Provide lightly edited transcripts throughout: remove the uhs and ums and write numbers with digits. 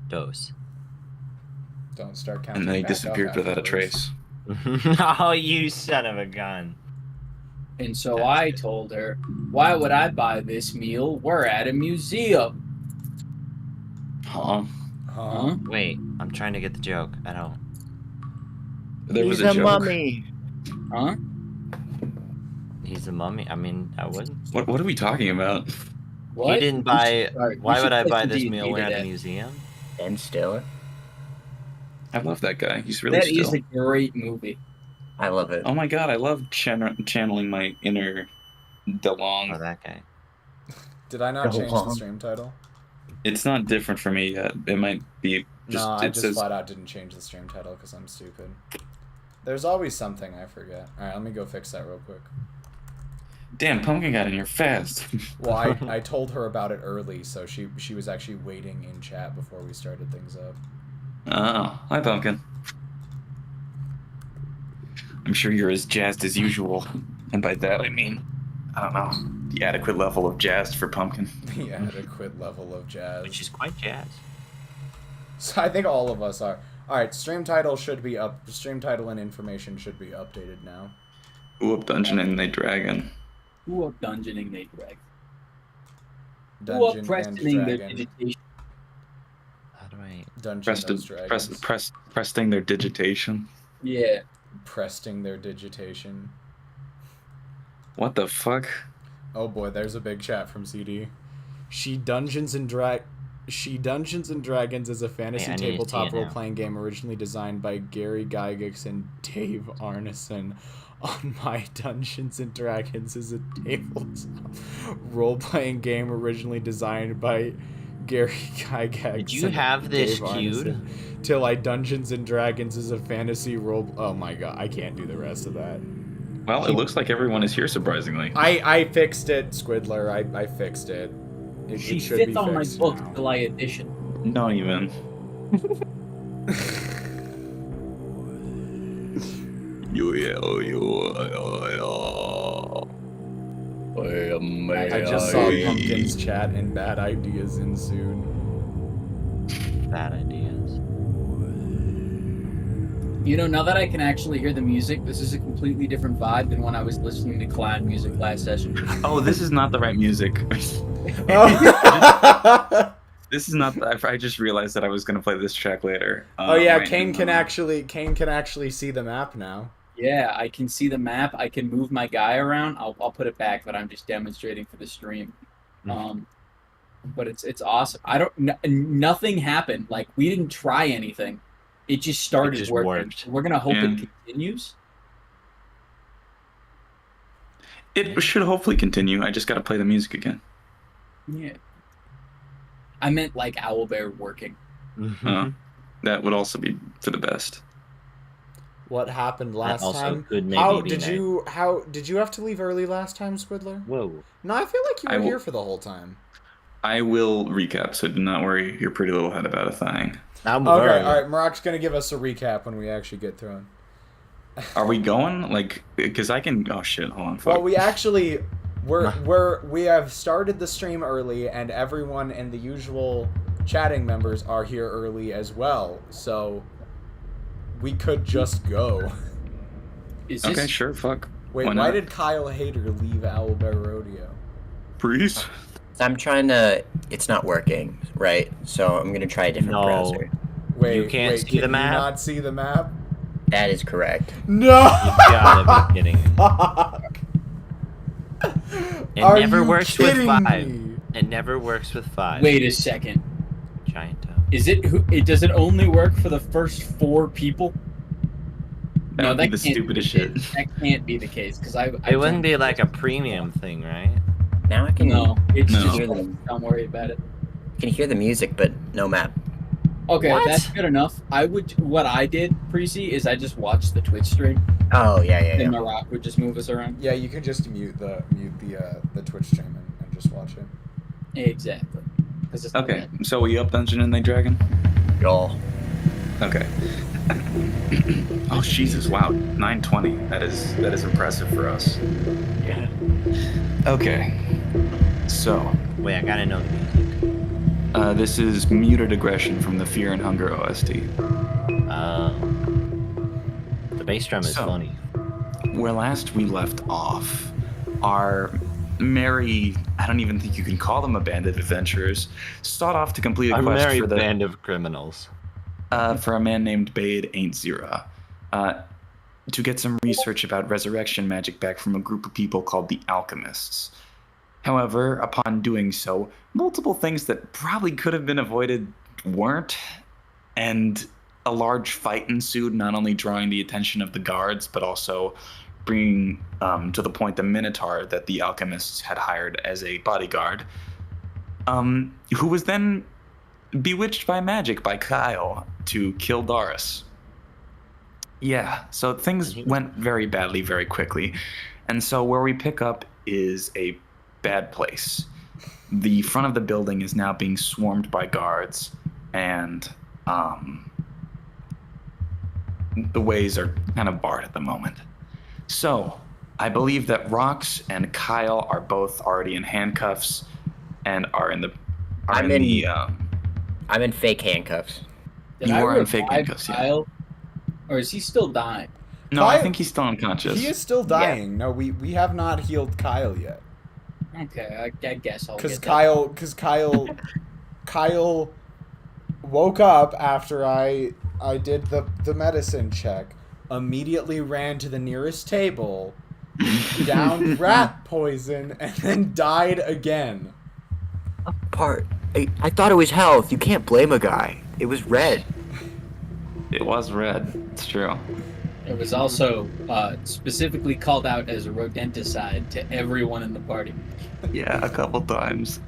Dose. Don't start counting. And then he back disappeared up without a afterwards. trace. Oh, you son of a gun. And so I told her, why would I buy this meal? We're at a museum. Huh? Huh? Wait, I'm trying to get the joke. I don't. There was He's a a joke. mummy. Huh? He's a mummy. I mean, I wouldn't. What are we talking about? What? He didn't buy. Sorry, Why we would should I play buy some this D&D meal? We're at a today. museum. Ben Stiller. I love that guy. He's really That still. is a great movie. I love it. Oh my god, I love channeling my inner DeLong. Oh, that guy. Did I not Go change the on. stream title? It's not different for me yet. It might be just. No, I it just says, flat out didn't change the stream title because I'm stupid. There's always something I forget. Alright, let me go fix that real quick. Damn, Pumpkin got in here fast. Well, I told her about it early, so she was actually waiting in chat before we started things up. Oh, hi Pumpkin. I'm sure you're as jazzed as usual, and by that I mean, I don't know, the adequate level of jazzed for Pumpkin. The adequate level of jazz. Which is quite jazz. So I think all of us are. Alright, stream title should be up. Stream title and information should be updated now. Ooh, up dungeon and they dragon. Who up dungeoning they drag? Who up Dungeon and questioning their Dragon. dedication? How do I? Dungeon those dragons. Presting their digitation. Yeah. Presting their digitation. What the fuck? Oh boy, there's a big chat from CD. Dungeons and Dragons is a fantasy Hey, I need to see tabletop it now. role-playing game originally designed by Gary Gygax and Dave Arneson. On My Dungeons and Dragons is a tabletop role-playing game originally designed by Gary Gygax. Did you and have this Dave queued? Arneson. Till I Dungeons and Dragons is a fantasy role. Oh my god, I can't do the rest of that. Well, it looks like everyone is here, surprisingly. I fixed it, Squidler. I fixed it. It She should fits be on my fixed book now. till I edition. Not even. I just saw Pumpkin's chat and bad ideas ensued. Bad ideas. You know, now that I can actually hear the music, this is a completely different vibe than when I was listening to clown music last session. Oh, this is not the right music. Oh, This is not. I just realized that I was gonna play this track later. oh yeah, Right Kane now. can actually see the map now. Yeah, I can see the map. I can move my guy around. I'll put it back, but I'm just demonstrating for the stream. But it's awesome. Nothing happened. Like, we didn't try anything. It just started just working. worked. We're gonna hope Yeah. it continues. It should hopefully continue. I just gotta play the music again. Yeah. I meant like Owlbear working. That would also be for the best. What happened last also time? could maybe How be did nice. you have to leave early last time, Squidler? Whoa. No, I feel like you I were will- here for the whole time. I will recap, so do not worry your pretty little head about a thing. I'm Okay, worried. all right. Marak's gonna give us a recap when we actually get through it. Are we going? Like, because I can. Oh shit! Hold on. Fuck. Well, we actually we have started the stream early, and everyone and the usual chatting members are here early as well. So we could just go. Is this Okay, sure. Fuck. Wait, Why why not? did Kyle Hayter leave Owlbear Rodeo? Breeze? I'm trying to. It's not working, right? So I'm gonna try a different No. browser. Wait, You can't wait, see can the you map? not see the map? That is correct. No. You gotta be kidding me. Fuck. It Are never you works with kidding 5. me? It never works with 5. Wait a second. Giant toe. Is it does it only work for the first 4 people? That would be the can't stupidest the shit. case. That can't be the case because It wouldn't be like a premium thing, right? Now I can. No, it's No. just don't worry about it. Can hear the music, but no map. Okay, What? that's good enough. What I did, Precy, is I just watched the Twitch stream, Oh yeah, yeah, and yeah. Marak would just move us around. Yeah, you can just mute the Twitch stream and just watch it. Exactly. 'Cause it's not Okay, bad. so we up Dungeon and they Dragon? Y'all. Okay. Oh Jesus! Wow, 920. That is impressive for us. Yeah. Okay. So Wait, I gotta know the music. This is muted aggression from the Fear and Hunger OST. The bass drum is funny. Where last we left off, our merry, I don't even think you can call them a band of adventurers, sought off to complete a quest merry for the band of criminals. For a man named Bade Ain't Zira, to get some research about resurrection magic back from a group of people called the alchemists. However, upon doing so, multiple things that probably could have been avoided weren't, and a large fight ensued, not only drawing the attention of the guards, but also bringing to the point the Minotaur that the alchemists had hired as a bodyguard, who was then bewitched by magic by Kyle to kill Doris. Yeah, so things went very badly very quickly. And so where we pick up is a bad place. The front of the building is now being swarmed by guards, and the ways are kind of barred at the moment. So I believe that Rox and Kyle are both already in handcuffs and are in the I'm in fake handcuffs. Did You I are in fake revive handcuffs, yeah. Kyle? Or is he still dying? No, I Kyle- think he's still unconscious. He is still dying. No, we have not healed Kyle yet. Okay, I guess I'll Because get Kyle woke up after I did the medicine check, immediately ran to the nearest table, downed rat poison, and then died again. I thought it was health. You can't blame a guy. It was red. It was red. It's true. It was also specifically called out as a rodenticide to everyone in the party. Yeah, a couple times.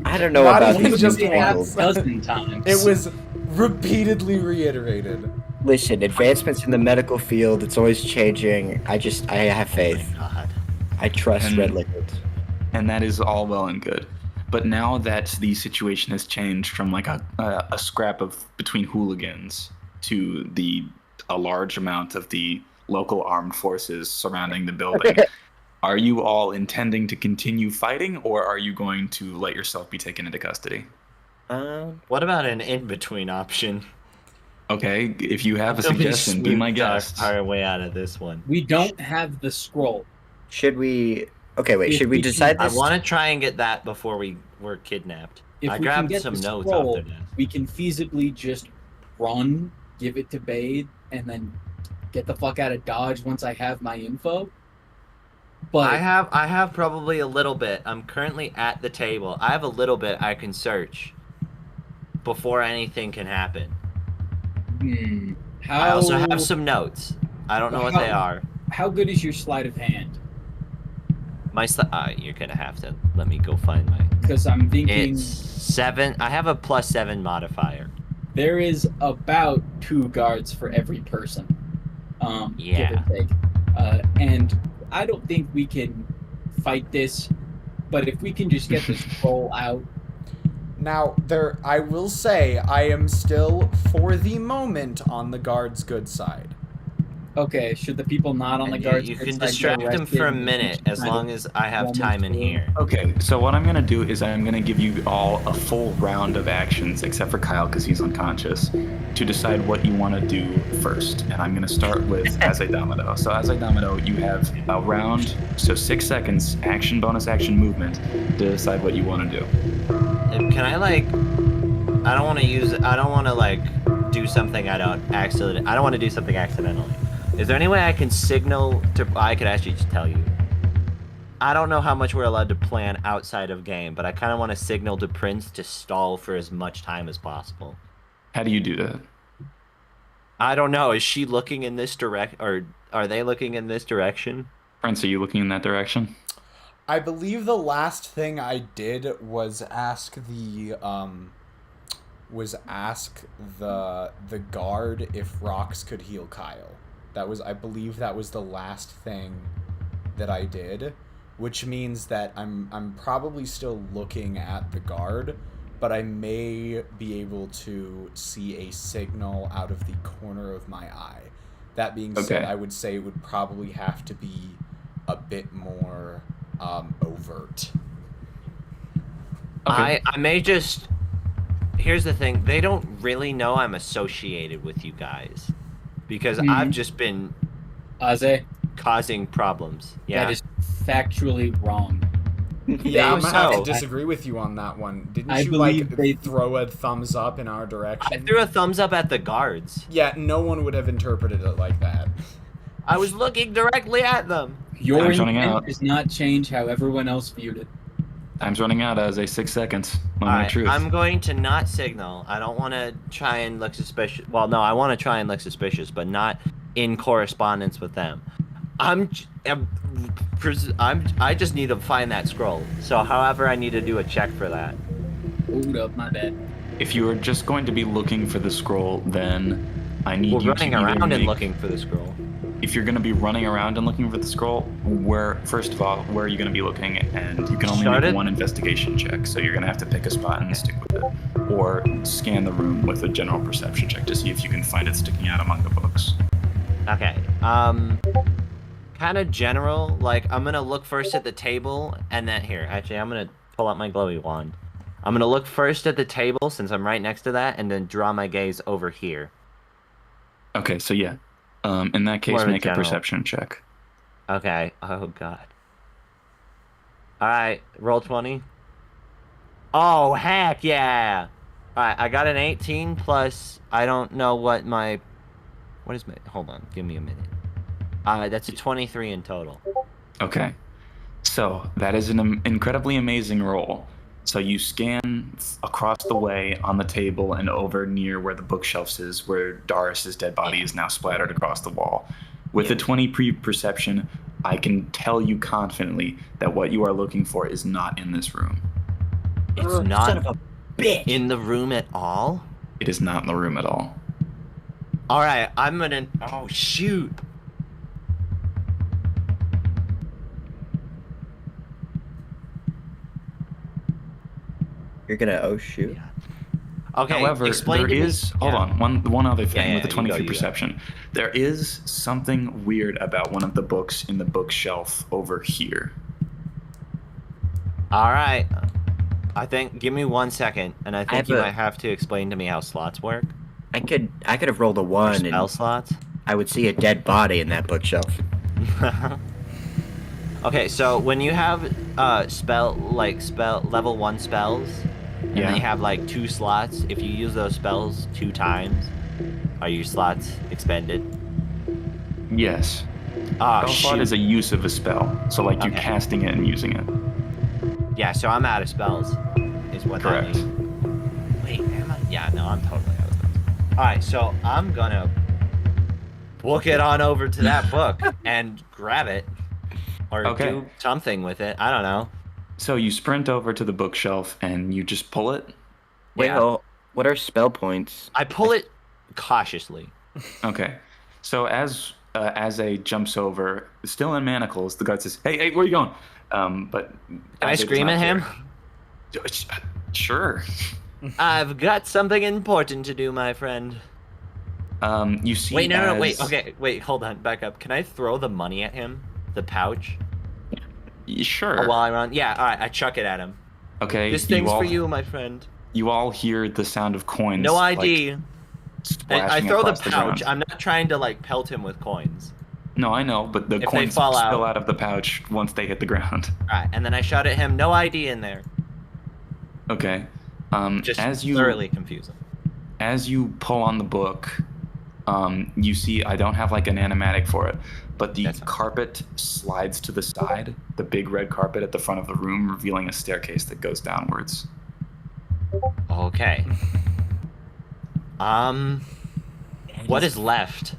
I don't know Not about even this. just new once. angle. Dozen times. It was repeatedly reiterated. Listen, advancements in the medical field, it's always changing. I have faith. God. I trust And- red liquids. And that is all well and good. But now that the situation has changed from like a scrap of between hooligans to a large amount of the local armed forces surrounding the building, are you all intending to continue fighting, or are you going to let yourself be taken into custody? What about an in-between option? Okay, if you have a Let me suggestion, be my smooth our- guest. Our way out of this one. We don't have the scroll. Should we? Okay, wait. If Should we we can- decide I this? want to try and get that before we were kidnapped. If I we can grabbed get some the notes scroll, off their desk. we can feasibly just run, give it to Bade, and then get the fuck out of Dodge once I have my info. But I have probably a little bit. I'm currently at the table. I have a little bit I can search before anything can happen. how I also have some notes. I don't know what they are. How good is your sleight of hand? You're gonna have to let me go find my. Because I'm thinking It's 7. I have a +7 modifier. there is about 2 guards for every person. Yeah. Give or take. And I don't think we can fight this, but if we can just get the scroll out. Now, I will say, I am still, for the moment, on the guard's good side. Okay, should the people not on the And guards? you good can side get distract them arrested for a and minute just as kind of long as I have roam time in through? here. Okay, so what I'm gonna do is I'm gonna give you all a full round of actions, except for Kyle because he's unconscious, to decide what you want to do first. And I'm gonna start with As a Domino. So As a Domino, you have a round, so 6 seconds, action, bonus action, movement, to decide what you want to do. Can I I don't want to do something I don't want to do something accidentally. Is there any way I can signal to? I could actually just tell you. I don't know how much we're allowed to plan outside of game, but I kind of want to signal to Prince to stall for as much time as possible. How do you do that? I don't know. Is she looking in this or are they looking in this direction? Prince, are you looking in that direction? I believe the last thing I did was ask the guard if Rox could heal Kyle. I believe that was the last thing that I did, which means that I'm probably still looking at the guard, but I may be able to see a signal out of the corner of my eye. That being said, Okay. I would say it would probably have to be a bit more overt. Okay. I may just here's the thing. They don't really know I'm associated with you guys. Because I've just been Aze, causing problems. Yeah. that is factually wrong. Yeah, I'm gonna have to so. disagree with you on that one. Didn't I you believe they- throw a thumbs up in our I direction? threw a thumbs up at the guards. Yeah, no one would have interpreted it like that. I was looking directly at them. Your Time's running intent out. does not change how everyone else viewed it. Time's running out as a 6 seconds. Moment Alright, of truth. I'm going to not signal. I don't want to try and look suspicious. Well, no, I want to try and look suspicious, but not in correspondence with them. I just need to find that scroll. So, however, I need to do a check for that. Hold up, my bad. If you are just going to be looking for the scroll, then I need We're you running to either around and make- looking for the scroll. If you're going to be running around and looking for the scroll, first of all, where are you going to be looking? And you can only Started? make one investigation check, so you're going to have to pick a spot and stick with it, or scan the room with a general perception check to see if you can find it sticking out among the books. Okay. Kind of general. Like, I'm gonna look first at the table, and then here. Actually, I'm gonna pull out my glowy wand. I'm gonna look first at the table since I'm right next to that, and then draw my gaze over here. Okay, so yeah. In that case, More of a make a general. perception check. Okay. Oh god. All right. Roll 20. Oh heck yeah! All right. I got an 18 plus. I don't know what my. What is my? Hold on. Give me a minute. That's a 23 in total. Okay. So that is an incredibly amazing roll. So you scan across the way on the table and over near where the bookshelves is, where Doris's dead body is now splattered across the wall. With a 20 pre-perception, I can tell you confidently that what you are looking for is not in this room. It's Son not of a bitch. in the room at all. It is not in the room at all. All right. I'm gonna. Oh shoot. You're gonna oh shoot. Okay. However, explain there to me- is hold Yeah. on one other thing Yeah, with the you 20 go, feet you go. perception. There is something weird about one of the books in the bookshelf over here. All right. I think. Give me 1 second, and I think have you a- might have to explain to me how slots work. I could have rolled a Or 1 spell and slots. I would see a dead body in that bookshelf. Okay, so when you have spell level 1 spells, and Yeah. they have like 2 slots, if you use those spells 2 times, are your slots expended? Yes. Oh Spell slot shoot. is a use of a spell. So like you're Okay. casting it and using it. Yeah, so I'm out of spells. Is what Correct. that means. Wait, am I? Yeah, no, I'm totally out of spells. All right, so I'm gonna book it on over to that book and grab it, or Okay. do something with it. I don't know. So you sprint over to the bookshelf and you just pull it. Wait, Yeah. oh, what are spell points? I pull it cautiously. Okay. So as a jumps over, still in manacles, the guard says, "Hey, where are you going?" But Can I Aze does scream not at him? care. Sure. I've got something important to do, my friend. You see. Wait, no, as- wait, okay, wait, hold on, back up. Can I throw the money at him? The pouch? Sure. While I run? Yeah, alright, I chuck it at him. Okay. This thing's all, for you, my friend. You all hear the sound of coins. No like, ID. And I splashing throw the across pouch. ground. I'm not trying to, like, pelt him with coins. No, I know, but the If they coins fall spill out. out of the pouch once they hit the ground. Alright, and then I shout at him, no ID in there. Okay. Just as you thoroughly confusing. as you pull on the book, you see I don't have like an animatic for it, but the That's fine. carpet slides to the side, the big red carpet at the front of the room, revealing a staircase that goes downwards. Okay. What is left?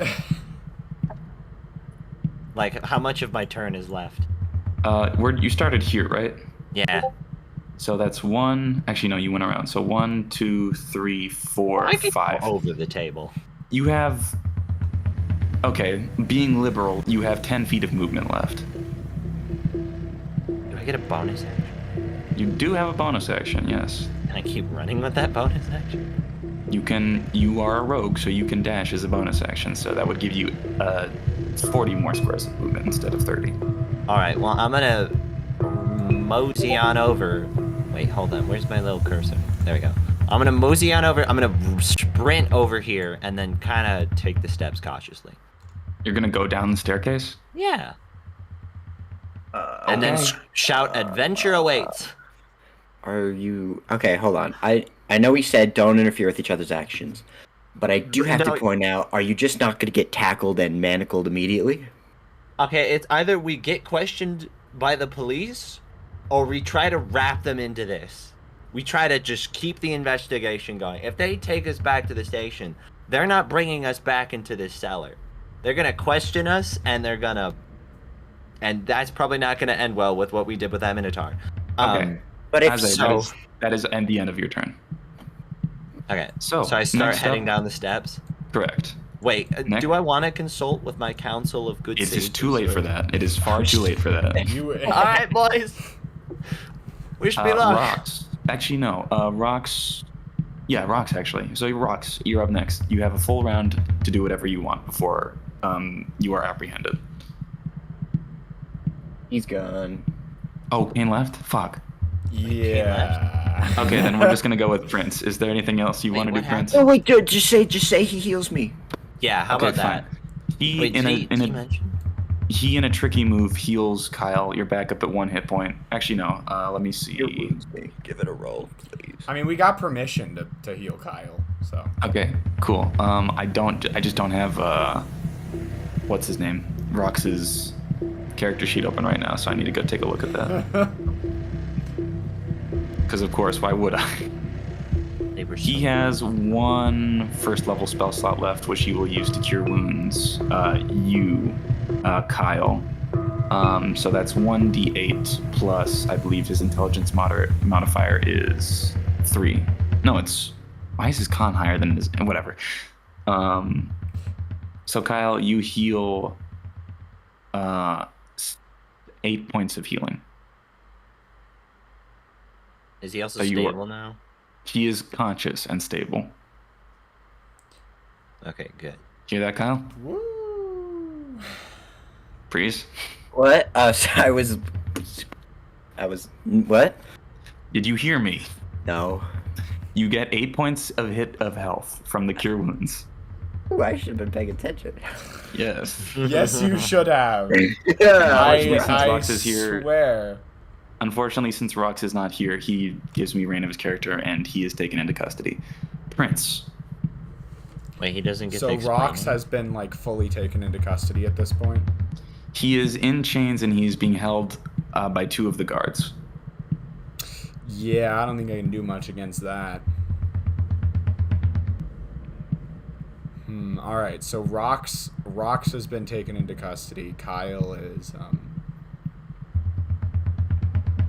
Like, how much of my turn is left? You started here, right? Yeah. So that's one. Actually, no, you went around. So 1, 2, 3, 4, I could 5. go over the table. You have. Okay, being liberal, you have 10 feet of movement left. Do I get a bonus action? You do have a bonus action, yes. Can I keep running with that bonus action? You are a rogue, so you can dash as a bonus action, so that would give you 40 more squares of movement instead of 30. Alright, well, I'm gonna mosey on over. Wait, hold on. Where's my little cursor? There we go. I'm gonna mosey on over. I'm gonna sprint over here and then kind of take the steps cautiously. You're gonna go down the staircase? Yeah. And then Okay. shout, "Adventure awaits." Are you okay? Hold on. I know we said don't interfere with each other's actions, but I do have No. to point out: are you just not going to get tackled and manacled immediately? Okay, it's either we get questioned by the police, or we try to wrap them into this. We try to just keep the investigation going. If they take us back to the station, they're not bringing us back into this cellar. They're gonna question us, and and that's probably not gonna end well with what we did with that Minotaur. Okay. But if Aze, so, that is at the end of your turn. Okay, So, I start next heading up- down the steps. Correct. Wait, Next- do I want to consult with my council of good It sages? is too late or- for that. It is far too late for that. You. All right, boys. Wish me luck. Rocks. Actually, no. Rocks. Yeah, Rocks, actually. So, Rocks, you're up next. You have a full round to do whatever you want before you are apprehended. he's gone. Oh, Kane left? Fuck. Yeah. Okay, then we're just going to go with Prince. Is there anything else you Wait, want to what do, Prince? Oh wait, dude, just say he heals me. Yeah, how Okay, about that? fine. He, Wait, in did a, he, in did he a, mention? he, in a tricky move, heals Kyle. You're back up at 1 hit point. Actually, no. Let me see. Give it a roll, please. I mean, we got permission to heal Kyle, so. Okay, cool. I just don't have, what's his name? Rox's character sheet open right now, so I need to go take a look at that. Because, of course, why would I? They were He so- has 1 first level spell slot left, which he will use to cure wounds. Kyle. So that's 1d8 plus, I believe his intelligence modifier is 3. No, it's. Why is his con higher than his. Whatever. So Kyle, you heal 8 points of healing. Is he also So you are- stable now? He is conscious and stable. Okay, good. Hear that, Kyle? Woo. Breeze? What? So I was. What? Did you hear me? No. You get 8 points of health from the cure wounds. Ooh, I should have been paying attention. Yes. Yes, you should have. Unfortunately, since I Rox is here, swear. unfortunately, since Rox is not here, he gives me reign of his character, and he is taken into custody. Prince. Wait, he doesn't get So to explain Rox it? has been like fully taken into custody at this point. He is in chains, and he's being held by 2 of the guards. Yeah, I don't think I can do much against that. All right, so Rox has been taken into custody. Kyle is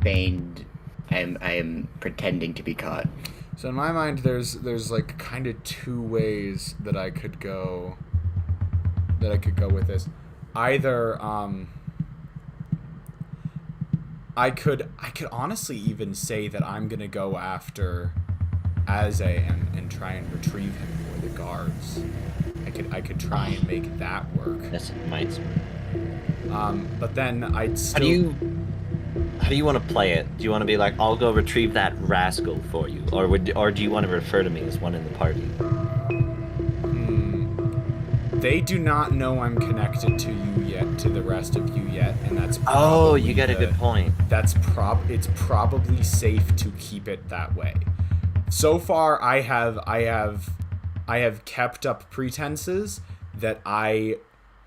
Feigned. I am pretending to be caught. So in my mind, there's like kind of 2 ways that I could go. With this. Either I could honestly even say that I'm gonna go after Aze and try and retrieve him for the guards. I could try and make that work. That's might. But then I'd still. How do you want to play it? Do you want to be like, I'll go retrieve that rascal for you, or do you want to refer to me as one in the party? They do not know I'm connected to you yet, to the rest of you yet, and that's. Oh, you got a probably good point. It's probably safe to keep it that way. So far, I have kept up pretenses that I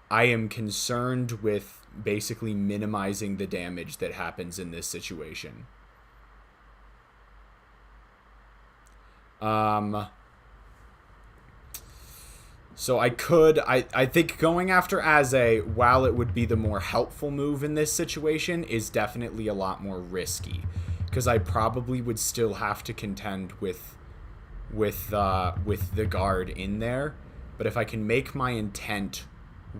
am concerned with basically minimizing the damage that happens in this situation. So I think going after Aze, while it would be the more helpful move in this situation, is definitely a lot more risky, because I probably would still have to contend with the guard in there. But if I can make my intent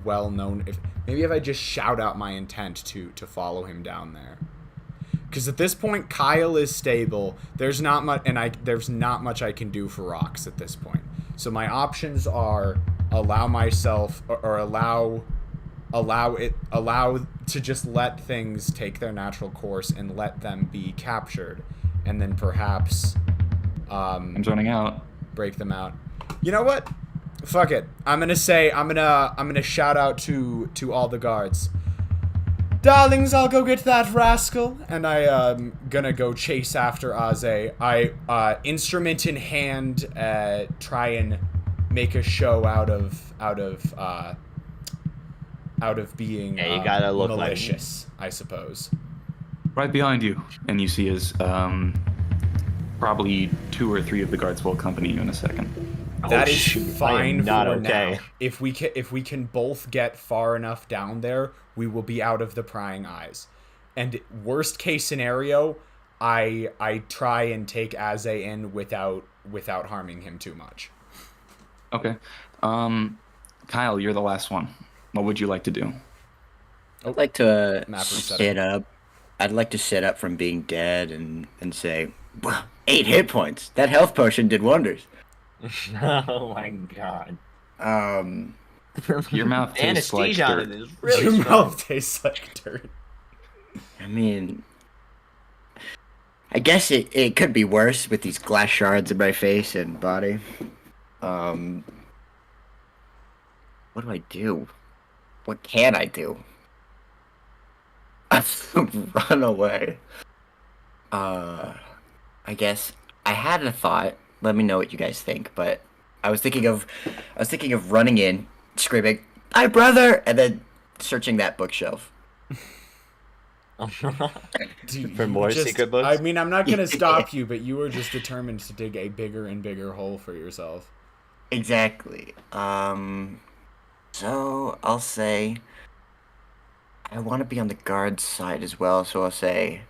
well known, if I just shout out my intent to follow him down there. Because at this point, Kyle is stable. There's not much, there's not much I can do for Rox at this point. So my options are allow to just let things take their natural course and let them be captured, and then perhaps I'm zoning out. break them out. You know what? Fuck it. I'm gonna shout out to all the guards. Darlings, I'll go get that rascal, and I gonna go chase after Aze. I instrument in hand, try and make a show out of being Yeah, you gotta look malicious, I suppose. Right behind you, and you see as probably 2 or 3 of the guards will accompany you in a second. That is shoot, I fine am not for okay. now. If we can both get far enough down there, we will be out of the prying eyes. And worst case scenario, I try and take Aze in without harming him too much. Okay. Kyle, you're the last one. What would you like to do? I'd like to Map reset. sit up. I'd like to sit up from being dead and say, well, 8 hit points. That health potion did wonders. Oh my god. Your mouth tastes like Anesthesia on dirt. it is really Your strong. mouth tastes like dirt. I mean, I guess it could be worse with these glass shards in my face and body. What do I do? What can I do? Run away. I guess I had a thought. Let me know what you guys think, but I was thinking of running in, screaming, "Hi, brother!" and then searching that bookshelf. Dude, For you more secret books? I mean, I'm not gonna stop you, but you were just determined to dig a bigger and bigger hole for yourself. Exactly. So I'll say I want to be on the guard side as well, so I'll say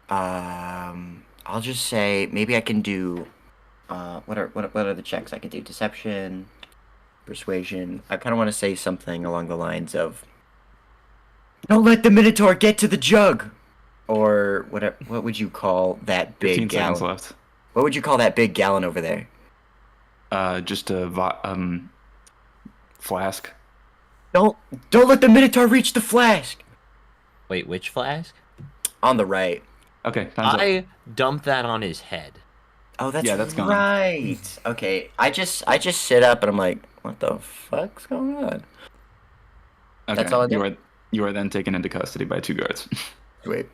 I'll just say maybe I can do what are the checks I can do? Deception, persuasion. I kind of want to say something along the lines of "Don't let the Minotaur get to the jug," or what would you call that 15 big seconds gallon? left. What would you call that big gallon over there? Just a flask. Don't let the Minotaur reach the flask. Wait, which flask? On the right. Okay, time's up. I dumped that on his head. Oh, that's, Yeah, that's gone. right. Okay, I just sit up and I'm like, what the fuck's going on? Okay, that's all I do. You are then taken into custody by 2 guards. Wait.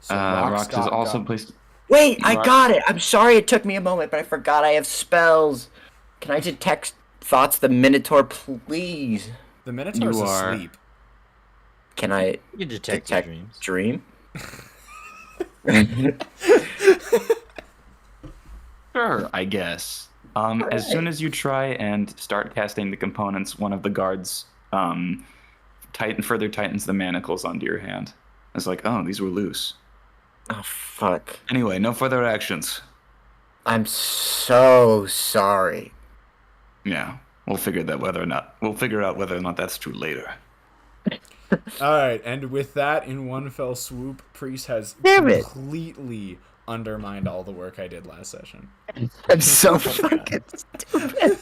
So Rox is also got- placed. Wait, I Rox- got it. I'm sorry it took me a moment, but I forgot I have spells. Can I detect thoughts the Minotaur, please? The Minotaur's You are- asleep. Can I You can detect your detect dreams. dream? Sure, I guess. As soon as you try and start casting the components, one of the guards further tightens the manacles onto your hand. It's like, oh, these were loose. Oh, fuck. Anyway, no further actions. I'm so sorry. Yeah, we'll figure out whether or not that's true later. Alright, and with that, in one fell swoop, Priest has Damn it. completely undermined all the work I did last session. I'm so fucking stupid.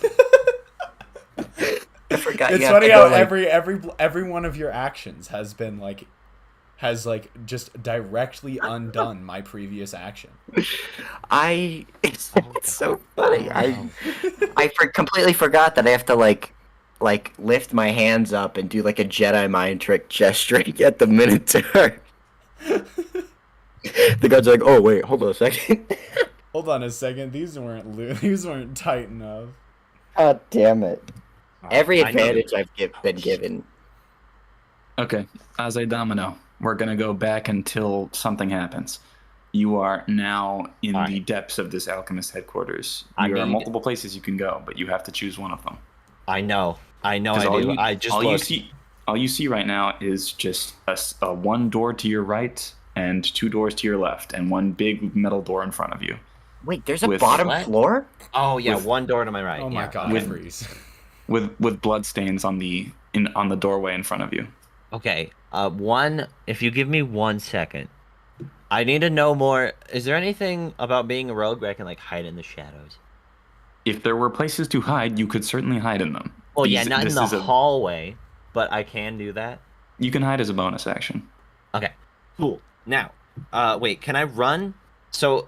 I forgot It's you have funny to how go, every one of your actions has just directly undone my previous action. It's so funny. Completely forgot that I have to like lift my hands up and do like a Jedi mind trick gesturing at the Minotaur. The guards are like, "Oh wait, hold on a second." Hold on a second, these weren't tight enough. God damn it! Every I know. advantage I've been given. Okay, as a domino, we're gonna go back until something happens. You are now in All the right. depths of this alchemist headquarters. I There are need- multiple places you can go, but you have to choose one of them. I know I 'Cause do. I just all looked. you see right now is just a one door to your right and 2 doors to your left, and one big metal door in front of you. Wait, there's a With- bottom What? floor? Oh yeah, with- one door to my right. Oh my yeah. god, With- Freeze. with blood stains on the doorway in front of you. Okay. If you give me 1 second, I need to know more. Is there anything about being a rogue where I can like hide in the shadows? If there were places to hide, you could certainly hide in them. Well, yeah, not in this the is a- hallway, but I can do that. You can hide as a bonus action. Okay, cool. Now, wait, can I run? So,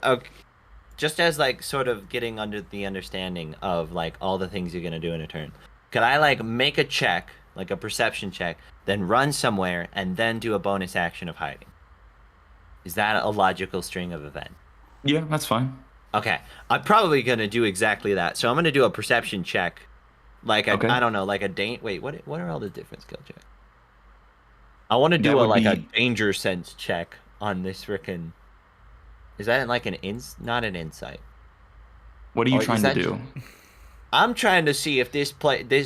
just as like sort of getting under the understanding of like all the things you're gonna do in a turn, could I like make a check, like a perception check, then run somewhere and then do a bonus action of hiding? Is that a logical string of events? Yeah, that's fine. Okay, I'm probably gonna do exactly that. So I'm gonna do a perception check, like Okay. I don't know, like a wait, what are all the different skill checks? I want to That do a would like a be- danger sense check on this frickin'. Is that like not an insight? What are you Or is trying to that do? I'm trying to see if this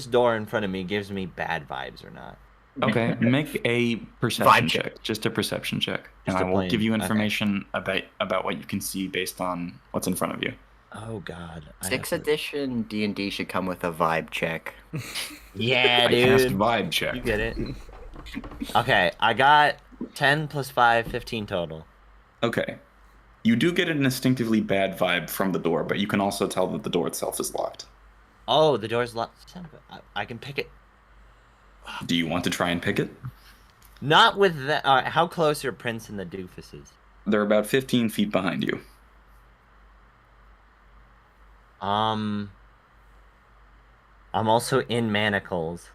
door in front of me gives me bad vibes or not. Okay, make a perception Vibe check. check. Just a perception check. Just And I a will plain- give you okay. information about what you can see based on what's in front of you. Oh God. I 6th have to- edition D&D should come with a vibe check. Yeah, I cast dude. vibe You check. get it. Okay, I got 10 plus 5, 15 total. Okay. You do get an instinctively bad vibe from the door, but you can also tell that the door itself is locked. Oh, the door's locked. Son of a- I can pick it. Do you want to try and pick it? Not with that. How close are Prince and the doofuses? They're about 15 feet behind you. I'm also in Manacles.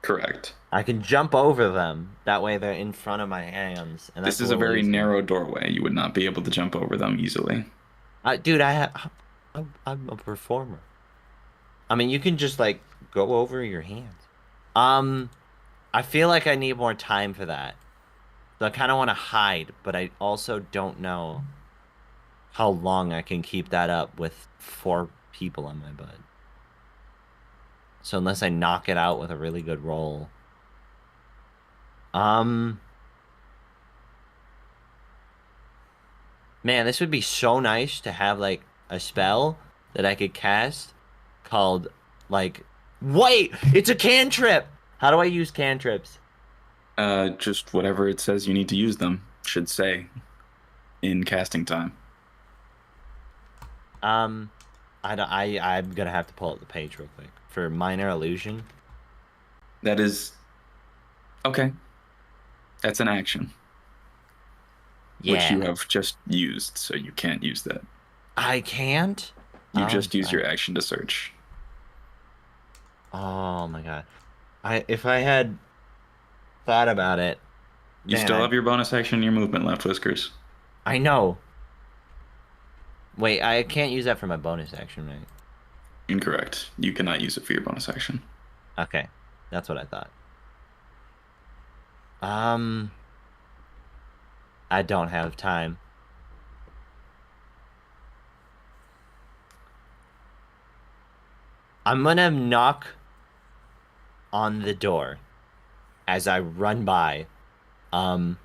Correct. I can jump over them. That way they're in front of my hands. And This that's is a little very easier. narrow doorway. You would not be able to jump over them easily. Dude, I'm a performer. I mean, you can just like go over your hands. I feel like I need more time for that. So I kind of want to hide, but I also don't know how long I can keep that up with 4 people on my butt. So unless I knock it out with a really good roll. Man, this would be so nice to have like a spell that I could cast called like wait, it's a cantrip. How do I use cantrips? Just whatever it says you need to use them, should say, in casting time. I'm gonna have to pull up the page real quick for minor illusion. That is... Okay. That's an action, Yeah, which you have just used, so you can't use that. I can't. You Oh, just used fine. your action to search. Oh my god. If I had thought about it. You man, still have your bonus action and your movement left, Whiskers. I know. Wait, I can't use that for my bonus action, right? Incorrect. You cannot use it for your bonus action. Okay, that's what I thought. I don't have time. I'm gonna knock on the door as I run by. I'm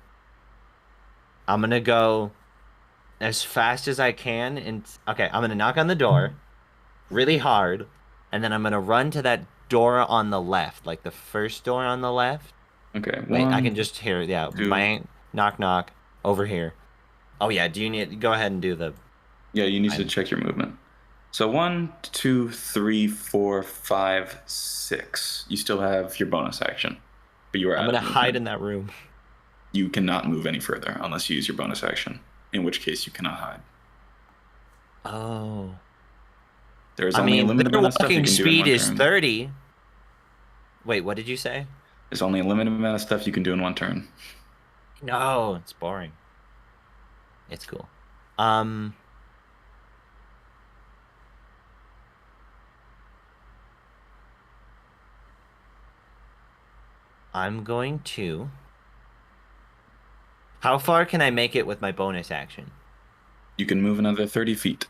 gonna go as fast as I can and okay, I'm gonna knock on the door really hard, and then I'm gonna run to that door on the left, like the first door on the left. Okay. Wait, I one, can just hear it. Yeah, two. bang, knock, knock, over here. Oh yeah, do you need? Go ahead and do the. Yeah, you need to check your movement. So 1, 2, 3, 4, 5, 6. You still have your bonus action, but you are. I'm out gonna of hide movement. in that room. You cannot move any further unless you use your bonus action. In which case, you cannot hide. Oh. There is I only a mean, limited their amount of stuff you walking can do in speed one is turn. 30. Wait, what did you say? There's only a limited amount of stuff you can do in one turn. No, it's boring. It's cool. I'm going to. How far can I make it with my bonus action? You can move another 30 feet,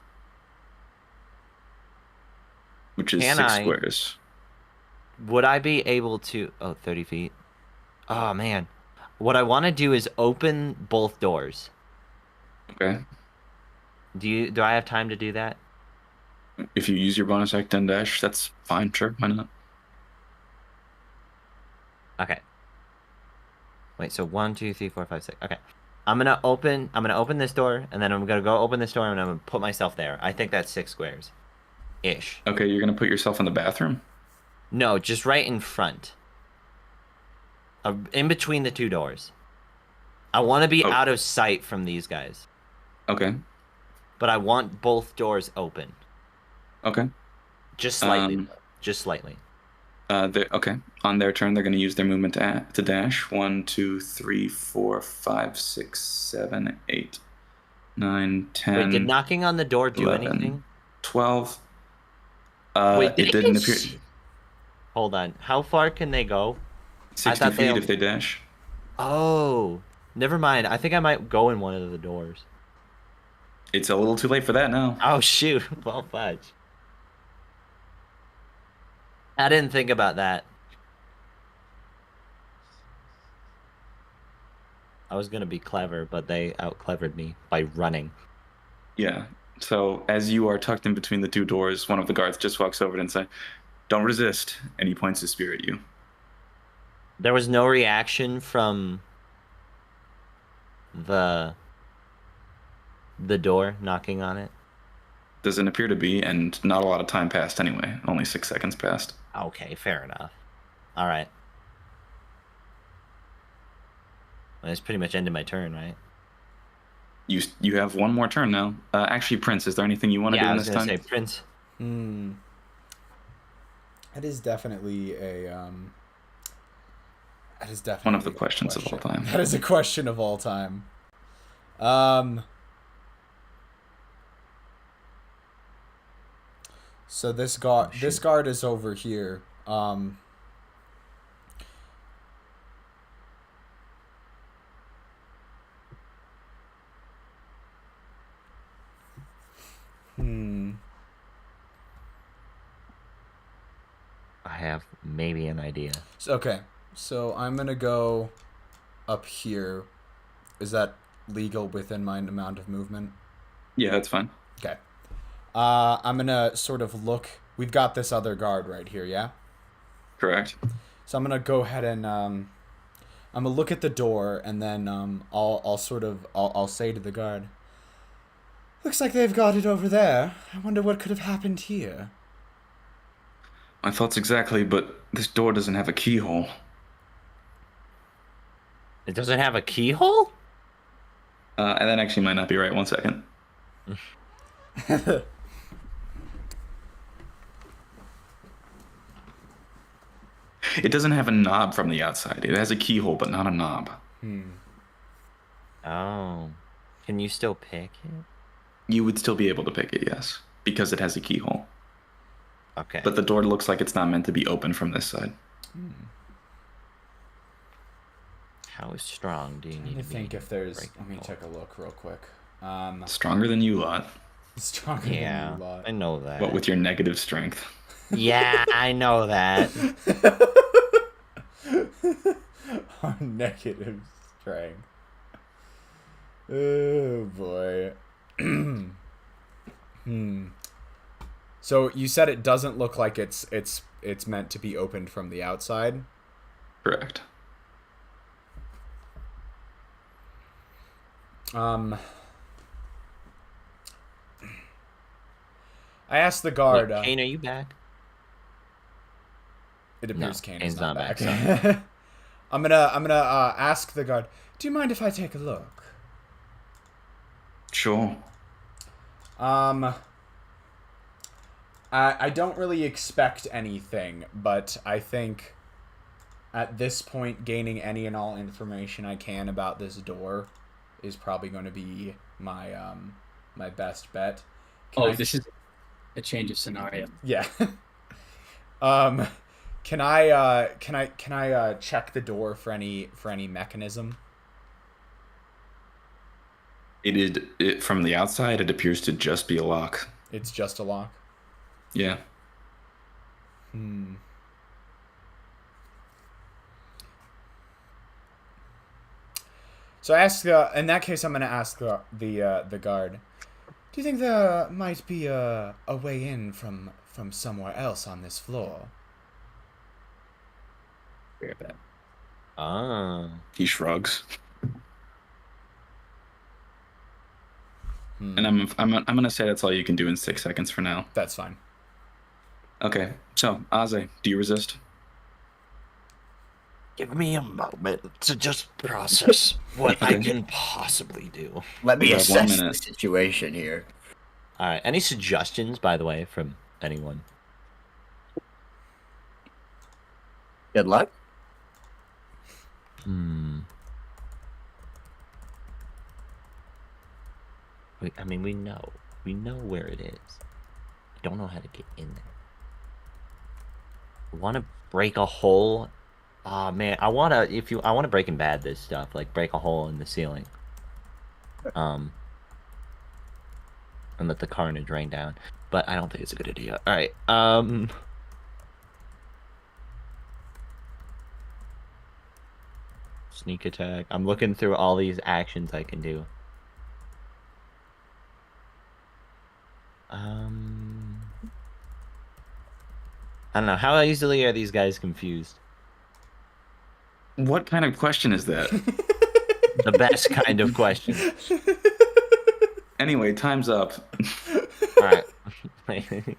which is Can 6 I? squares. Would I be able to? Oh, 30 feet. Oh, man. What I want to do is open both doors. Okay. Do I have time to do that? If you use your bonus action dash, that's fine. Sure, why not? Okay. Wait, so 1, 2, 3, 4, 5, 6. Okay. I'm gonna open this door, and then I'm gonna go open this door, and I'm gonna put myself there. I think that's 6 squares. Ish. Okay, you're gonna put yourself in the bathroom? No, just right in front. In between the two doors. I want to be Oh. out of sight from these guys, Okay. but I want both doors open. Okay. Just slightly, Um, though. Just slightly. Okay. On their turn, they're going to use their movement to dash. 1, 2, 3, 4, 5, 6, 7, 8, 9, 10. Wait, did knocking on the door do 11. anything? 12. Wait, It didn't appear. Hold on. How far can they go? 60 thought they feet only- if they dash. Oh, never mind. I think I might go in one of the doors. It's a little too late for that now. Oh, shoot. Well, fudge. I didn't think about that. I was going to be clever, but they out-clevered me by running. Yeah. So as you are tucked in between the two doors, one of the guards just walks over and says, "Don't resist," and he points his spear at you. There was no reaction from the door knocking on it. Doesn't appear to be, and not a lot of time passed anyway. Only 6 seconds passed. Okay, fair enough. All right. Well, that's pretty much ended my turn, right? You have one more turn now. Actually, Prince, is there anything you want to do I in was this gonna time? say Prince. That is definitely a That is definitely One of the a questions of all question. time. That is a question of all time. So this guard is over here. I have maybe an idea. Okay, so I'm gonna go up here. Is that legal within my amount of movement? Yeah, that's fine. Okay. I'm gonna sort of look. We've got this other guard right here, yeah? Correct. So I'm gonna go ahead and I'm gonna look at the door, and then I'll say to the guard, "Looks like they've got it over there. I wonder what could have happened here." My thoughts exactly, but this door doesn't have a keyhole. It doesn't have a keyhole? And that actually might not be right. 1 second. It doesn't have a knob from the outside. It has a keyhole, but not a knob. Oh. Can you still pick it? You would still be able to pick it, yes, because it has a keyhole. Okay. But the door looks like it's not meant to be open from this side. How strong do you Let need me to be? think if there's. break Let me the take a look real quick. Stronger than you lot, Stronger Yeah, than you lot. I know that. but with your negative strength. Yeah, I know that. Our negative strength. Oh boy. So you said it doesn't look like it's meant to be opened from the outside. Correct. I asked the guard. Look, Kane, are you back? It appears No, Kane Kane's is not not back. back, I'm gonna ask the guard. Do you mind if I take a look? Sure. I don't really expect anything, but I think at this point, gaining any and all information I can about this door is probably going to be my my best bet. This is a change of scenario. Yeah. Can I check the door for any mechanism? It from the outside, it appears to just be a lock. It's just a lock. Yeah. So I ask. In that case, I'm gonna ask the guard. Do you think there might be a way in from somewhere else on this floor? Very bad. Ah. He shrugs. And I'm gonna say that's all you can do in 6 seconds for now. That's fine. Okay. So, Aze, do you resist? Give me a moment to just process what I can possibly do. Let me You have 1 assess the minute. situation here. All right. Any suggestions, by the way, from anyone? Good luck. I mean, we know where it is. I don't know how to get in there. I want to break a hole. Oh man, I want to Breaking Bad this stuff, like break a hole in the ceiling. And let the carnage rain down. But I don't think it's a good idea. All right. Sneak attack. I'm looking through all these actions I can do. I don't know. How easily are these guys confused? What kind of question is that? The best kind of question. Anyway, time's up. All right. Do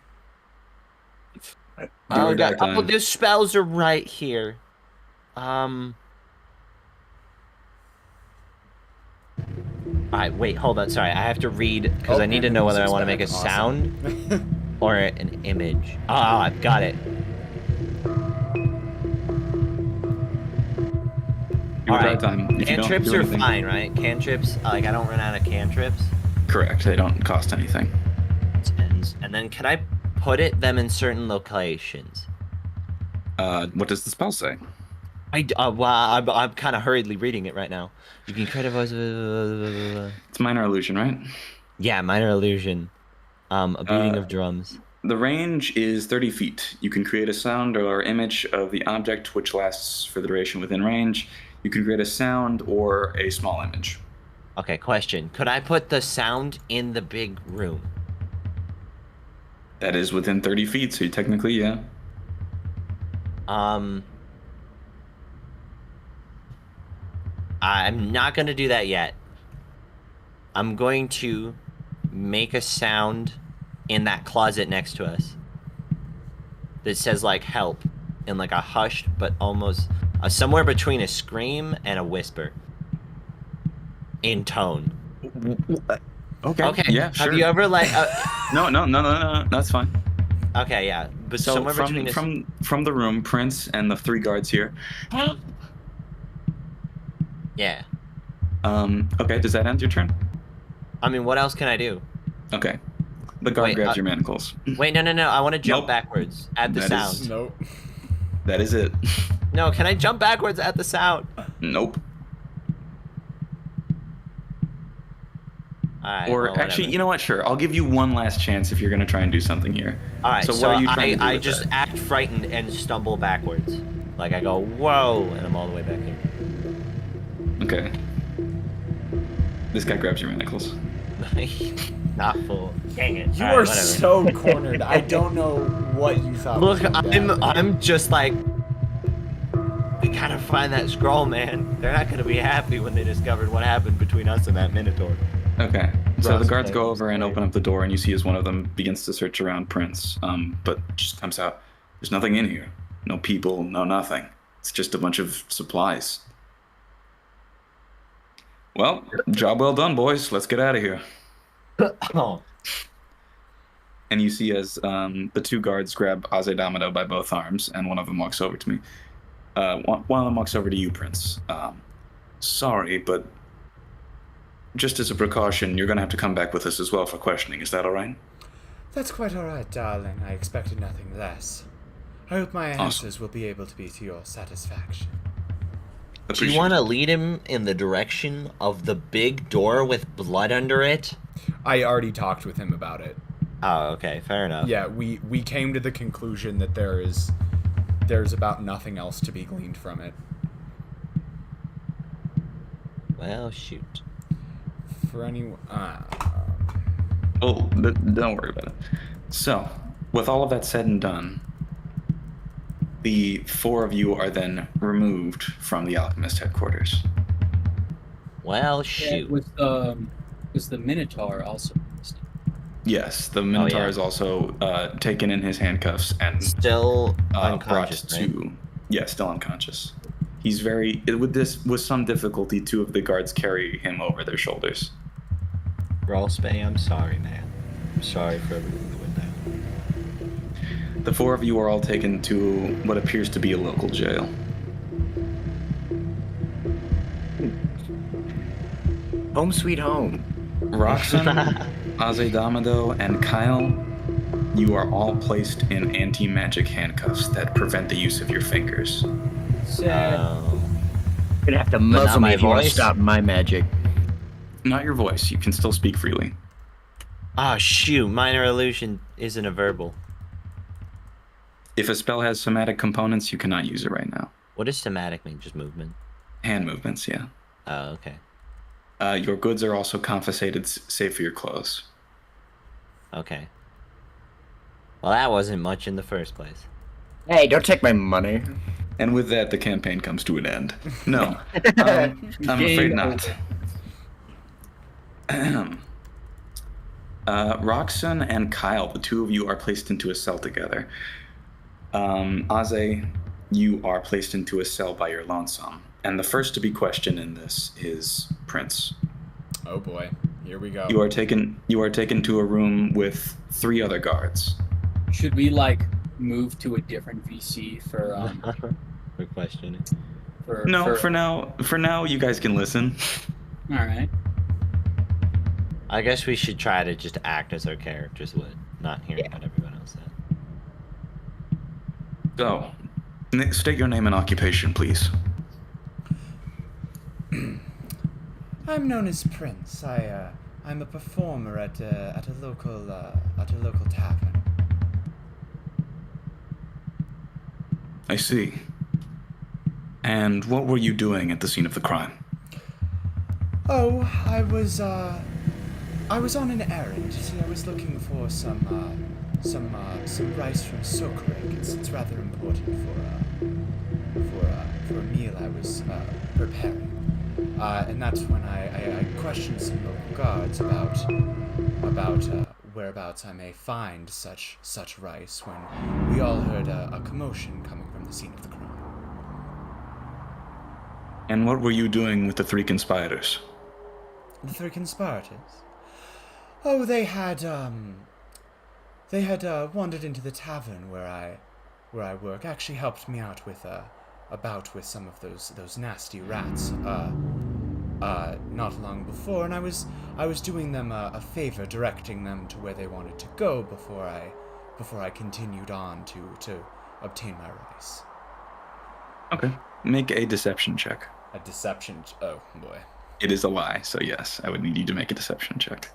or die Oh, time. the spells are right here. All right, wait, hold on. Sorry, I have to read because I need to know whether I want to make a sound or an image. Oh, I've got it. Do or All die right. time. If you don't Cantrips do are anything- fine, right? Cantrips, like I don't run out of cantrips. Correct. They don't cost anything. And then can I put them in certain locations? What does the spell say? Well, I'm kind of hurriedly reading it right now. You can create a voice. It's minor illusion, right? Yeah, minor illusion. A beating of drums. The range is 30 feet. You can create a sound or image of the object which lasts for the duration within range. You can create a sound or a small image. Okay, question. Could I put the sound in the big room? That is within 30 feet, so technically, yeah. I'm not going to do that yet. I'm going to make a sound in that closet next to us that says, like, help in, like, a hushed, but almost somewhere between a scream and a whisper in tone. Okay. Yeah, sure. Have you ever, like... No, that's fine. Okay, yeah. But So somewhere between a... from the room, Prince and the 3 guards here. Yeah. Okay, does that end your turn? I mean, what else can I do? Okay. The guard Wait, grabs your manacles. Wait, no. I want to jump Nope. backwards at the That sound. is- Nope. That is it. No, can I jump backwards at the sound? Nope. Alright, Or well, actually, whatever. you know what? Sure, I'll give you one last chance if you're gonna try and do something here. Alright, So so what are you trying to do I with just that? act frightened and stumble backwards. Like I go, whoa, and I'm all the way back here. Okay. This guy grabs your manacles. Not full. Dang it. You Alright, are whatever. so cornered. I don't know what you thought. Look, was gonna happen. I'm just like, we gotta find that scroll, man. They're not gonna be happy when they discovered what happened between us and that Minotaur. Okay. So the Ross guards go plays over and great. open up the door, and you see as one of them begins to search around Prince. But just comes out. There's nothing in here. No people. No nothing. It's just a bunch of supplies. Well, job well done, boys. Let's get out of here. Oh. And you see as the 2 guards grab Azedamado by both arms, and one of them walks over to me. One of them walks over to you, Prince. Sorry, but just as a precaution, you're going to have to come back with us as well for questioning. Is that all right? That's quite alright, darling. I expected nothing less. I hope my answers will be able to be to your satisfaction. Do you want to lead him in the direction of the big door with blood under it? I already talked with him about it. Oh, okay, fair enough. Yeah, we came to the conclusion that there's about nothing else to be gleaned from it. Well, shoot. For anyone, Oh, don't worry about it. So, with all of that said and done, the 4 of you are then removed from the alchemist headquarters. Well, Yeah, shoot. was the Minotaur also? Yes, the Minotaur yeah. is also taken in his handcuffs and Still brought unconscious, to... right? Yeah, still unconscious. With some difficulty, two of the guards carry him over their shoulders. Rollspay, I'm sorry, man. I'm sorry for everything that went down. The four of you are all taken to what appears to be a local jail. Home sweet home. Roxanne, Azedamado, and Kyle, you are all placed in anti-magic handcuffs that prevent the use of your fingers. Sad. You're gonna have to not muzzle me my if you want to voice? stop my magic. Not your voice, you can still speak freely. Ah, shoot. Minor illusion isn't a verbal. If a spell has somatic components, you cannot use it right now. What does somatic mean? Just movement? Hand movements, yeah. Oh, okay. Your goods are also confiscated, save for your clothes. Okay. Well, that wasn't much in the first place. Hey, don't take my money. And with that, the campaign comes to an end. No, I'm afraid not. Roxanne and Kyle, the two of you are placed into a cell together. Aze, you are placed into a cell by your lonesome. And the first to be questioned in this is Prince. Oh boy, here we go. You are taken to a room with 3 other guards. Should we like move to a different VC for For questioning. For now you guys can listen. All right. I guess we should try to just act as our characters would, not hearing what everyone else said. So, state your name and occupation, please. I'm known as Prince. I'm a performer at a local tavern. I see. And what were you doing at the scene of the crime? Oh, I was on an errand. You see, I was looking for some rice from Sokrik. It's rather important for a meal I was preparing. And that's when I questioned some local guards about whereabouts I may find such rice when we all heard a commotion coming from the scene of the crime. And what were you doing with the 3 conspirators? The 3 conspirators? Oh, they had wandered into the tavern where I work. Actually helped me out with a bout with some of those nasty rats. Not long before, and I was doing them a favor, directing them to where they wanted to go before I continued on to obtain my rice. Okay. Make a deception check. A deception. Oh boy. It is a lie, so yes, I would need you to make a deception check.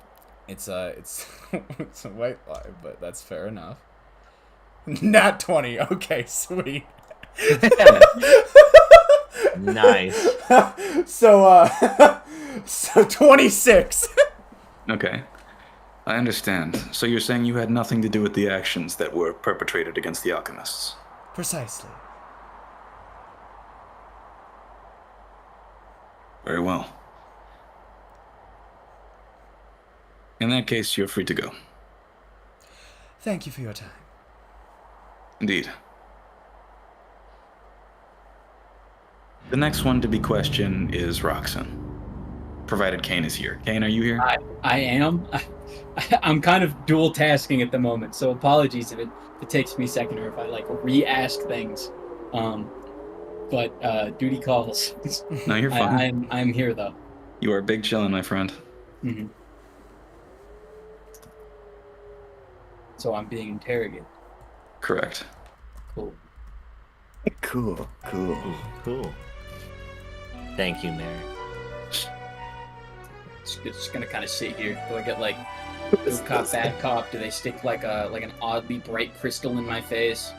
It's it's a white lie, but that's fair enough. Nat 20. Okay, sweet. Nice. So 26. Okay. I understand. So you're saying you had nothing to do with the actions that were perpetrated against the alchemists? Precisely. Very well. In that case, you're free to go. Thank you for your time. Indeed. The next one to be questioned is Roxanne. Provided Kane is here. Kane, are you here? I am. I'm kind of dual tasking at the moment, so apologies if it takes me a second or if I like re-ask things. But duty calls. No, you're fine. I'm here though. You are big chillin', my friend. Mm-hmm. So I'm being interrogated. Correct. Cool. Cool. Cool. Thank you, Mary. Just gonna kind of sit here. Do I get like good cop, bad cop? Do they stick like an oddly bright crystal in my face?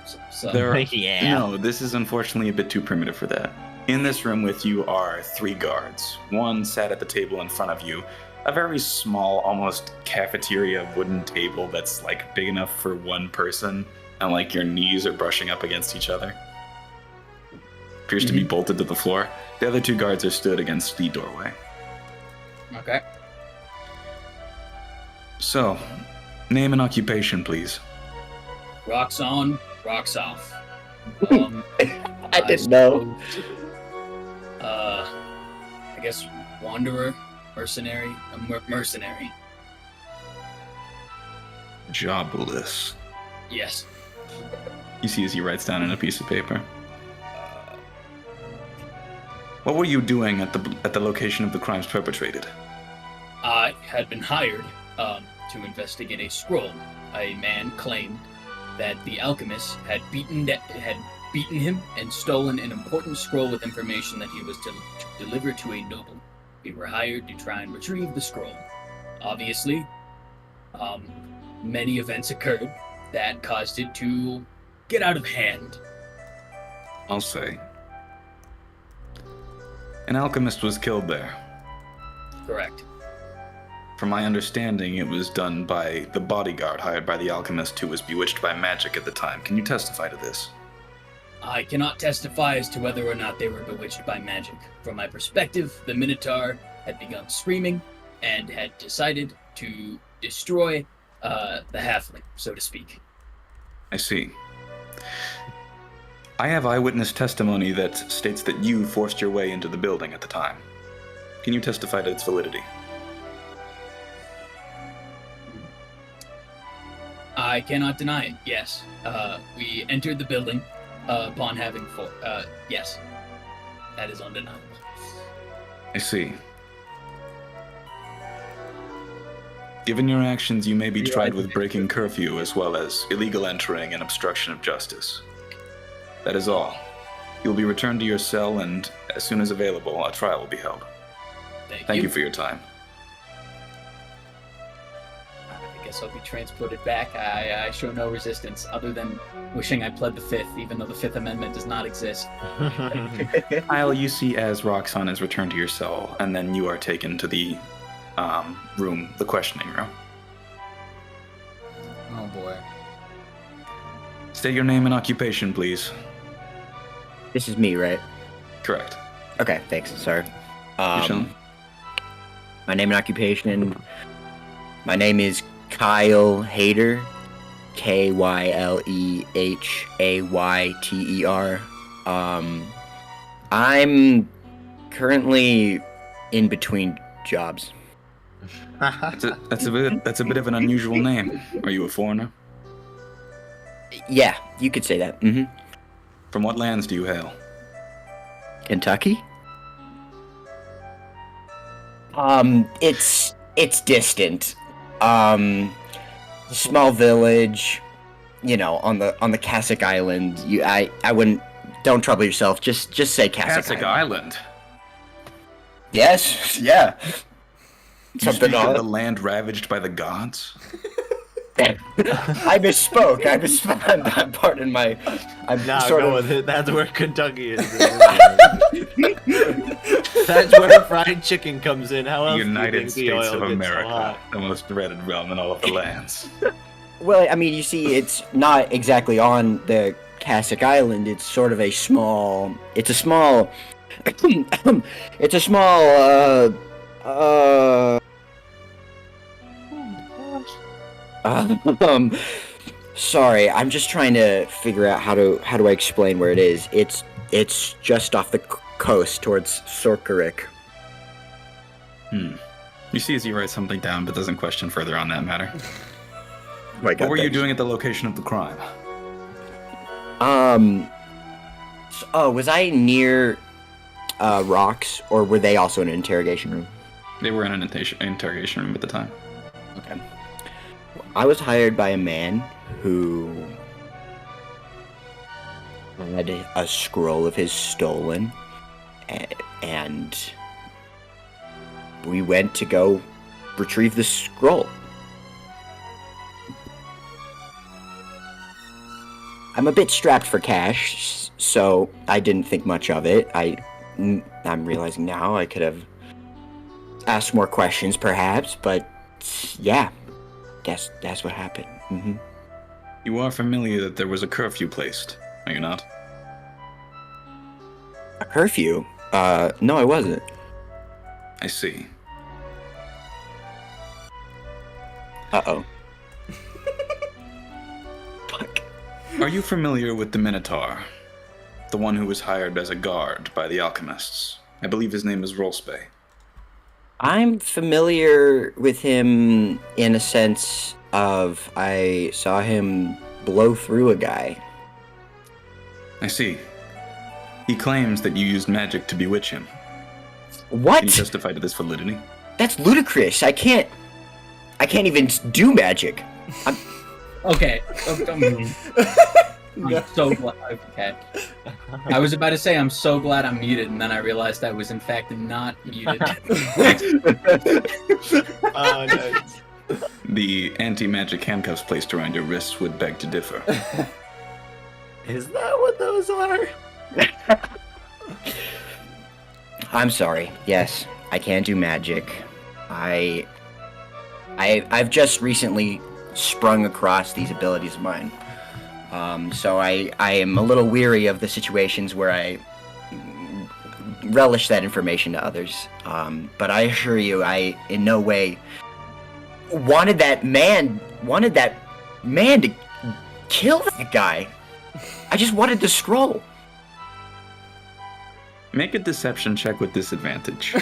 Yeah. No, this is unfortunately a bit too primitive for that. In this room with you are 3 guards. One sat at the table in front of you, a very small, almost cafeteria wooden table that's like big enough for one person, and like your knees are brushing up against each other. Appears to be bolted to the floor. The other 2 guards are stood against the doorway. Okay. So, name and occupation, please. Rocks on, rocks off. I didn't know. I guess wanderer, mercenary, mercenary. Jobless. Yes. You see as he writes down on a piece of paper. What were you doing at the location of the crimes perpetrated? I had been hired to investigate a scroll. A man claimed that the alchemist had beaten him and stolen an important scroll with information that he was to deliver to a noble. We were hired to try and retrieve the scroll. Obviously, many events occurred that caused it to get out of hand. I'll say. An alchemist was killed there. Correct. From my understanding, it was done by the bodyguard hired by the alchemist who was bewitched by magic at the time. Can you testify to this? I cannot testify as to whether or not they were bewitched by magic. From my perspective, the Minotaur had begun screaming and had decided to destroy the halfling, so to speak. I see. I have eyewitness testimony that states that you forced your way into the building at the time. Can you testify to its validity? I cannot deny it, yes. We entered the building upon having yes. That is undeniable. I see. Given your actions, you may be tried with breaking curfew as well as illegal entering and obstruction of justice. That is all. You will be returned to your cell, and as soon as available, a trial will be held. Thank you for your time. I guess I'll be transported back. I show no resistance, other than wishing I pled the Fifth, even though the Fifth Amendment does not exist. Kyle, you see as Roxanne is returned to your cell, and then you are taken to the room, the questioning room. Oh boy. State your name and occupation, please. This is me, right? Correct. Okay, thanks. Sorry. Michelle? My name and occupation. My name is Kyle Hayter. Kylehayter. I'm currently in between jobs. That's a bit of an unusual name. Are you a foreigner? Yeah, you could say that. Mm-hmm. From what lands do you hail? Kentucky? It's distant. Small village, on the Cassock Island. I wouldn't. Don't trouble yourself. Just say Cassock Island. Yes. Yeah. You speak of the land ravaged by the gods? I misspoke. Pardon my. With it. That's where Kentucky is. That's where fried chicken comes in. How else United do you think States the of oil gets so America, hot? the most dreaded realm in all of the lands. Well, I mean, you see, it's not exactly on the Cassock Island. It's sort of a small. It's a small. Sorry, I'm just trying to figure out how do I explain where it is. It's just off the coast towards Sorkarik. You see as he writes something down, but doesn't question further on that matter. What were you doing at the location of the crime? Was I near rocks, or were they also in an interrogation room? They were in an interrogation room at the time. Okay. I was hired by a man who had a scroll of his stolen, and we went to go retrieve the scroll. I'm a bit strapped for cash, so I didn't think much of it. I'm realizing now I could have asked more questions, perhaps, but yeah, that's what happened. Mm-hmm. You are familiar that there was a curfew placed, are you not? A curfew? No, I wasn't. I see. Uh-oh. Fuck. Are you familiar with the Minotaur? The one who was hired as a guard by the alchemists? I believe his name is Rolspe. I'm familiar with him in a sense of I saw him blow through a guy. I see. He claims that you used magic to bewitch him. What? Can you testify to this validity? That's ludicrous. I can't even do magic. Okay. I'm so glad. Okay. I was about to say I'm so glad I'm muted, and then I realized I was in fact not muted. Oh, nice. The anti-magic handcuffs placed around your wrists would beg to differ. Is that what those are? I'm sorry. Yes, I can't do magic. I've just recently sprung across these abilities of mine. So I am a little weary of the situations where I relish that information to others. But I assure you, I in no way wanted that man to kill that guy. I just wanted the scroll. Make a deception check with disadvantage.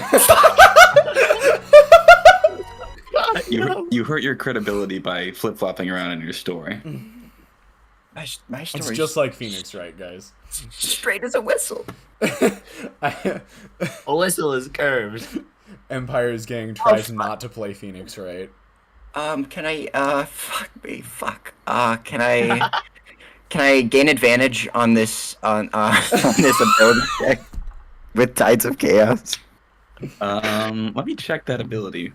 You hurt your credibility by flip-flopping around in your story. My It's story's just like Phoenix Wright, guys. straight as a whistle. I, A whistle is curved. Empire's gang tries not to play Phoenix Wright. Can I, fuck. Can I gain advantage on this, on this ability check with Tides of Chaos? Let me check that ability.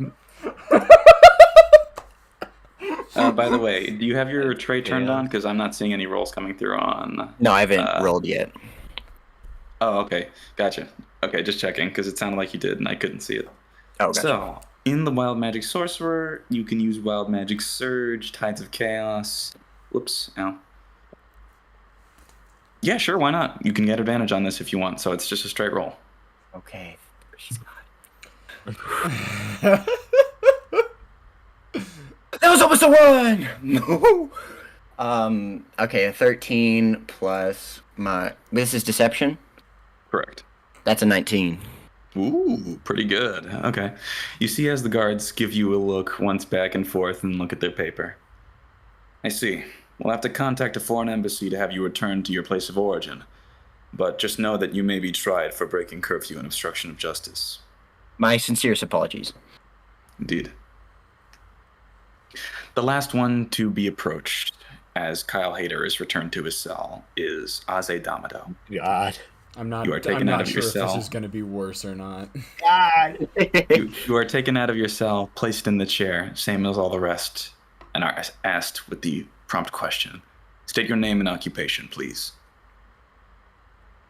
By the way, do you have your tray turned on? Because I'm not seeing any rolls coming through on... No, I haven't rolled yet. Oh, okay. Gotcha. Okay, just checking, because it sounded like you did, and I couldn't see it. Oh, gotcha. So, in the Wild Magic Sorcerer, you can use Wild Magic Surge, Tides of Chaos... Whoops, ow. Yeah, sure, why not? You can get advantage on this if you want, so it's just a straight roll. Okay. She's got That was almost a 1! No! Okay, a 13 plus my... This is Deception? Correct. That's a 19. Ooh, pretty good. Okay. You see as the guards give you a look once back and forth and look at their paper. I see. We'll have to contact a foreign embassy to have you returned to your place of origin. But just know that you may be tried for breaking curfew and obstruction of justice. My sincerest apologies. Indeed. The last one to be approached as Kyle Hayter is returned to his cell is Aze Damato. God. I'm not You are taken out of sure your if this cell. is going to be worse or not. God. You are taken out of your cell, placed in the chair, same as all the rest, and are asked with the prompt question. State your name and occupation, please.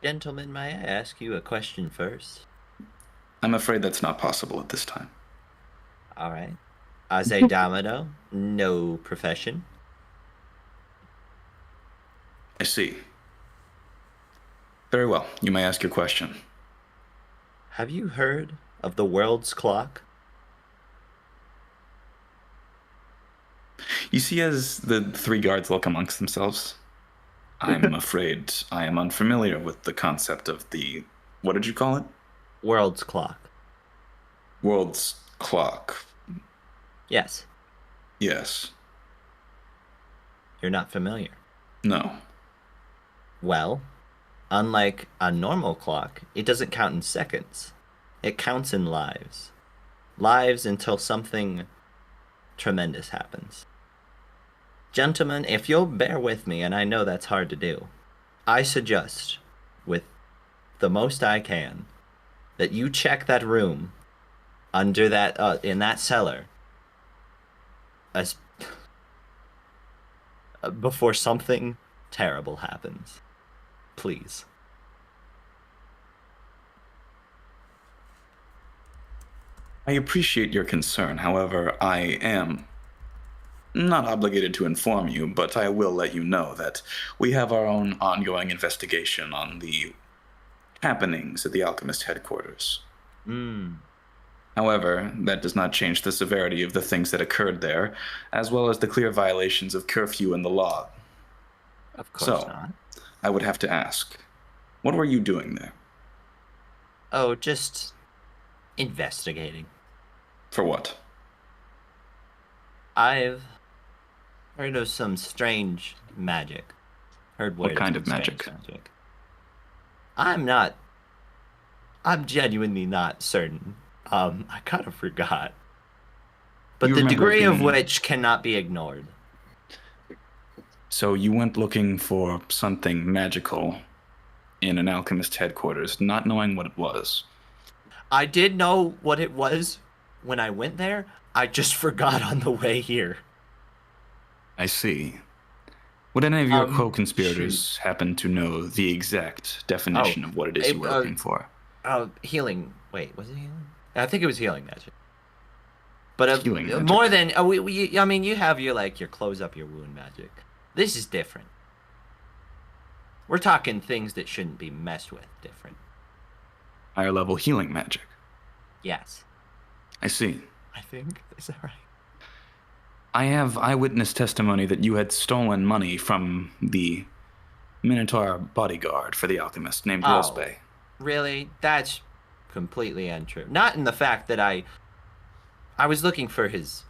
Gentlemen, may I ask you a question first? I'm afraid that's not possible at this time. All right. Aze Damato, no profession. I see. Very well. You may ask your question. Have you heard of the world's clock? You see as the three guards look amongst themselves, I'm afraid I am unfamiliar with the concept of the... What did you call it? World's clock. World's clock. Yes. Yes. You're not familiar. No. Well, unlike a normal clock, it doesn't count in seconds. It counts in lives. Lives until something tremendous happens. Gentlemen, if you'll bear with me, and I know that's hard to do, I suggest, with the most I can, that you check that room under that, in that cellar, as before something terrible happens. Please. I appreciate your concern. However, I am not obligated to inform you, but I will let you know that we have our own ongoing investigation on the happenings at the alchemist headquarters. However, that does not change the severity of the things that occurred there, as well as the clear violations of curfew and the law. Of course So, not. I would have to ask, what were you doing there? Oh, just investigating. For what? I've heard of some strange magic. Heard What word kind some of magic? strange magic. I'm not. I'm genuinely not certain. I kind of forgot. But You the remember degree of being- which cannot be ignored. So you went looking for something magical in an alchemist headquarters, not knowing what it was. I did know what it was when I went there. I just forgot on the way here. I see. Would any of your Um, co-conspirators happen to know the exact definition of what it is you were looking for? Healing. Wait, was it healing? I think it was healing magic. But Healing magic. more than I mean, you have your your close up your wound magic. This is different. We're talking things that shouldn't be messed with. Different. Higher level healing magic. Yes. I see. I think is that right? I have eyewitness testimony that you had stolen money from the Minotaur bodyguard for the alchemist named Oh. Rosbay. Really? That's completely untrue. Not in the fact that I was looking for his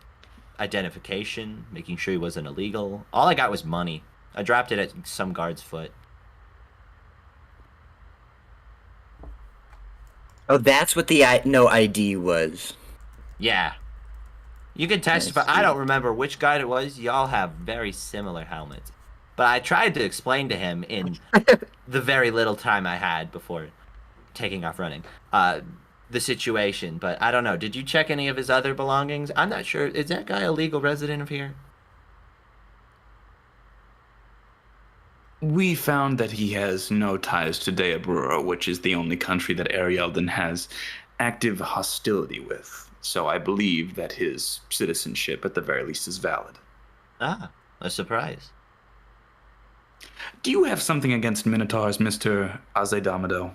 identification, making sure he wasn't illegal. All I got was money. I dropped it at some guard's foot. Oh, that's what the no ID was. Yeah. You can testify. see. I don't remember which guard it was. Y'all have very similar helmets. But I tried to explain to him in the very little time I had before taking off running the situation. But I don't know. Did you check any of his other belongings? I'm not sure. Is that guy a legal resident of here? We found that he has no ties to Deabrura, which is the only country that Arielden has active hostility with. So I believe that his citizenship, at the very least, is valid. Ah, a surprise. Do you have something against Minotaurs, Mr. Azedamado?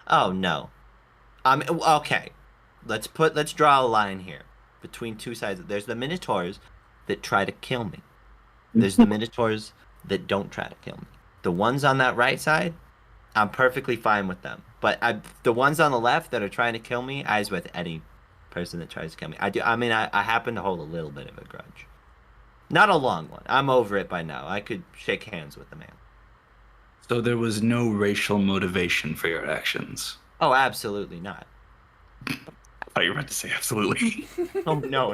Oh no. Okay. Let's draw a line here between two sides. There's the Minotaurs that try to kill me. There's the Minotaurs that don't try to kill me. The ones on that right side, I'm perfectly fine with them. But the ones on the left that are trying to kill me, as with any person that tries to kill me, I happen to hold a little bit of a grudge. Not a long one. I'm over it by now. I could shake hands with the man. So there was no racial motivation for your actions. Oh, absolutely not. I thought you were about to say absolutely. Oh, no.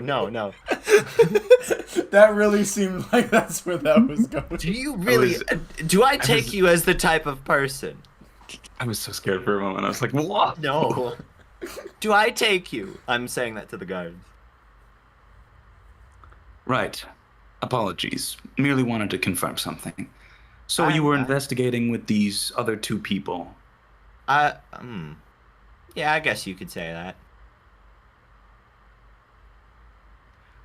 That really seemed like that's where that was going. Do you really... do I take you as the type of person? I was so scared for a moment. I was like, what? No. Do I take you? I'm saying that to the guards. Right. Apologies. Merely wanted to confirm something. So you were investigating with these other two people. Yeah, I guess you could say that.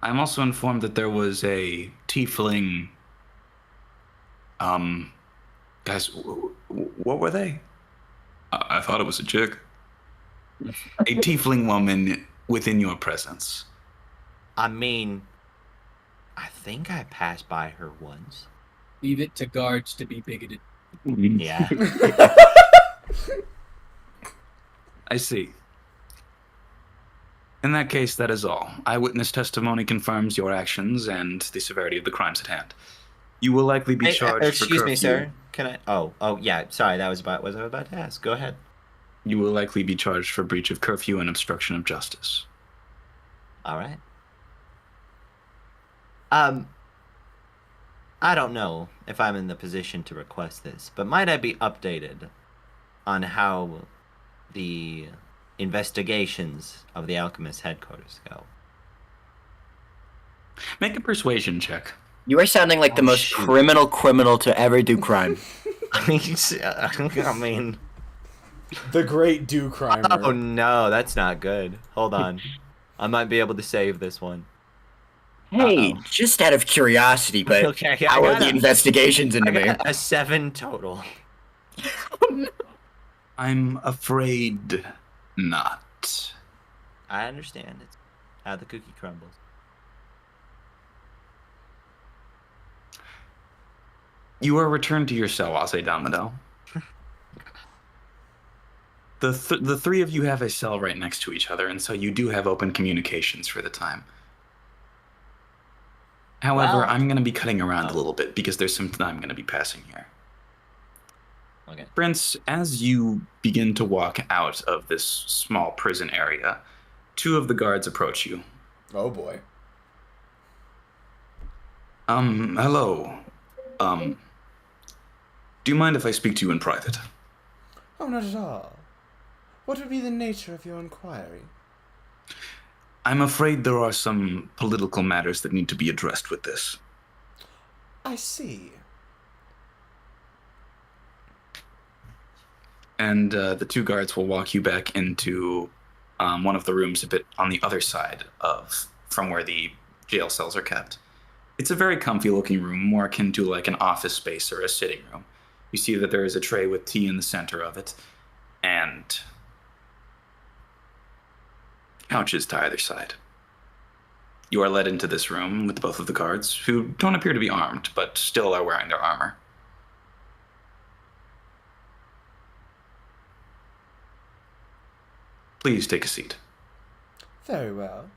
I'm also informed that there was a tiefling. Guys, what were they? I thought it was a chick. A tiefling woman within your presence. I mean, I think I passed by her once. Leave it to guards to be bigoted. Yeah. I see. In that case, that is all. Eyewitness testimony confirms your actions and the severity of the crimes at hand. You will likely be charged for excuse me, curfew. sir. Can I... Oh, yeah. Sorry, that was what I was about to ask. Go ahead. You will likely be charged for breach of curfew and obstruction of justice. All right. I don't know if I'm in the position to request this, but might I be updated on how the investigations of the alchemist headquarters go? Make a persuasion check. You are sounding like the most shoot. criminal to ever do crime. I mean, The great do crimer. oh no, that's not good. Hold on, I might be able to save this one. Hey, just out of curiosity, but Okay, how are the investigations into I me? got a 7 total. I'm afraid not. I understand. It's how the cookie crumbles. You are returned to your cell, Ase Damado. The three of you have a cell right next to each other, and so you do have open communications for the time. However, Well- I'm going to be cutting around a Oh. little bit because there's some time going to be passing here. Okay. Prince, as you begin to walk out of this small prison area, two of the guards approach you. Oh boy. Hello. Do you mind if I speak to you in private? Oh, not at all. What would be the nature of your inquiry? I'm afraid there are some political matters that need to be addressed with this. I see. And the two guards will walk you back into one of the rooms a bit on the other side from where the jail cells are kept. It's a very comfy looking room, more akin to like an office space or a sitting room. You see that there is a tray with tea in the center of it, and couches to either side. You are led into this room with both of the guards, who don't appear to be armed, but still are wearing their armor. Please take a seat. Very well.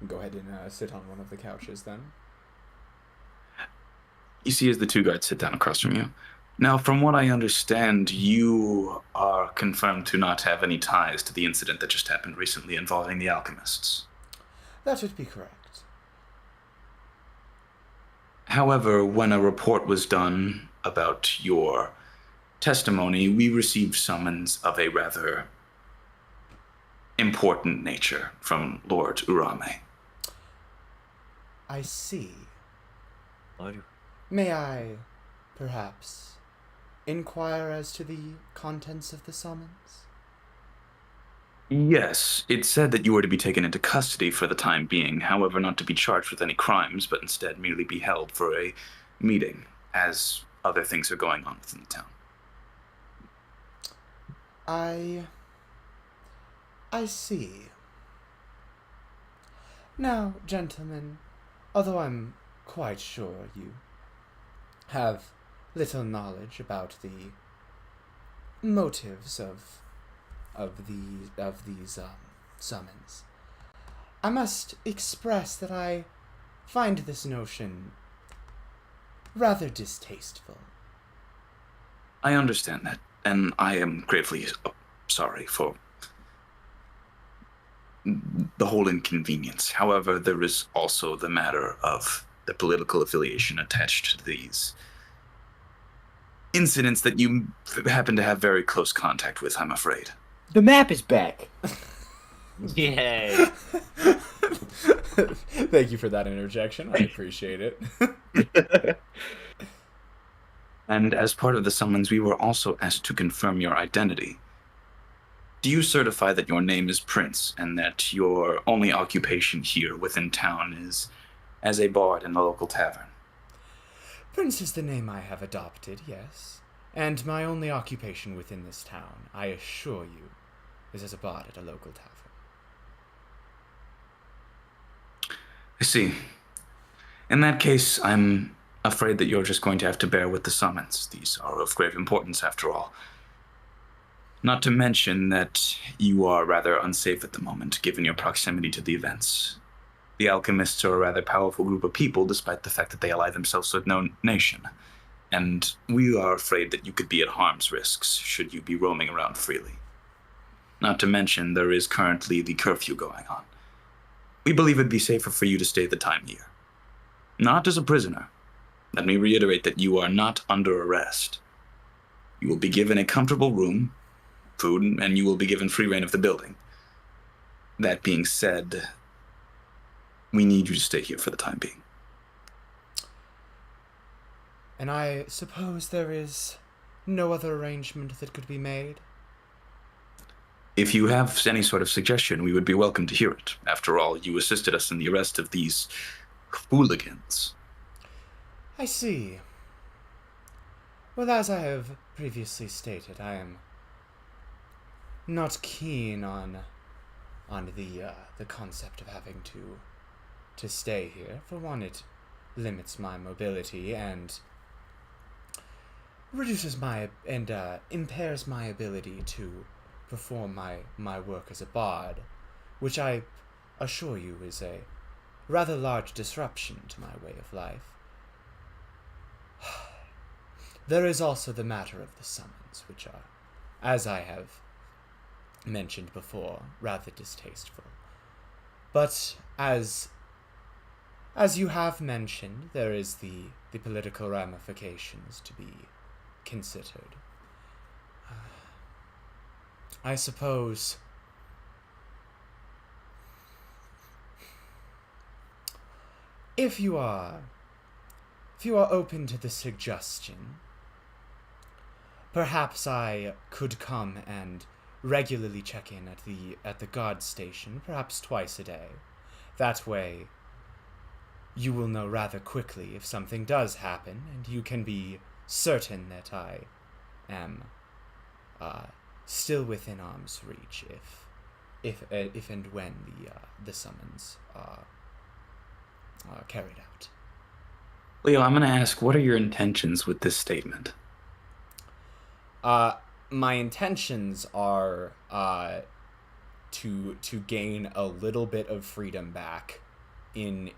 Go ahead and sit on one of the couches then. You see as the two guards sit down across from you. Now, from what I understand, you are confirmed to not have any ties to the incident that just happened recently involving the alchemists. That would be correct. However, when a report was done about your testimony, we received summons of a rather important nature from Lord Urame. I see. Lord, May I, perhaps, inquire as to the contents of the summons? Yes, it said that you were to be taken into custody for the time being, however, not to be charged with any crimes, but instead merely be held for a meeting, as other things are going on within the town. I see. Now, gentlemen, although I'm quite sure you have little knowledge about the motives of these summons, I must express that I find this notion rather distasteful. I understand that, and I am gravely sorry for the whole inconvenience. However, there is also the matter of the political affiliation attached to these incidents that you happen to have very close contact with, I'm afraid. The map is back. Yay. Thank you for that interjection. I appreciate it. And as part of the summons, we were also asked to confirm your identity. Do you certify that your name is Prince, and that your only occupation here within town is as a bard in the local tavern? Prince is the name I have adopted, yes. And my only occupation within this town, I assure you, is as a bard at a local tavern. I see. In that case, I'm afraid that you're just going to have to bear with the summons. These are of grave importance, after all. Not to mention that you are rather unsafe at the moment, given your proximity to the events. The alchemists are a rather powerful group of people, despite the fact that they ally themselves with no nation. And we are afraid that you could be at harm's risks should you be roaming around freely. Not to mention, there is currently the curfew going on. We believe it'd be safer for you to stay the time here. Not as a prisoner. Let me reiterate that you are not under arrest. You will be given a comfortable room, food, and you will be given free rein of the building. That being said, we need you to stay here for the time being. And I suppose there is no other arrangement that could be made? If you have any sort of suggestion, we would be welcome to hear it. After all, you assisted us in the arrest of these hooligans. I see. Well, as I have previously stated, I am not keen on the concept of having to stay here. For one, it limits my mobility, and reduces my and impairs my ability to perform my work as a bard, which I assure you is a rather large disruption to my way of life. There is also the matter of the summons, which are, as I have mentioned before, rather distasteful. But as you have mentioned, there is the political ramifications to be considered. I suppose if you are open to the suggestion, perhaps I could come and regularly check in at the guard station, perhaps twice a day. That way, you will know rather quickly if something does happen, and you can be certain that I am still within arm's reach if and when the summons are carried out. Leo, I'm going to ask, what are your intentions with this statement? My intentions are to gain a little bit of freedom back in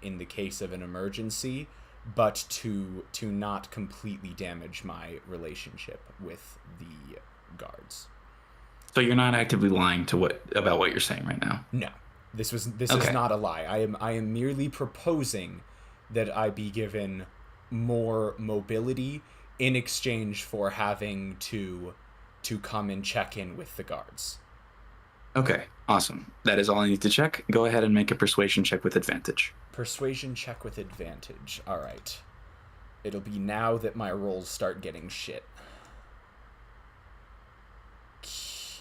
the case of an emergency, but to not completely damage my relationship with the guards. So you're not actively lying about what you're saying right now? No. This is Okay. not a lie. I am merely proposing that I be given more mobility in exchange for having to come and check in with the guards. Okay, awesome. That is all I need to check. Go ahead and make a persuasion check with advantage. Persuasion check with advantage. All right. It'll be now that my rolls start getting shit.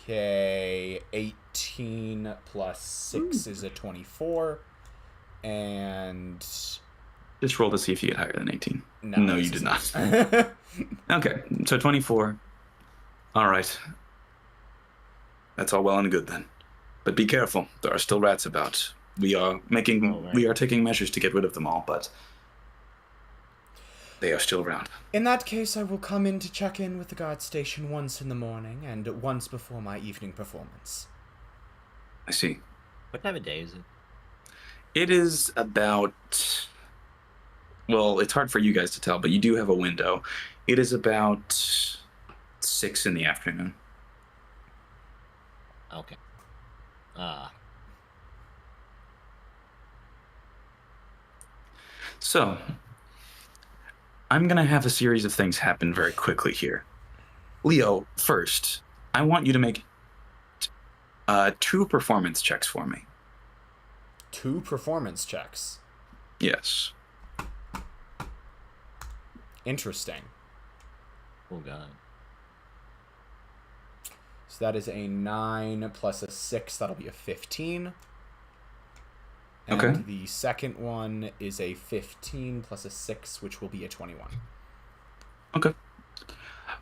Okay, 18 plus 6 is a 24, and... Just roll to see if you get higher than 18. No, you did not. Okay, so 24. All right. That's all well and good then. But be careful. There are still rats about. We are taking measures to get rid of them all, but they are still around. In that case, I will come in to check in with the guard station once in the morning and once before my evening performance. I see. What time of day is it? It is about... Well, it's hard for you guys to tell, but you do have a window. It is about 6 in the afternoon. Okay. So, I'm going to have a series of things happen very quickly here. Leo, first, I want you to make 2 performance checks for me. 2 performance checks. Yes. Interesting. Oh, God. So that is a 9 plus a 6. That'll be a 15. And Okay. the second one is a 15 plus a 6, which will be a 21. Okay.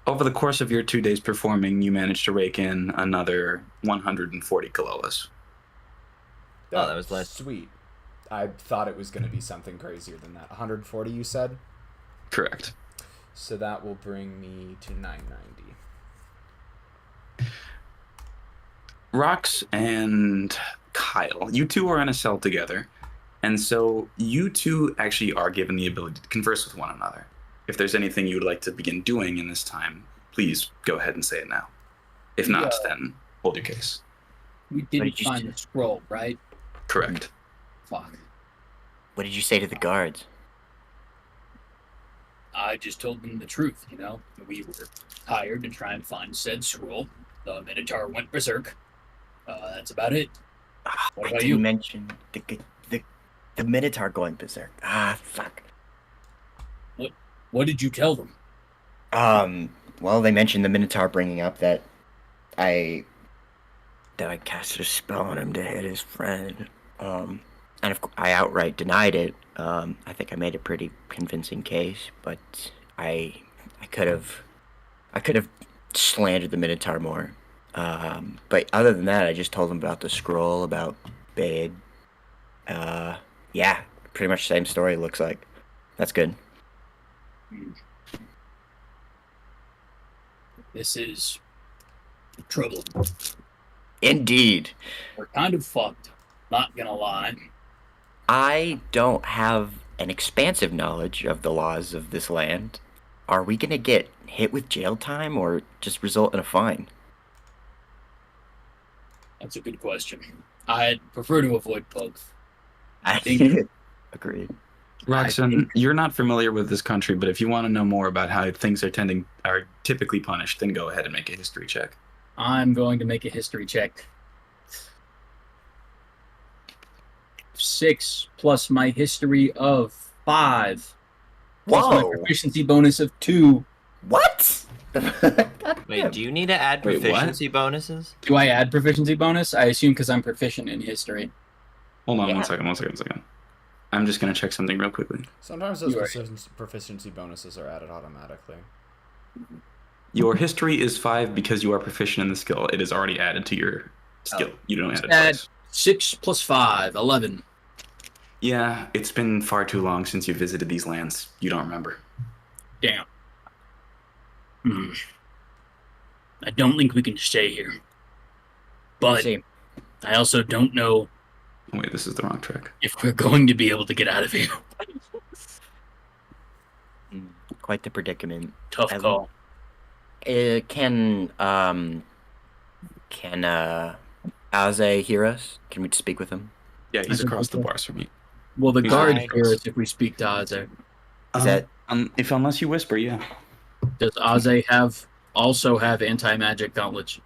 Over the course of your 2 days performing, you managed to rake in another 140 Kalolas. Oh, that was less. Sweet. I thought it was going to be something crazier than that. 140, you said? Correct. So that will bring me to 990. Rox and Kyle, you two are in a cell together, and so you two actually are given the ability to converse with one another. If there's anything you would like to begin doing in this time, please go ahead and say it now. If not, then hold your case. We didn't find the scroll, right? Correct. Fuck. What did you say to the guards? I just told them the truth, you know? We were hired to try and find said scroll. The Minotaur went berserk. That's about it. What I about didn't you? mention the Minotaur going berserk. Fuck. What did you tell them? Well, they mentioned the Minotaur bringing up that I casted a spell on him to hit his friend. And I outright denied it. I think I made a pretty convincing case, but I could have slandered the Minotaur more. But other than that, I just told them about the scroll, about Bade. Yeah, pretty much the same story, looks like. That's good. This is trouble. Indeed. We're kind of fucked. Not gonna lie. I don't have an expansive knowledge of the laws of this land. Are we gonna get hit with jail time or just result in a fine? That's a good question. I'd prefer to avoid both. I think- Agreed. Roxanne, you're not familiar with this country, but if you want to know more about how things are typically punished, then go ahead and make a history check. I'm going to make a history check. 6 plus my history of 5. Plus my Whoa! proficiency bonus of 2. What? Wait, do you need to add Wait, what? proficiency bonuses? Do I add proficiency bonus? I assume because I'm proficient in history. Hold on Yeah. one second. I'm just going to check something real quickly. Sometimes those You are- proficiency bonuses are added automatically. Your history is 5 because you are proficient in the skill. It is already added to your skill. You don't add it Add twice. 6 plus 5, 11. Yeah, it's been far too long since you visited these lands. You don't remember. Damn. I don't think we can stay here. But See, I also don't know Oh, wait, this is the wrong track. if we're going to be able to get out of here. quite the predicament. Tough Evan? call. Can Aze hear us? Can we speak with him? Yeah, he's across the bars from you. Well, the He's guard right. hears us if we speak to Aze. Is that Unless you whisper, yeah. Does Aze also have anti-magic gauntlets?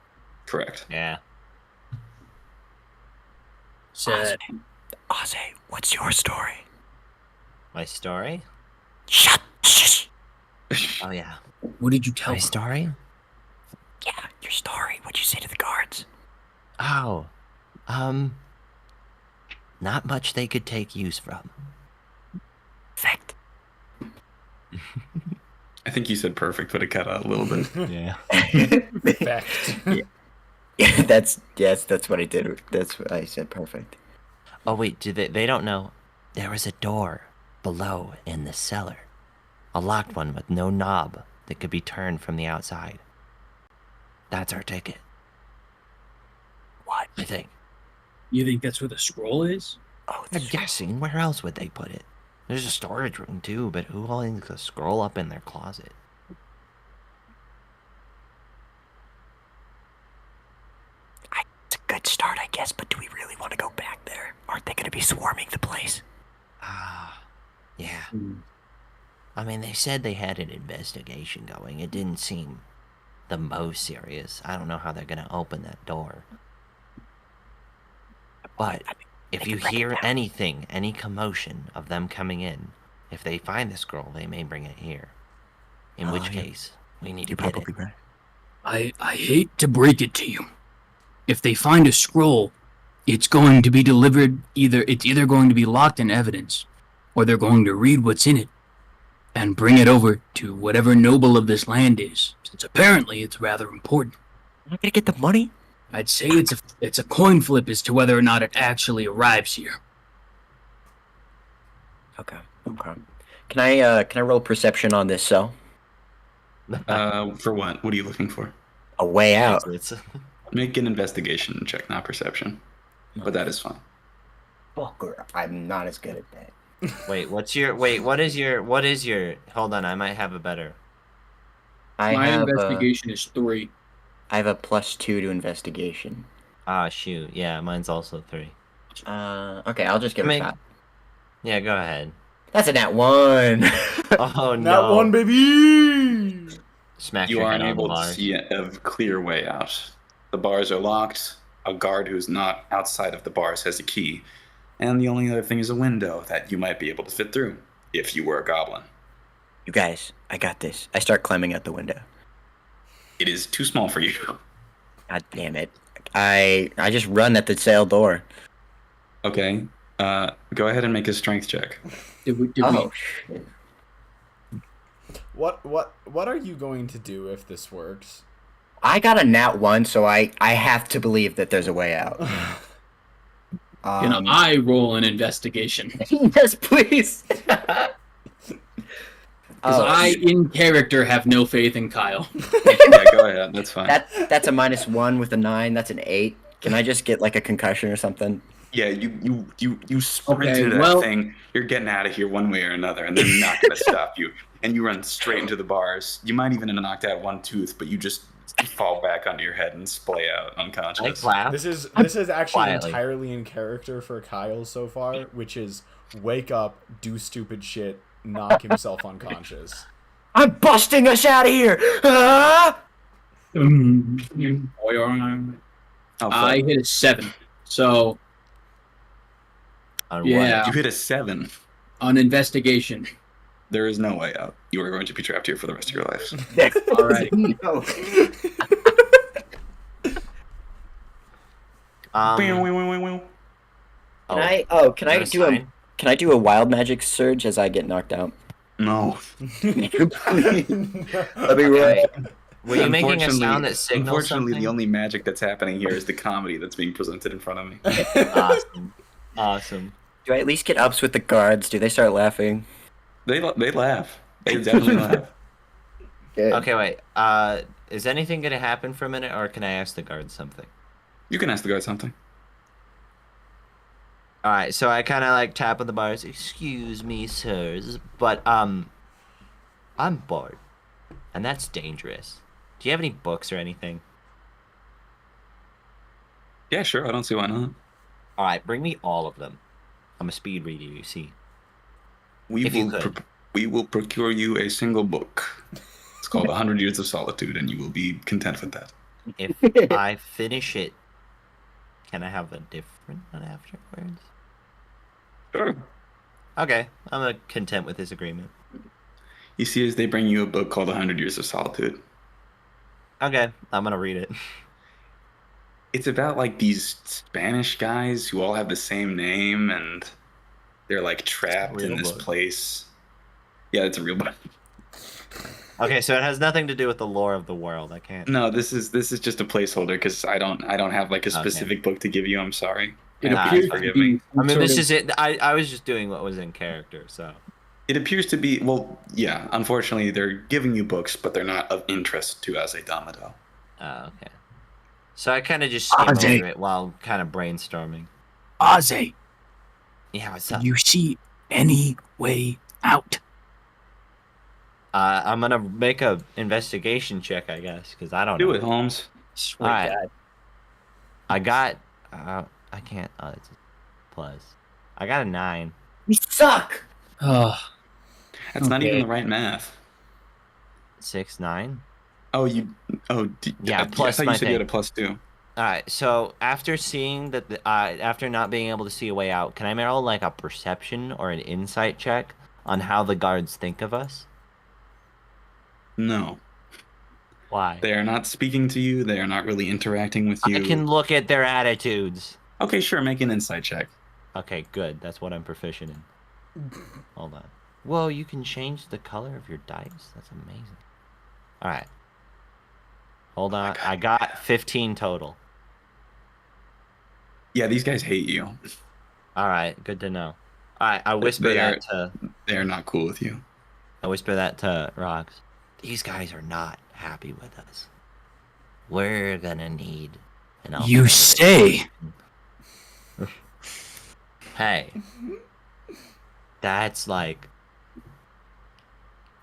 Correct. Yeah. Said, Aze? What's your story? My story? Shut. Shh. Oh yeah. what did you tell My her? story? Yeah, your story. What'd you say to the guards? Oh. Not much they could take use from. Fact. I think you said perfect, but it cut out a little bit. Yeah. Fact. Yeah, that's what I did. That's what I said. Perfect. Oh wait, they don't know. There was a door below in the cellar. A locked one with no knob that could be turned from the outside. That's our ticket. What? I think. You think that's where the scroll is? Oh, I'm guessing. Where else would they put it? There's a storage room too, but who holds a scroll up in their closet? it's a good start, I guess. But do we really want to go back there? Aren't they going to be swarming the place? Ah, yeah. I mean, they said they had an investigation going. It didn't seem the most serious. I don't know how they're gonna open that door. But if you hear anything, any commotion of them coming in, if they find the scroll, they may bring it here. In which yeah. case, we need to You're get probably it. right. I hate to break it to you. If they find a scroll, it's going to be delivered it's either going to be locked in evidence, or they're going to read what's in it and bring it over to whatever noble of this land is, since apparently it's rather important. I'm not gonna get the money. I'd say it's a coin flip as to whether or not it actually arrives here. Okay. Can I roll perception on this cell? For what? What are you looking for? A way out. It's- Make an investigation check, not perception. But that is fine. Fucker, I'm not as good at that. what is your hold on, I might have a better. I My have investigation is 3. I have a +2 to investigation. Ah shoot, yeah, mine's also 3. Okay, I'll just give it a shot. Yeah, go ahead. That's a nat 1. Oh no. Not one, baby. Smack You your are head on the unable to bars. see a clear way out. The bars are locked. A guard who's not outside of the bars has a key. And the only other thing is a window that you might be able to fit through, if you were a goblin. You guys, I got this. I start climbing out the window. It is too small for you. God damn it. I just run at the cell door. Okay. Go ahead and make a strength check. Did we, Shit. What are you going to do if this works? I got a nat 1, so I have to believe that there's a way out. can I roll an investigation? Yes, please. Because Oh, I, in character, have no faith in Kyle. Yeah, go ahead. That's fine. that's a -1 with a 9. That's an 8. Can I just get like a concussion or something? Yeah, you sprint Okay, into that well- thing. You're getting out of here one way or another, and they're not going to stop you. And you run straight into the bars. You might even have knocked out one tooth, but you just fall back onto your head and splay out I unconscious. clap. This is actually Quietly. entirely in character for Kyle so far, which is wake up, do stupid shit, knock himself unconscious. I'm busting us out of here. Ah! Oh, I fuck. hit a 7. So, On yeah, You hit a 7. on investigation. There is no way out. You are going to be trapped here for the rest of your life. All right. No. Oh, Can I that's do a fine. can I do a wild magic surge as I get knocked out? No. That'd be Okay. right. Were you making a Unfortunately- sound that signals Unfortunately, something? the only magic that's happening here is the comedy that's being presented in front of me. Awesome. Awesome. Do I at least get ups with the guards? Do they start laughing? They laugh. They definitely laugh. Good. Okay, wait. Is anything gonna happen for a minute, or can I ask the guards something? You can ask the guard something. All right, so I kind of like tap on the bars. Excuse me, sirs, but I'm bored, and that's dangerous. Do you have any books or anything? Yeah, sure. I don't see why not. All right, bring me all of them. I'm a speed reader, you see. We If you will could. we will procure you a single book. It's called 100 Years of Solitude, and you will be content with that. If I finish it, can I have a different one afterwards? Sure. Okay, I'm content with this agreement. You see, as they bring you a book called 100 Years of Solitude. Okay, I'm gonna read it. It's about like these Spanish guys who all have the same name, and they're like trapped Real in this book. place. Yeah, it's a real book. Okay, so it has nothing to do with the lore of the world. I can't. No, this is just a placeholder because I don't have like a Okay. specific book to give you. I'm sorry. It Nah, appears it's to forgive be me. I mean, sort this of- is it. I was just doing what was in character, so. It appears to be, well, yeah, unfortunately, they're giving you books, but they're not of interest to as a Damato. Oh, okay. So I kind of just skim Ozzy. over it while kind of brainstorming. Ozzy, Yeah, what's do up? you see any way out? I'm gonna make a investigation check, I guess, because I don't Do know. it, Holmes. Swear to Alright. God. I got. I can't. Oh, it's a plus. I got a 9. We suck. Oh, That's not Okay. even the right math. 6, 9. Oh, you. Oh, Yeah, I plus thought my you said you thing. had a +2. All right. So after seeing that, after not being able to see a way out, can I roll like a perception or an insight check on how the guards think of us? No, Why? they are not speaking to you. They are not really interacting with you. I can look at their attitudes. Okay, sure. Make an insight check. Okay, good. That's what I'm proficient in. Hold on. Whoa, you can change the color of your dice? That's amazing. All right. Hold on. I got 15 total. Yeah, these guys hate you. All right, good to know. All right, I whisper They that to They are not cool with you. Rox. These guys are not happy with us. We're gonna need an You alternative. say? Hey, that's like.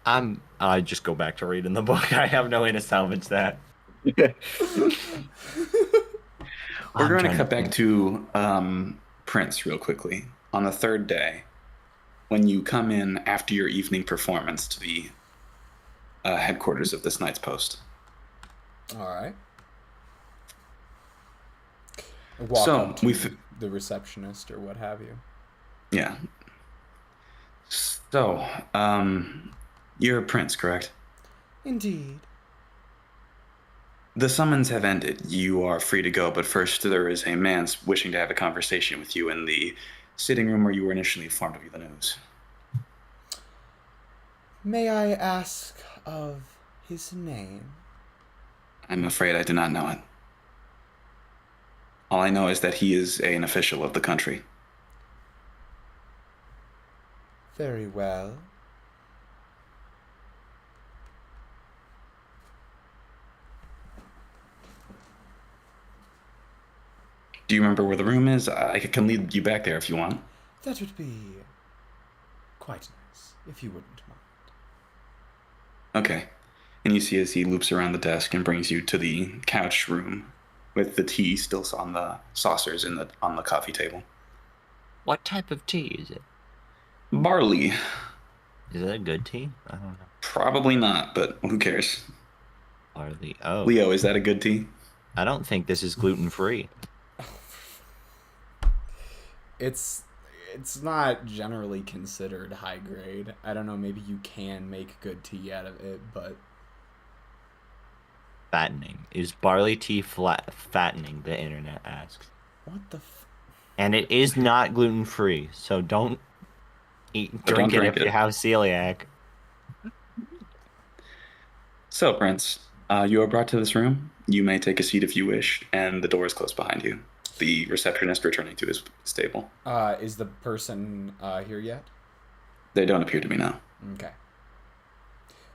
I just go back to reading the book. I have no way to salvage that. We're I'm going to trying cut think. back to Prince real quickly. On the third day, when you come in after your evening performance to the headquarters of this Knight's Post. All right. Walk So, up to we've- the receptionist or what have you. Yeah. So, you're Prince, correct? Indeed. The summons have ended. You are free to go, but first there is a man wishing to have a conversation with you in the sitting room where you were initially informed of the news. May I ask of his name? I'm afraid I do not know it. All I know is that he is an official of the country. Very well. Do you remember where the room is? I can lead you back there if you want. That would be quite nice, if you wouldn't mind. Okay. And you see as he loops around the desk and brings you to the couch room with the tea still on the saucers on the coffee table. What type of tea is it? Barley. Is it a good tea? I don't know. Probably not, but who cares? Barley. Oh. Leo, is that a good tea? I don't think this is gluten-free. It's not generally considered high grade. I don't know, maybe you can make good tea out of it, but Fattening. Is barley tea fattening, the internet asks. what the And it is not gluten-free, so don't drink it if you have celiac. So, Prince, you are brought to this room. You may take a seat if you wish, and the door is closed behind you. The receptionist returning to his table. Is the person here yet? They don't appear to be now. Okay.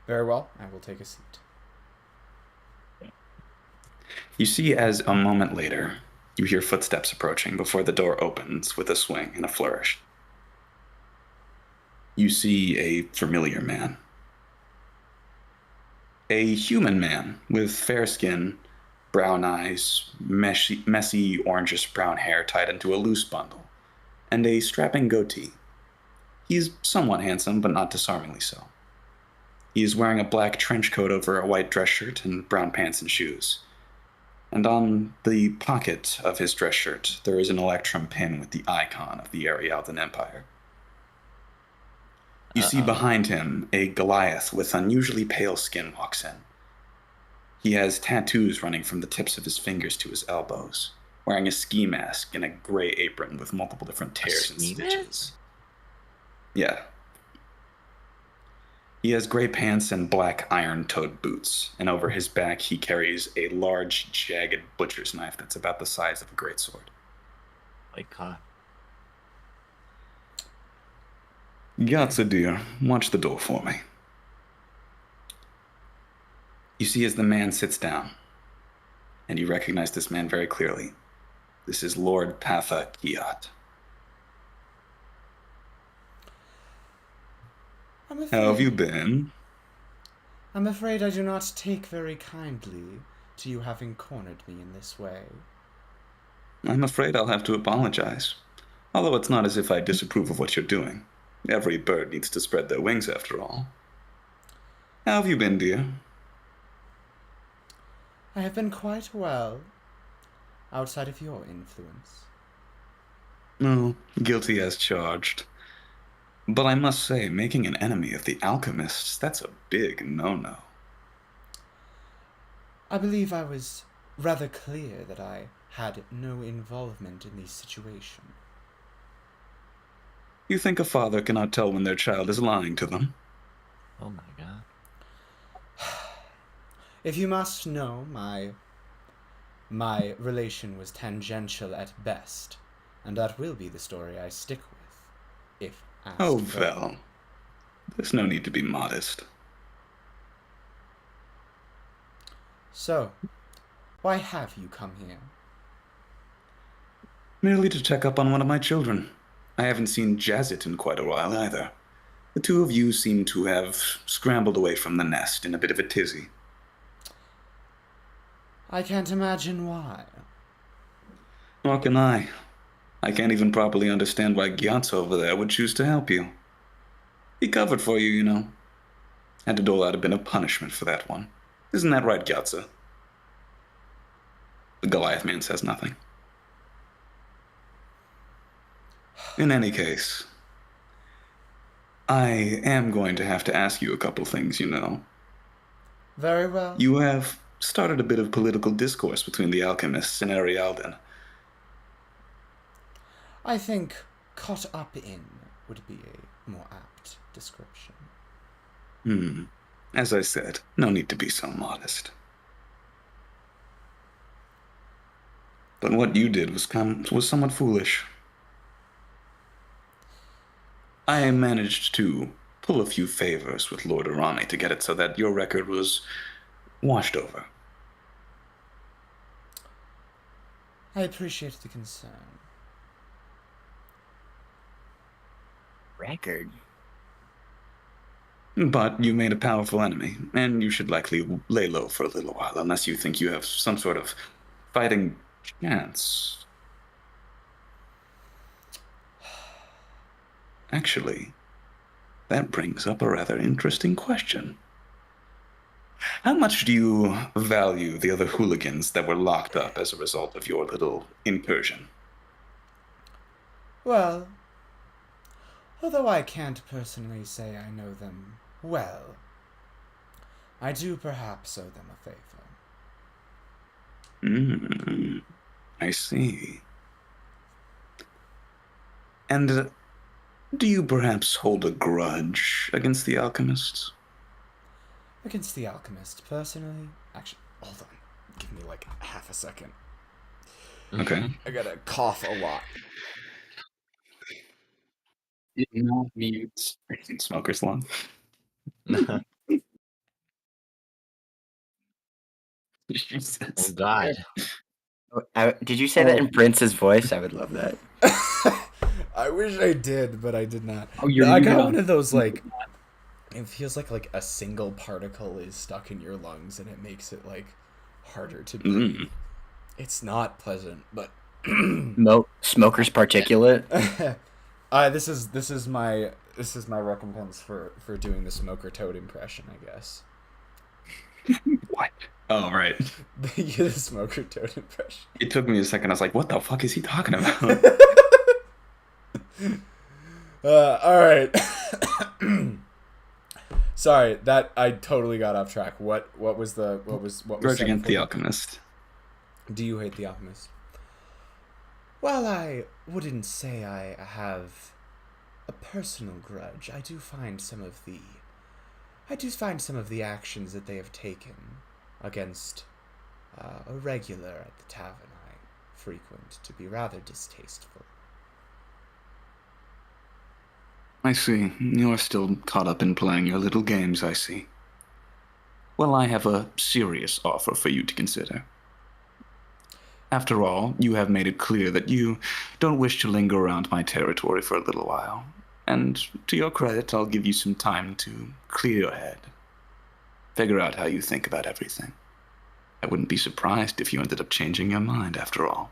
Very well, I will take a seat. You see as a moment later, you hear footsteps approaching before the door opens with a swing and a flourish. You see a familiar man. A human man with fair skin, brown eyes, messy orangish brown hair tied into a loose bundle, and a strapping goatee. He's somewhat handsome, but not disarmingly so. He is wearing a black trench coat over a white dress shirt and brown pants and shoes. And on the pocket of his dress shirt, there is an electrum pin with the icon of the Arialdan Empire. You see behind him a Goliath with unusually pale skin walks in. He has tattoos running from the tips of his fingers to his elbows, wearing a ski mask and a gray apron with multiple different tears and stitches. Yeah. He has gray pants and black iron-toed boots, and over his back he carries a large, jagged butcher's knife that's about the size of a greatsword. Like, God. Yatsa, dear, watch the door for me. You see as the man sits down, and you recognize this man very clearly. This is Lord Patha Kiat. How have you been? I'm afraid I do not take very kindly to you having cornered me in this way. I'm afraid I'll have to apologize. Although it's not as if I disapprove of what you're doing. Every bird needs to spread their wings, after all. How have you been, dear? I have been quite well, outside of your influence. No, guilty as charged. But I must say, making an enemy of the alchemists, that's a big no-no. I believe I was rather clear that I had no involvement in the situation. You think a father cannot tell when their child is lying to them? Oh my God. If you must know, my relation was tangential at best, and that will be the story I stick with, if asked. Oh, further. Vel. There's no need to be modest. So, why have you come here? Merely to check up on one of my children. I haven't seen Jazzit in quite a while either. The two of you seem to have scrambled away from the nest in a bit of a tizzy. I can't imagine why. Nor can I. I can't even properly understand why Gyatso over there would choose to help you. He covered for you, you know. Had to dole out a bit of punishment for that one. Isn't that right, Gyatso? The Goliath man says nothing. In any case, I am going to have to ask you a couple things, you know. Very well. You have started a bit of political discourse between the alchemists and Arialdan. I think caught up in would be a more apt description. As I said, no need to be so modest. But what you did was somewhat foolish. I managed to pull a few favors with Lord Arani to get it so that your record was washed over. I appreciate the concern. Record. But you made a powerful enemy, and you should likely lay low for a little while, unless you think you have some sort of fighting chance. Actually, that brings up a rather interesting question. How much do you value the other hooligans that were locked up as a result of your little incursion? Well, although I can't personally say I know them well, I do perhaps owe them a favor. I see. And do you perhaps hold a grudge against the alchemists? Against the alchemist, personally? Actually, hold on. Give me like half a second. Okay. I gotta cough a lot. Did not mute. Smoker's lung. Jesus. Oh God. Did you say that in Prince's voice? I would love that. I wish I did, but I did not. Oh, you're I got muted one on- of those like. It feels like a single particle is stuck in your lungs, and it makes it like harder to breathe. It's not pleasant, but Smoker's particulate. this is my recompense for doing the smoker toad impression, I guess. What? Oh, right. The smoker toad impression. It took me a second. I was like, what the fuck is he talking about? All right. Sorry, that I totally got off track. What was Grudge said against the before? alchemist. Do you hate the alchemist? Well, I wouldn't say I have a personal grudge. I do find some of the actions that they have taken against a regular at the tavern I frequent to be rather distasteful. I see. You're still caught up in playing your little games, I see. Well, I have a serious offer for you to consider. After all, you have made it clear that you don't wish to linger around my territory for a little while. And to your credit, I'll give you some time to clear your head. Figure out how you think about everything. I wouldn't be surprised if you ended up changing your mind after all.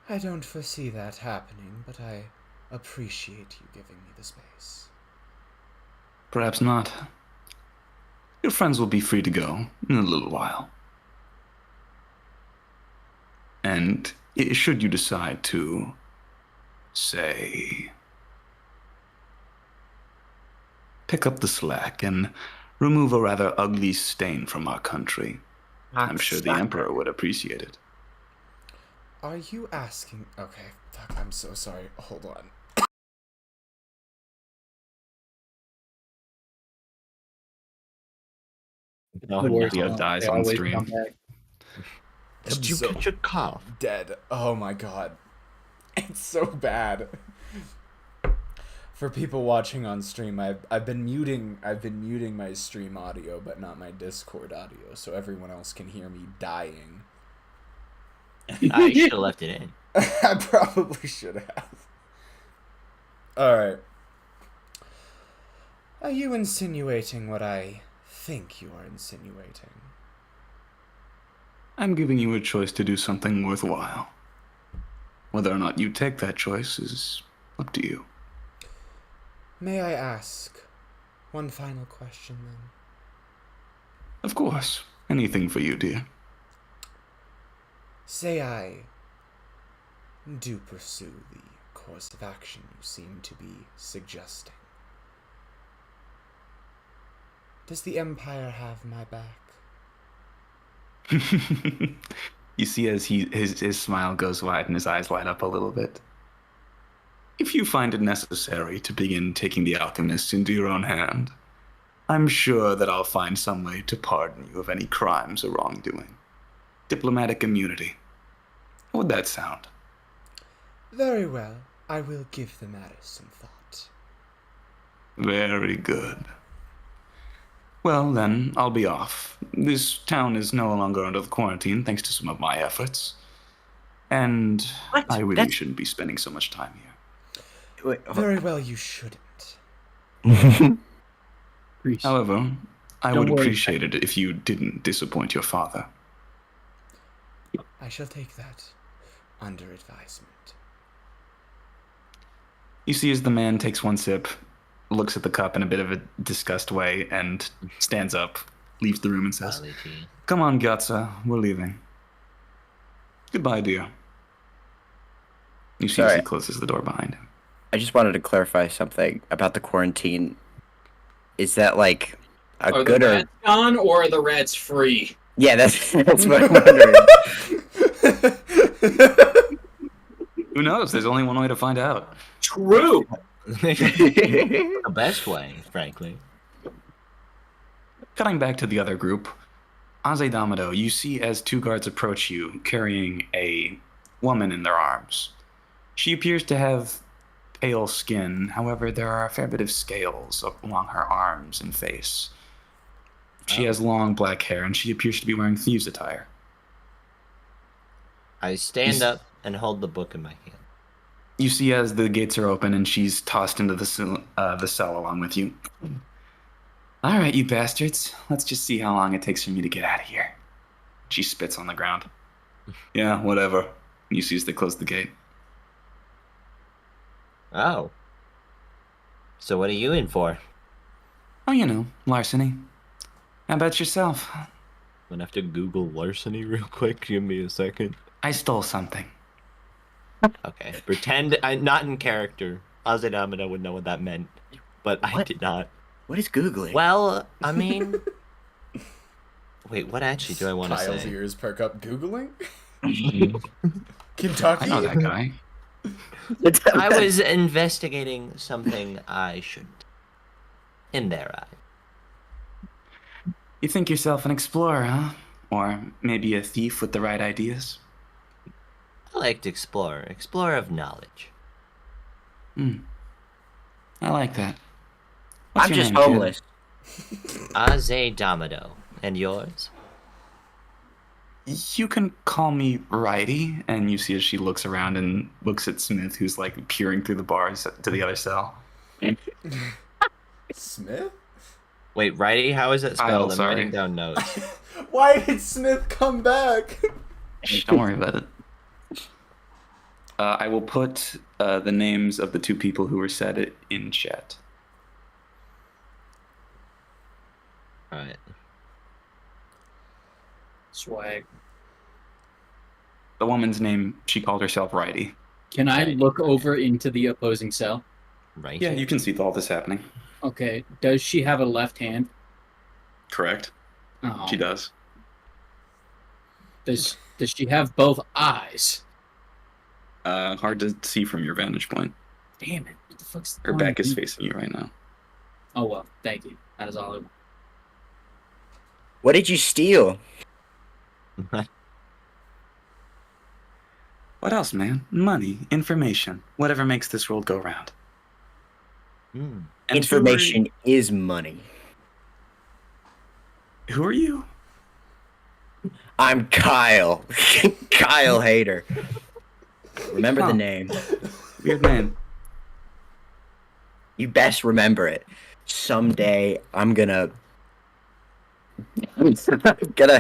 I don't foresee that happening, but I appreciate you giving me the space. Perhaps not. Your friends will be free to go in a little while. And should you decide to, say, pick up the slack and remove a rather ugly stain from our country, I'm sure the Emperor would appreciate it. Are you asking... Okay, fuck, I'm so sorry. Hold on. No, The worst Theo one. dies They on always stream. come back. Did you so catch a cough? dead. Oh my god. It's so bad. For people watching on stream, I've been muting my stream audio, but not my Discord audio, so everyone else can hear me dying. You should have left it in. I probably should have. Alright. Are you insinuating what I think you are insinuating? I'm giving you a choice to do something worthwhile. Whether or not you take that choice is up to you. May I ask one final question, then? Of course. Anything for you, dear. Say I do pursue the course of action you seem to be suggesting. Does the Empire have my back? You see as his smile goes wide and his eyes light up a little bit. If you find it necessary to begin taking the alchemists into your own hand, I'm sure that I'll find some way to pardon you of any crimes or wrongdoing. Diplomatic immunity. How would that sound? Very well. I will give the matter some thought. Very good. Well, then, I'll be off. This town is no longer under the quarantine thanks to some of my efforts. And What? I really That's- shouldn't be spending so much time here. Wait, Very well, you shouldn't. However, I Don't would worry. appreciate it if you didn't disappoint your father. I shall take that under advisement. You see as the man takes one sip, looks at the cup in a bit of a disgust way, and stands up, leaves the room and says, Golly gee. "Come on, Gatsa, we're leaving. Goodbye, dear." You see as he Sorry. closes the door behind him. I just wanted to clarify something about the quarantine. Is that like a Are good the or? rats gone or are the rats free? Yeah, that's what I'm wondering. Who knows? There's only one way to find out. True. The best way, frankly. Cutting back to the other group, Aze Damado, you see as two guards approach you, carrying a woman in their arms. She appears to have pale skin, however, there are a fair bit of scales along her arms and face. She has long black hair, and she appears to be wearing thieves' attire. I stand up and hold the book in my hand. You see as the gates are open, and she's tossed into the cell along with you. All right, you bastards. Let's just see how long it takes for me to get out of here. She spits on the ground. Yeah, whatever. You see as they close the gate. Oh. So what are you in for? Oh, you know, larceny. How about yourself? I'm gonna have to Google larceny real quick. Give me a second. I stole something. Okay. Pretend I'm not in character. Azedamina would know what that meant, but I What? did not. What is googling? Well, I mean, wait. What actually do I want to Kyle's say? ears perk up. Googling? I Kentucky? know that guy. I was investigating something I shouldn't. In their eye. You think yourself an explorer, huh? Or maybe a thief with the right ideas? I like to explore. Explorer of knowledge. I like that. What's I'm your just name, kid? homeless. Aze Damado. And yours? You can call me Righty. And you see as she looks around and looks at Smith, who's like peering through the bars to the other cell. Smith? Wait, righty? How is it Kyle, spelled? I'm sorry. writing down notes. Why did Smith come back? Don't worry about it. I will put the names of the two people who were said in chat. Alright. Swag. The woman's name, she called herself Righty. Can I look over into the opposing cell? Right. Yeah, you can see all this happening. Okay. Does she have a left hand? Correct. Oh. She does. Does she have both eyes? Hard to see from your vantage point. Damn it. What the fuck's Her back is facing you right now. Oh well, thank you. That is all I want. What did you steal? What else, man? Money, information, whatever makes this world go round. Hmm. And Information is money. Who are you? I'm Kyle. Kyle Hayter. Remember the Huh. name. Weird name. You best remember it. Someday I'm gonna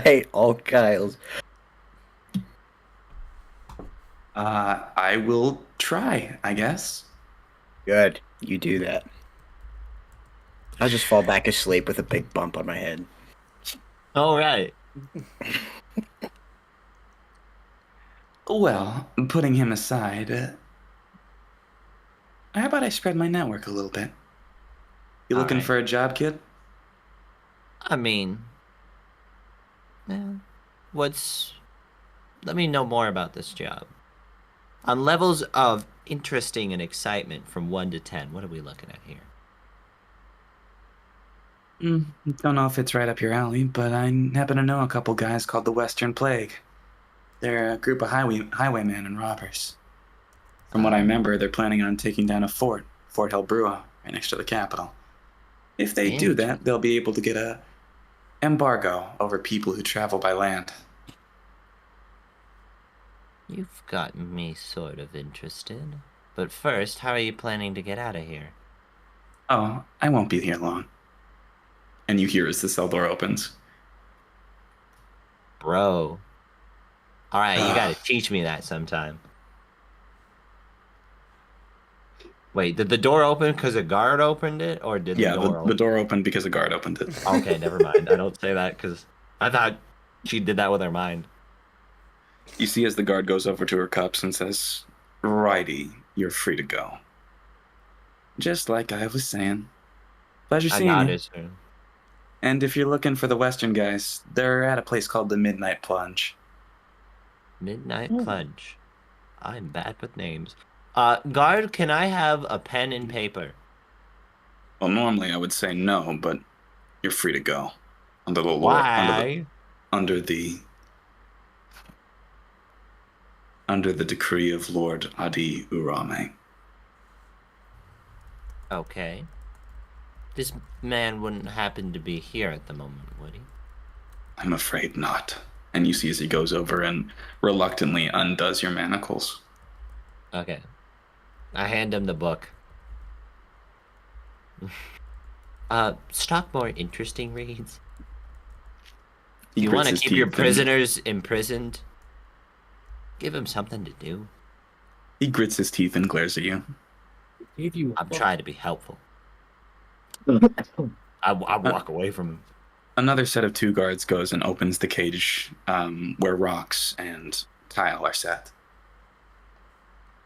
hate all Kyles. I will try, I guess. Good. You do that. I'll just fall back asleep with a big bump on my head. Alright. Well, putting him aside, how about I spread my network a little bit? You looking Alright. for a job, kid? I mean, let me know more about this job. On levels of interesting and excitement from 1 to 10, what are we looking at here? Don't know if it's right up your alley, but I happen to know a couple guys called the Western Plague. They're a group of highwaymen and robbers. From what I remember, they're planning on taking down a Fort Helbrua, right next to the capital. If they do that, they'll be able to get a embargo over people who travel by land. You've got me sort of interested. But first, how are you planning to get out of here? Oh, I won't be here long. And you hear as the cell door opens. Bro. Alright, you gotta Ah. teach me that sometime. Wait, did the door open because a guard opened it? Or did Yeah, the door the open? door opened because a guard opened it. Okay, never mind. I don't say that because I thought she did that with her mind. You see as the guard goes over to her cups and says, "Righty, you're free to go." Just like I was saying. Pleasure I seeing you. nodded, sir. And if you're looking for the Western guys, they're at a place called the Midnight Plunge. Midnight Plunge. I'm bad with names. Guard, can I have a pen and paper? Well, normally I would say no, but you're free to go. Under the law. Why? Under the decree of Lord Adi Urame. Okay. This man wouldn't happen to be here at the moment, would he? I'm afraid not. And you see as he goes over and reluctantly undoes your manacles. Okay. I hand him the book. Stock more interesting reads. He You grits want to his keep your teeth and- prisoners imprisoned? Give them something to do. He grits his teeth and glares at you. Gave you a I'm book. trying to be helpful. I walk away from him. Another set of 2 guards goes and opens the cage where rocks and tile are set.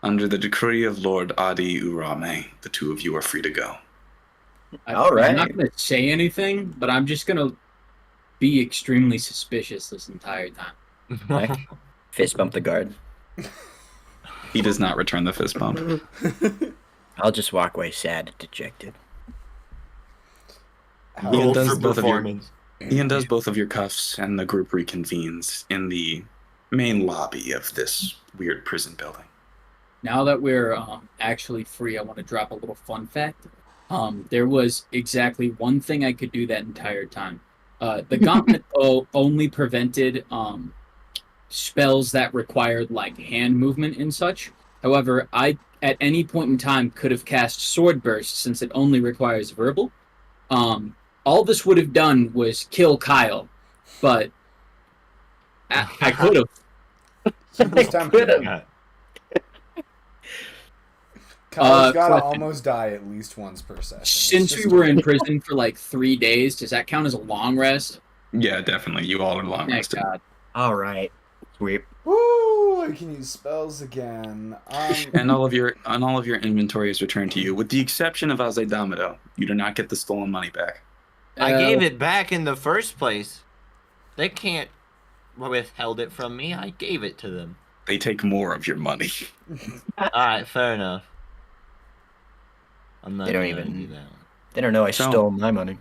Under the decree of Lord Adi Urame, the 2 of you are free to go. All right. I'm not going to say anything, but I'm just going to be extremely suspicious this entire time. Right. Fist bump the guard. He does not return the fist bump. I'll just walk away sad, dejected. He Roll undoes for both of your- performance. He undoes both of your cuffs, and the group reconvenes in the main lobby of this weird prison building. Now that we're actually free, I want to drop a little fun fact. There was exactly one thing I could do that entire time. The gauntlet only prevented spells that required like hand movement and such. However, I at any point in time could have cast Sword Burst since it only requires verbal. All this would have done was kill Kyle, but I could have. He was tempted. Yeah. Kyle's gotta question. almost die at least once per session. It's Since we just- were in prison for like 3 days, does that count as a long rest? Yeah, definitely. You all are long Thank rested. God. All right. Sweep. Woo! I can use spells again. And all of your inventory is returned to you, with the exception of Azedamido. You do not get the stolen money back. I gave it back in the first place. They can't withheld it from me. I gave it to them. They take more of your money. Alright, fair enough. I'm not They don't gonna even- do that. They don't know I So- stole my money.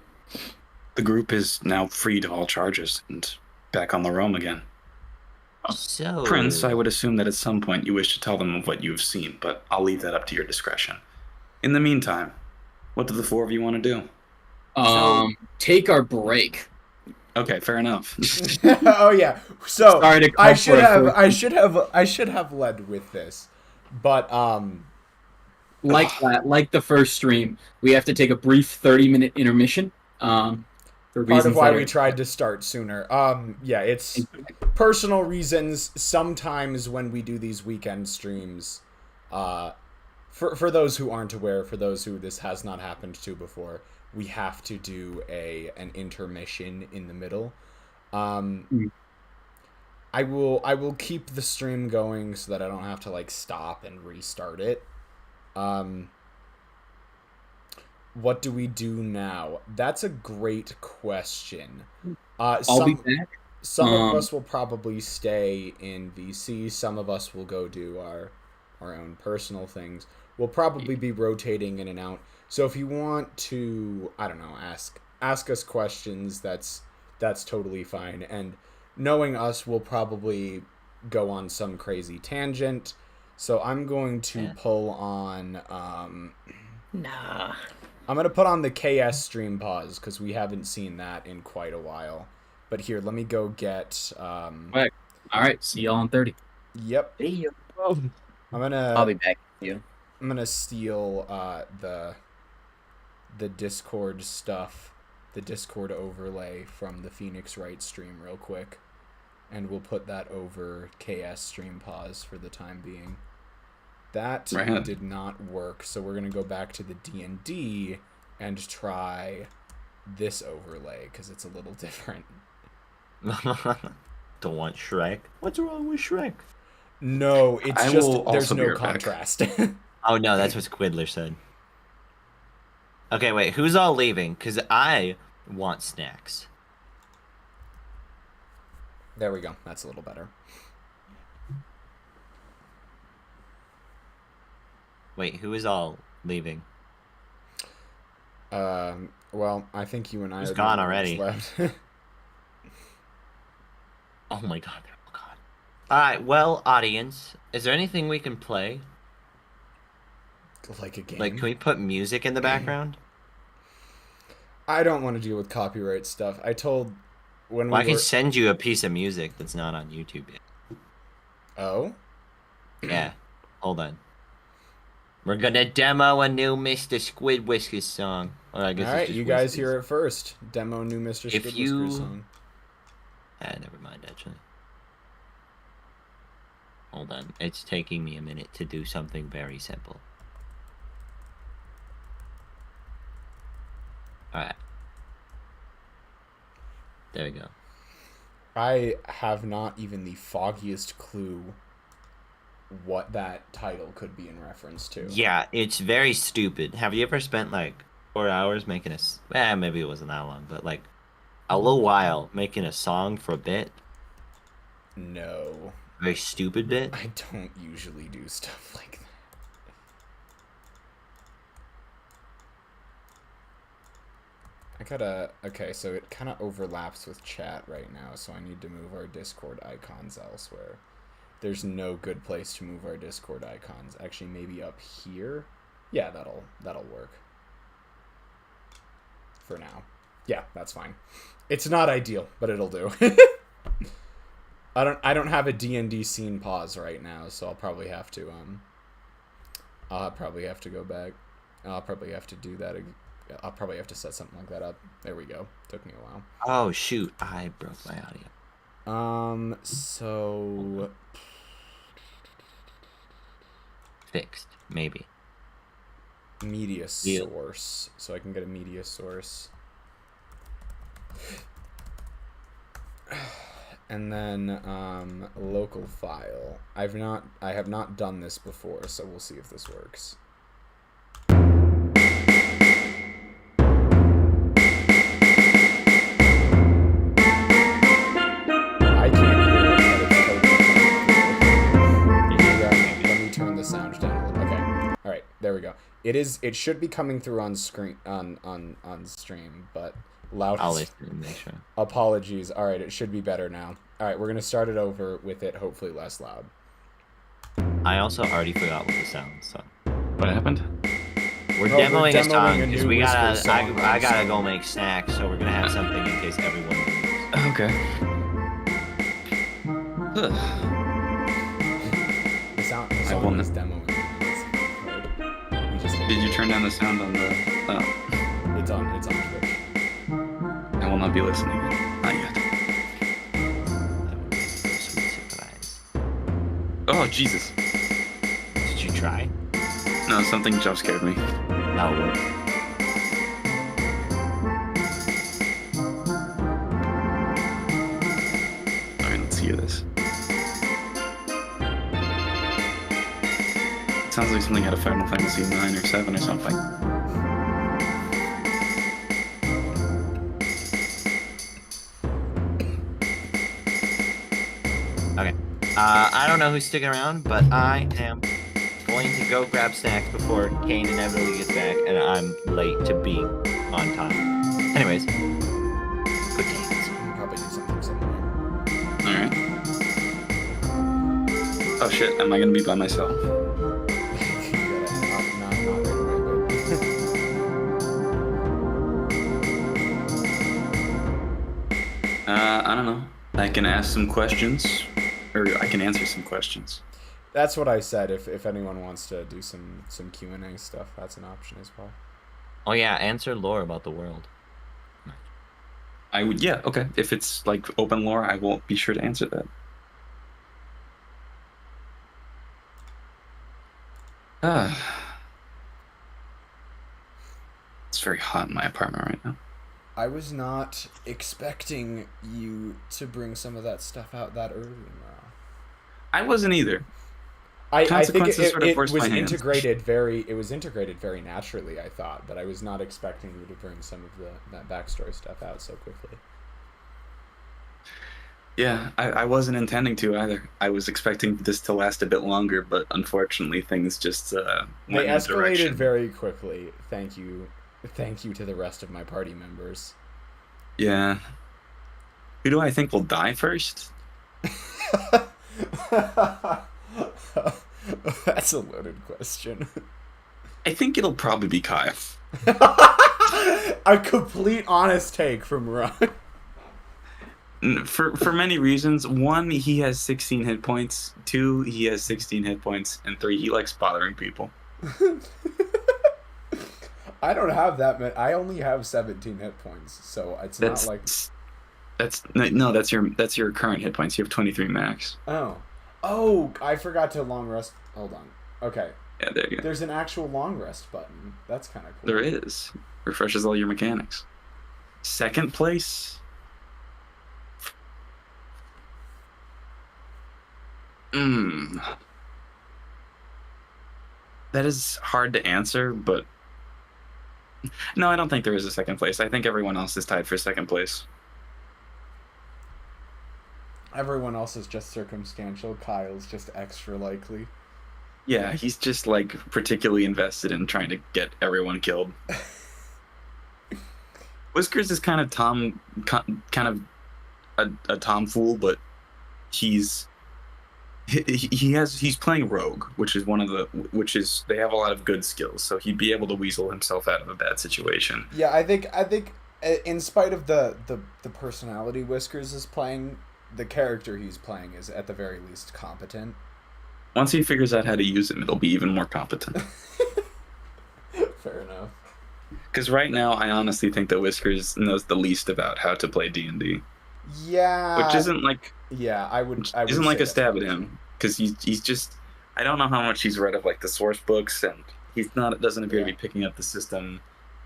The group is now freed of all charges and back on the roam again. So, Prince, I would assume that at some point you wish to tell them of what you have seen, but I'll leave that up to your discretion. In the meantime, what do the 4 of you want to do? Take our break. Okay, fair enough. Oh yeah. So Sorry to I come should for have it. I should have led with this, but Like the first stream, we have to take a brief 30-minute intermission. For part of reasons why that we are- tried to start sooner. Yeah, it's personal reasons. Sometimes when we do these weekend streams, for those who aren't aware, for those who this has not happened to before, we have to do an intermission in the middle. I will keep the stream going so that I don't have to like stop and restart it. What do we do now? That's a great question. I'll be back. Some of us will probably stay in VC. Some of us will go do our own personal things. We'll probably be rotating in and out. So if you want to, I don't know, ask us questions, that's totally fine. And knowing us, we'll probably go on some crazy tangent. So I'm going to pull on Nah. I'm gonna put on the KS stream pause because we haven't seen that in quite a while. But here, let me go get. Right. All right. See y'all in 30. Yep. See you. I'm gonna. I'll be back with you. I'm gonna steal the Discord stuff, the Discord overlay from the Phoenix Wright stream real quick, and we'll put that over KS stream pause for the time being. That Right. did not work, so we're gonna go back to the D&D and try this overlay because it's a little different. Don't want Shrek. What's wrong with Shrek? No, it's I just will there's also be no right back. contrast. Oh no, that's what Squidler said. Okay, wait, who's all leaving? Because I want snacks. There we go. That's a little better. Wait, who is all leaving? Well, I think you and I Who's are the gone only ones already? left. Oh my god, they're all gone. Alright, well, audience, is there anything we can play? Like a game. Like, can we put music in the background? I don't want to deal with copyright stuff. I told when Well, I we can were. send you a piece of music that's not on YouTube yet. Oh. Yeah, hold on. We're gonna demo a new Mr. Squid Whiskers song. Well, I guess All it's right, just you guys Whiskers. hear it first. Demo new Mr. If Squid you- Whiskers song. Never mind, actually. Hold on. It's taking me a minute to do something very simple. Alright. There we go. I have not even the foggiest clue what that title could be in reference to. Yeah, it's very stupid. Have you ever spent like 4 hours making maybe it wasn't that long, but like a little while making a song for a bit? No. Very stupid bit? I don't usually do stuff like that. Okay, so it kind of overlaps with chat right now, so I need to move our Discord icons elsewhere. There's no good place to move our Discord icons. Actually, maybe up here? Yeah, that'll work. For now. Yeah, that's fine. It's not ideal, but it'll do. I don't have a D&D scene pause right now, so I'll probably have to go back. I'll probably have to do that. I'll probably have to set something like that up. There we go. Took me a while. Oh shoot, I broke my audio. So Fixed, maybe. media Yeah. source. So I can get a media source. And then local file. I have not done this before, so we'll see if this works. I can't hear it, but it's totally coming through. Yeah, let me turn the sound down a little. Okay. All right, there we go. It should be coming through on screen on stream, but loud. I'll listen and make sure. Apologies. All right, it should be better now. All right, we're going to start it over with it hopefully less loud. I also already forgot what the sound, so. What happened? We're No, we're demoing a demoing song a because new we gotta. Whiskers song I gotta also. go make snacks, so we're gonna have something in case everyone leaves. Okay. Ugh. The sound I will is not- demoing. We just Did you turn down the sound on the... Oh, It's on Twitch. I will not be listening. Not yet. That would be a sweet surprise. Oh, Jesus. Did you try? No, something jump scared me. That'll work. Alright, let's hear this. It sounds like something out of Final Fantasy 9 or 7 or something. Okay. I don't know who's sticking around, but I am going to go grab snacks before Kane inevitably gets back, and I'm late to being on time. Anyways, good games. We'll probably do something similar. Alright. Oh shit, am I gonna be by myself? Not right away, but I don't know. I can ask some questions, or I can answer some questions. That's what I said. If anyone wants to do some Q&A stuff, that's an option as well. Oh yeah, answer lore about the world. I would, yeah, okay. If it's like open lore, I will be sure to answer that. It's very hot in my apartment right now. I was not expecting you to bring some of that stuff out that early, Mara. I wasn't either. I think Consequences sort of it forced was my hand. integrated very naturally, I thought, but I was not expecting you to bring some of that backstory stuff out so quickly. Yeah, I wasn't intending to either. I was expecting this to last a bit longer, but unfortunately things just They went in a escalated direction. very quickly. Thank you to the rest of my party members. Yeah. Who do I think will die first? That's a loaded question. I think it'll probably be Kyle. A complete honest take from Ron. For many reasons. One, he has 16 hit points. Two, he has 16 hit points. And three, he likes bothering people. I don't have that many. I only have 17 hit points, so it's not like. That's your current hit points. You have 23 max. Oh, I forgot to long rest. Hold on. Okay. Yeah, there you go. There's an actual long rest button. That's kind of cool. There is. Refreshes all your mechanics. Second place. That is hard to answer, but no, I don't think there is a second place. I think everyone else is tied for second place. Everyone else is just circumstantial. Kyle's just extra likely. Yeah, he's just like particularly invested in trying to get everyone killed. Whiskers is kind of a tomfool, but he's playing rogue, which is they have a lot of good skills, so he'd be able to weasel himself out of a bad situation. Yeah, I think in spite of the personality Whiskers is playing, the character he's playing is at the very least competent. Once he figures out how to use him, it'll be even more competent. Fair enough. Because right now, I honestly think that Whiskers knows the least about how to play D&D. Yeah. Which isn't like... Yeah, I would isn't like say a stab at that's him, because he's just... I don't know how much he's read of like the source books, and doesn't appear to be picking up the system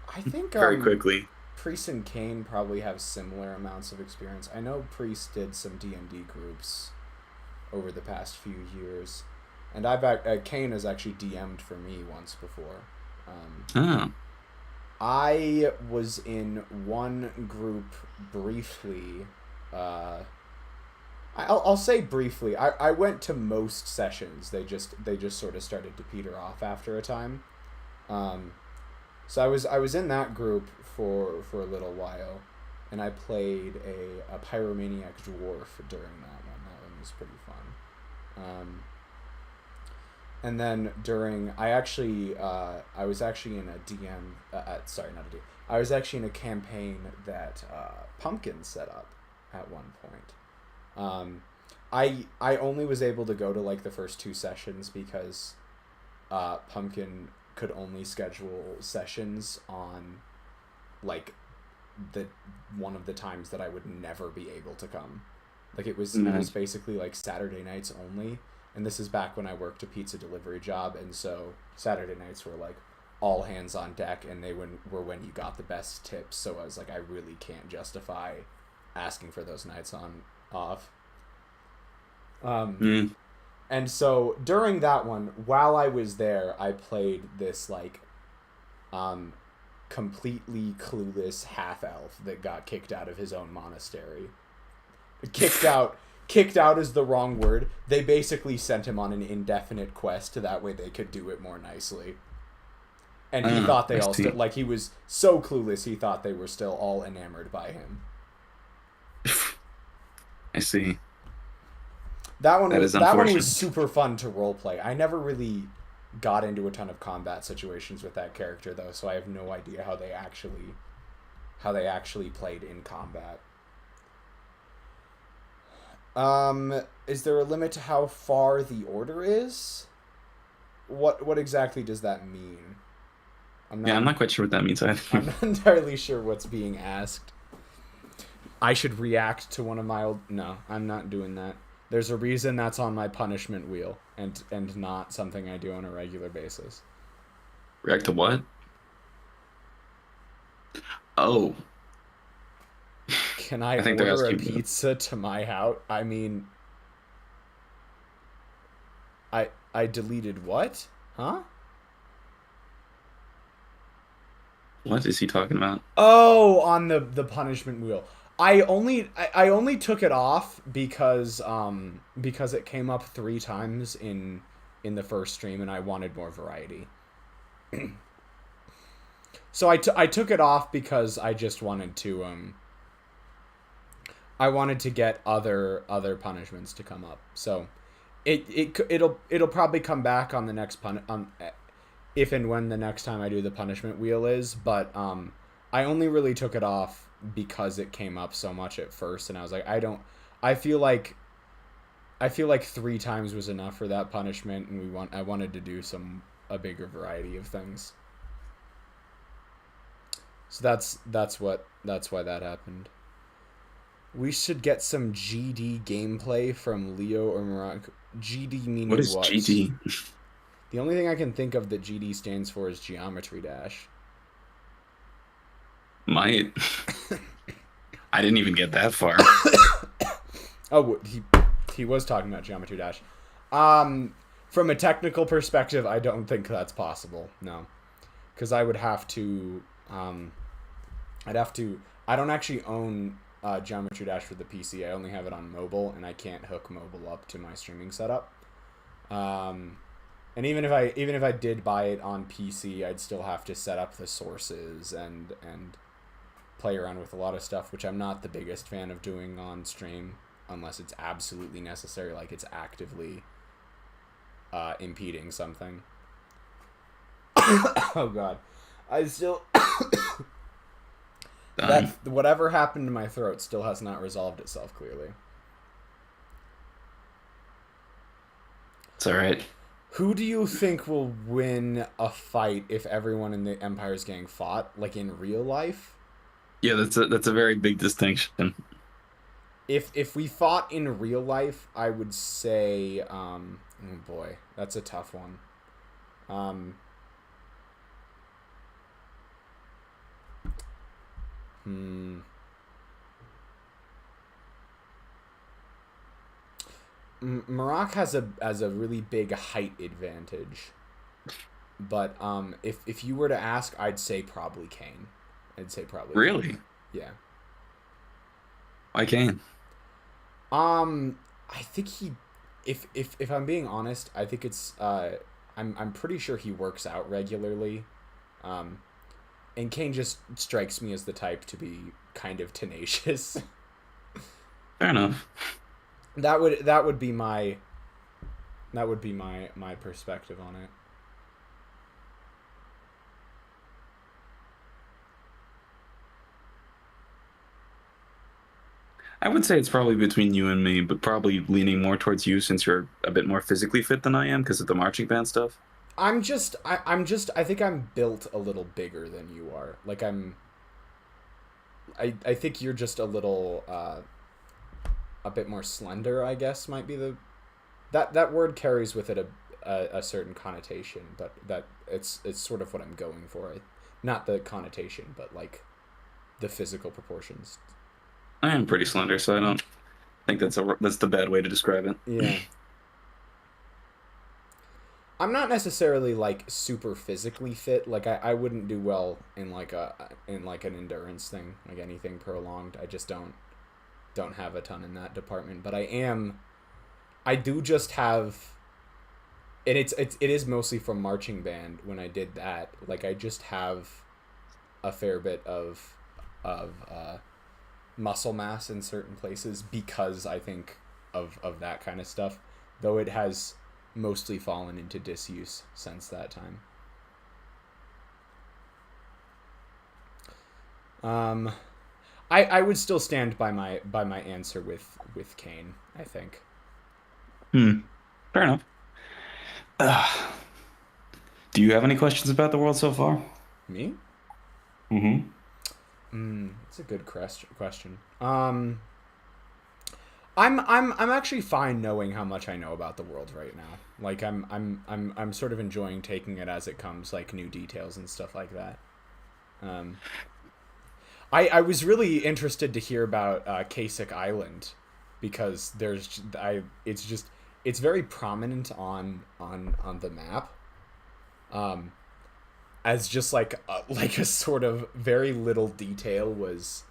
I think very quickly. Priest and Kane probably have similar amounts of experience. I know Priest did some D&D groups over the past few years, and Kane has actually DM'd for me once before. I was in one group briefly. I'll say briefly. I went to most sessions. They just sort of started to peter off after a time. So I was in that group for a little while, and I played a pyromaniac dwarf during that one. That one was pretty fun. And then I was actually in a DM. Sorry, not a DM. I was actually in a campaign that Pumpkin set up at one point. I only was able to go to like the first two sessions because Pumpkin could only schedule sessions on like one of the times that I would never be able to come. Like it was basically like Saturday nights only, and this is back when I worked a pizza delivery job, and so Saturday nights were like all hands on deck, and they were when you got the best tips. So I was like, I really can't justify asking for those nights off. And so during that one, while I was there, I played this like completely clueless half-elf that got kicked out of his own monastery. Kicked out is the wrong word. They basically sent him on an indefinite quest, that way they could do it more nicely. And he thought they all still, like, he was so clueless, he thought they were still all enamored by him. I see. That one was super fun to roleplay. I never really got into a ton of combat situations with that character though, so I have no idea how they actually played in combat. Is there a limit to how far the order is? What exactly does that mean? I'm not quite sure what that means either. I'm not entirely sure what's being asked. I should react to one of my old... No, I'm not doing that. There's a reason that's on my punishment wheel and not something I do on a regular basis. React to what? Oh. Can I think they're order a asking you. pizza to my house? I mean... I deleted what? Huh? What is he talking about? Oh, on the punishment wheel. I only took it off because it came up 3 times in the first stream and I wanted more variety. So I took it off because I just wanted to I wanted to get other punishments to come up. So it'll probably come back on the next if and when the next time I do the punishment wheel is, but I only really took it off because it came up so much at first, and I was like, I feel like 3 times was enough for that punishment, and I wanted to do a bigger variety of things. So that's why that happened. We should get some GD gameplay from Leo or Morocco. GD meaning what? What is GD? The only thing I can think of that GD stands for is Geometry Dash. Might. I didn't even get that far. Oh, he was talking about Geometry Dash. From a technical perspective, I don't think that's possible. No, because I would have to. I don't actually own Geometry Dash for the PC. I only have it on mobile, and I can't hook mobile up to my streaming setup. And even if I did buy it on PC, I'd still have to set up the sources and play around with a lot of stuff, which I'm not the biggest fan of doing on stream unless it's absolutely necessary, like it's actively impeding something. Oh god. I still whatever happened to my throat still has not resolved itself clearly. It's alright. Who do you think will win a fight if everyone in the Empire's gang fought, like in real life? Yeah, that's a very big distinction. If we fought in real life, I would say, oh boy, that's a tough one. Marak has a really big height advantage, but if you were to ask, I'd say probably Kane. I'd say probably really Kane. Yeah. Why Kane? I think if I'm being honest, I think it's I'm pretty sure he works out regularly, and Kane just strikes me as the type to be kind of tenacious. Fair enough. That would be my perspective on it. I would say it's probably between you and me, but probably leaning more towards you since you're a bit more physically fit than I am because of the marching band stuff. I think I'm built a little bigger than you are. Like I think you're just a little a bit more slender, I guess might be that word carries with it a certain connotation, but that it's sort of what I'm going for. Not the connotation, but like the physical proportions. I am pretty slender, so I don't think that's the bad way to describe it. Yeah. I'm not necessarily like super physically fit. Like I wouldn't do well in like an endurance thing, like anything prolonged. I just don't have a ton in that department, but I do just have, and it is mostly from marching band when I did that. Like I just have a fair bit of muscle mass in certain places because I think of that kind of stuff, though it has mostly fallen into disuse since that time. I would still stand by my answer with Kane, I think. Fair enough. Do you have any questions about the world so far? Me? That's a good question. I'm actually fine knowing how much I know about the world right now. Like I'm sort of enjoying taking it as it comes, like new details and stuff like that. I was really interested to hear about Kasich Island because it's very prominent on the map. As just like a sort of very little detail was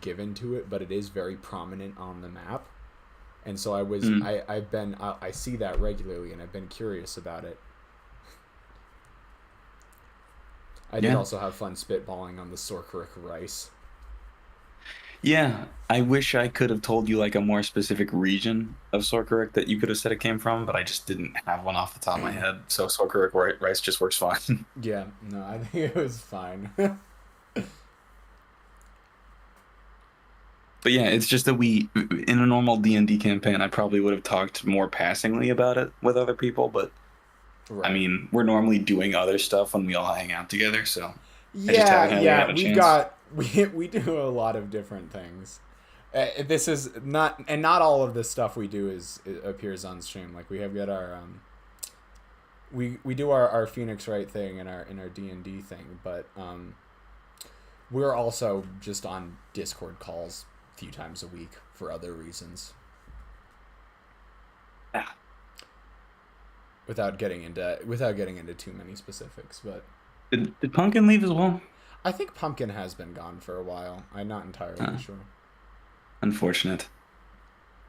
given to it, but it is very prominent on the map. And so I see that regularly, and I've been curious about it. I did also have fun spitballing on the Sorcerer rice. Yeah, I wish I could have told you like a more specific region of Sorcerer that you could have said it came from, but I just didn't have one off the top of my head. So Sorcerer rice just works fine. Yeah, no, I think it was fine. But yeah, it's just that in a normal D&D campaign, I probably would have talked more passingly about it with other people, but Right. I mean, we're normally doing other stuff when we all hang out together, so I just haven't really had a chance. We do a lot of different things. This is not all of this stuff we do appears on stream. Like we got our we do our Phoenix Wright thing and our D&D thing, but we're also just on Discord calls a few times a week for other reasons. Yeah. Without getting into too many specifics, but Did Pumpkin leave as well? I think Pumpkin has been gone for a while. I'm not entirely sure. Unfortunate.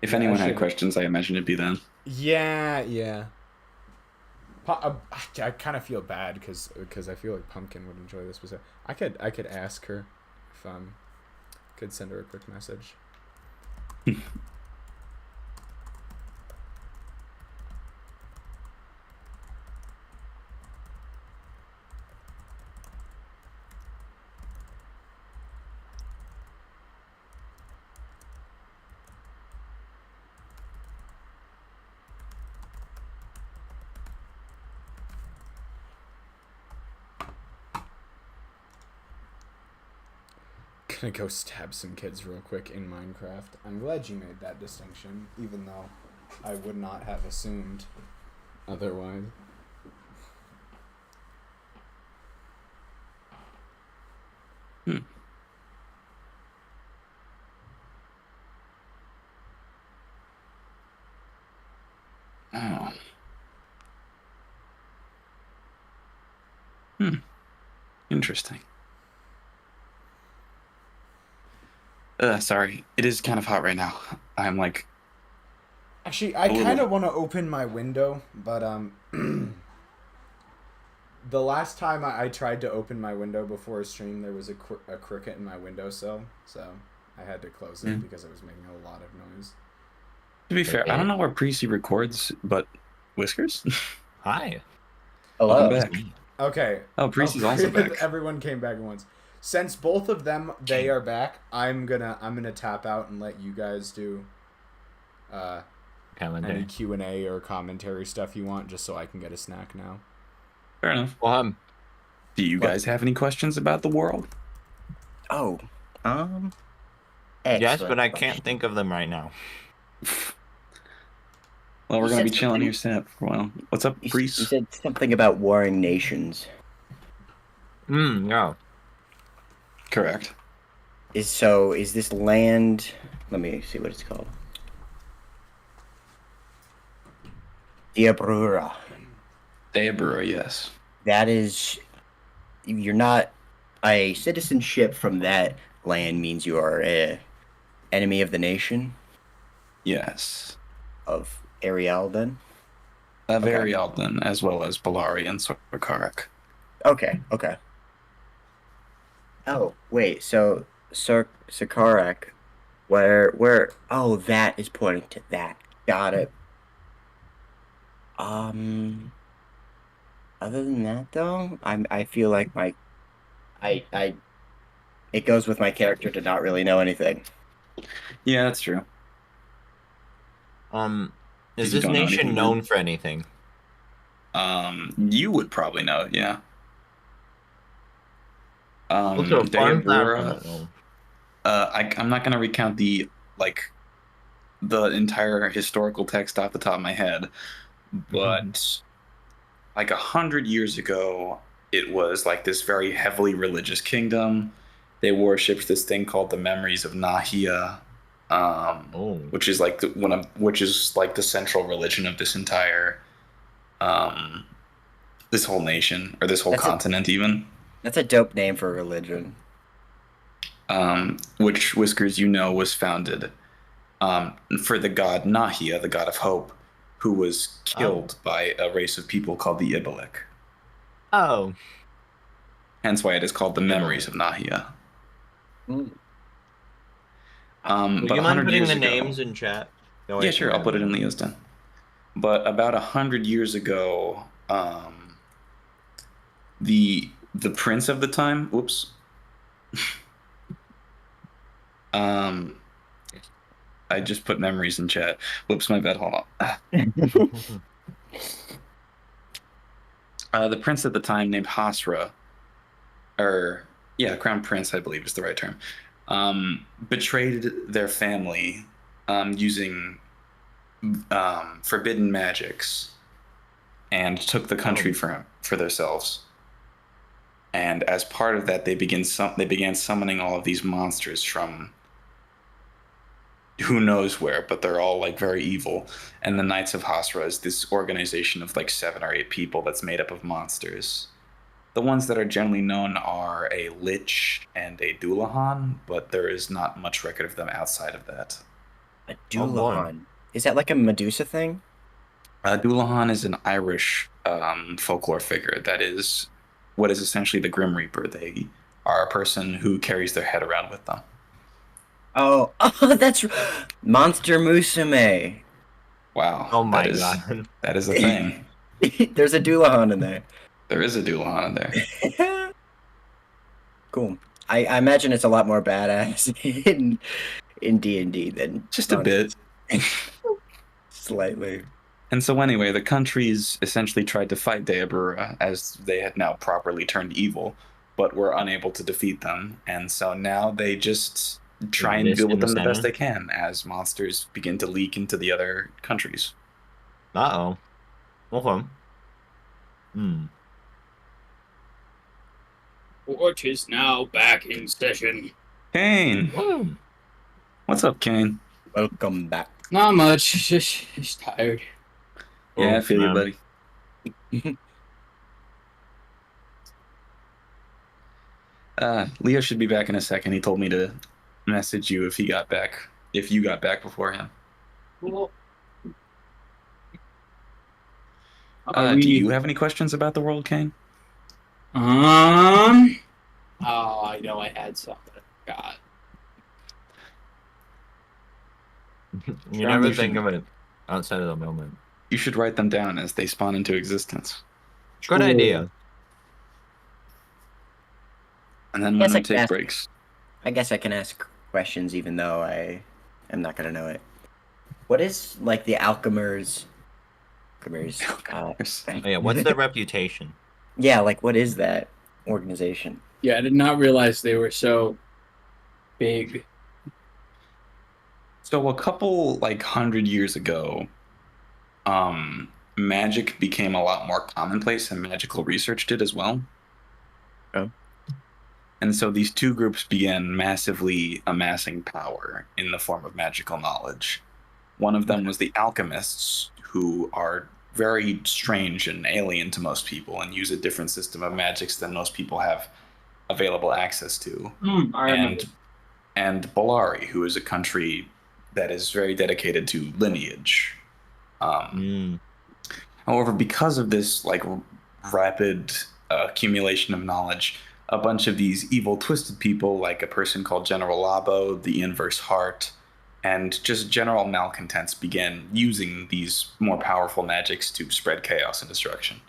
If Yeah, anyone had questions, I imagine it'd be them. Yeah. I kind of feel bad because I feel like Pumpkin would enjoy this. I could ask her if could send her a quick message. Gonna go stab some kids real quick in Minecraft. I'm glad you made that distinction, even though I would not have assumed otherwise. Oh. Interesting. Sorry. It is kind of hot right now. I'm like... Actually, I kind of want to open my window, but the last time I tried to open my window before a stream, there was a cricket in my windowsill, so I had to close it because it was making a lot of noise. To be fair, I don't know where Precy records, but Whiskers? Hi. Hello. Welcome back. Okay. Oh, Precy's also back. Everyone came back at once. Since both of them they are back, I'm gonna tap out and let you guys do any Q&A or commentary stuff you want, just so I can get a snack now. Fair enough. Well, Do you guys have any questions about the world? Oh, yes, but I excellent can't think of them right now. Well, we're You going to said be chilling something- here set for a while. What's up, You Priest? said something about warring nations. No. Correct. Is this land? Let me see what it's called. Diabrura. Deabra, yes. That is, you're not a citizenship from that land means you are a enemy of the nation Yes. of Ariel. Then Very Alden, as well as Balari and Sorkarak. okay. Oh wait, so Sakarak, where? Oh, that is pointing to that. Got it. Other than that, though, I feel like I it goes with my character to not really know anything. Yeah, that's true. Is You this don't know nation anything, known for anything? You would probably know, yeah. What's a fun fact I Diabrura, don't know? I'm not gonna recount the entire historical text off the top of my head, but like 100 years ago, it was like this very heavily religious kingdom. They worshipped this thing called the Memories of Nahia, Oh. which is like which is like the central religion of this entire, this whole nation or this whole That's a- continent, even. That's a dope name for a religion. Which Whiskers, was founded for the god Nahia, the god of hope, who was killed by a race of people called the Ibalik. Oh. Hence why it is called the Memories of Nahia. Mm. Would But you mind 100 putting years the ago, names in chat? No, yeah, I sure, can't I'll put it in remember. Leo's den. But about 100 years ago, the prince of the time, whoops, I just put memories in chat. Whoops, my bad. Hold on. The prince at the time, named Hasra, or yeah, crown prince, I believe is the right term, betrayed their family using forbidden magics, and took the country for themselves. And as part of that, they began summoning all of these monsters from who knows where, but they're all like very evil. And the Knights of Hasra is this organization of like 7 or 8 people that's made up of monsters. The ones that are generally known are a Lich and a Dullahan, but there is not much record of them outside of that. A Dullahan. Is that like a Medusa thing? Dullahan is an Irish folklore figure that is what is essentially the Grim Reaper. They are a person who carries their head around with them. Oh, that's Monster Musume. Wow. Oh my god. That is a thing. There's a Dullahan in there. There is a Dullahan in there. Cool. I imagine it's a lot more badass in D&D than Just a bit. Slightly. And so anyway, the countries essentially tried to fight Diabrura as they had now properly turned evil, but were unable to defeat them. And so now they just try and deal with them the best they can as monsters begin to leak into the other countries. Uh-oh. Okay. Court is now back in session. Kane! Woo. What's up, Kane? Welcome back. Not much, just tired. Yeah, I Oh, feel you, man. buddy. Leo should be back in a second. He told me to message you if you got back before him. Well, Do you have any questions about the world, Kane? Oh, I know I had something. God. You never think of it outside of the moment. You should write them down as they spawn into existence. Good idea. And then Yes, when we I take guess. breaks. I guess I can ask questions even though I am not gonna know it. What is like the alchemist? Oh, yeah, what's their reputation? Yeah, like what is that organization? Yeah, I did not realize they were so big. So a couple 100 years ago, magic became a lot more commonplace, and magical research did as well. Oh. And so these two groups began massively amassing power in the form of magical knowledge. One of them was the alchemists, who are very strange and alien to most people and use a different system of magics than most people have available access to. I remember. And Bolari, who is a country that is very dedicated to lineage. However, because of this rapid accumulation of knowledge, a bunch of these evil, twisted people, like a person called General Labo, the Inverse Heart, and just general malcontents began using these more powerful magics to spread chaos and destruction.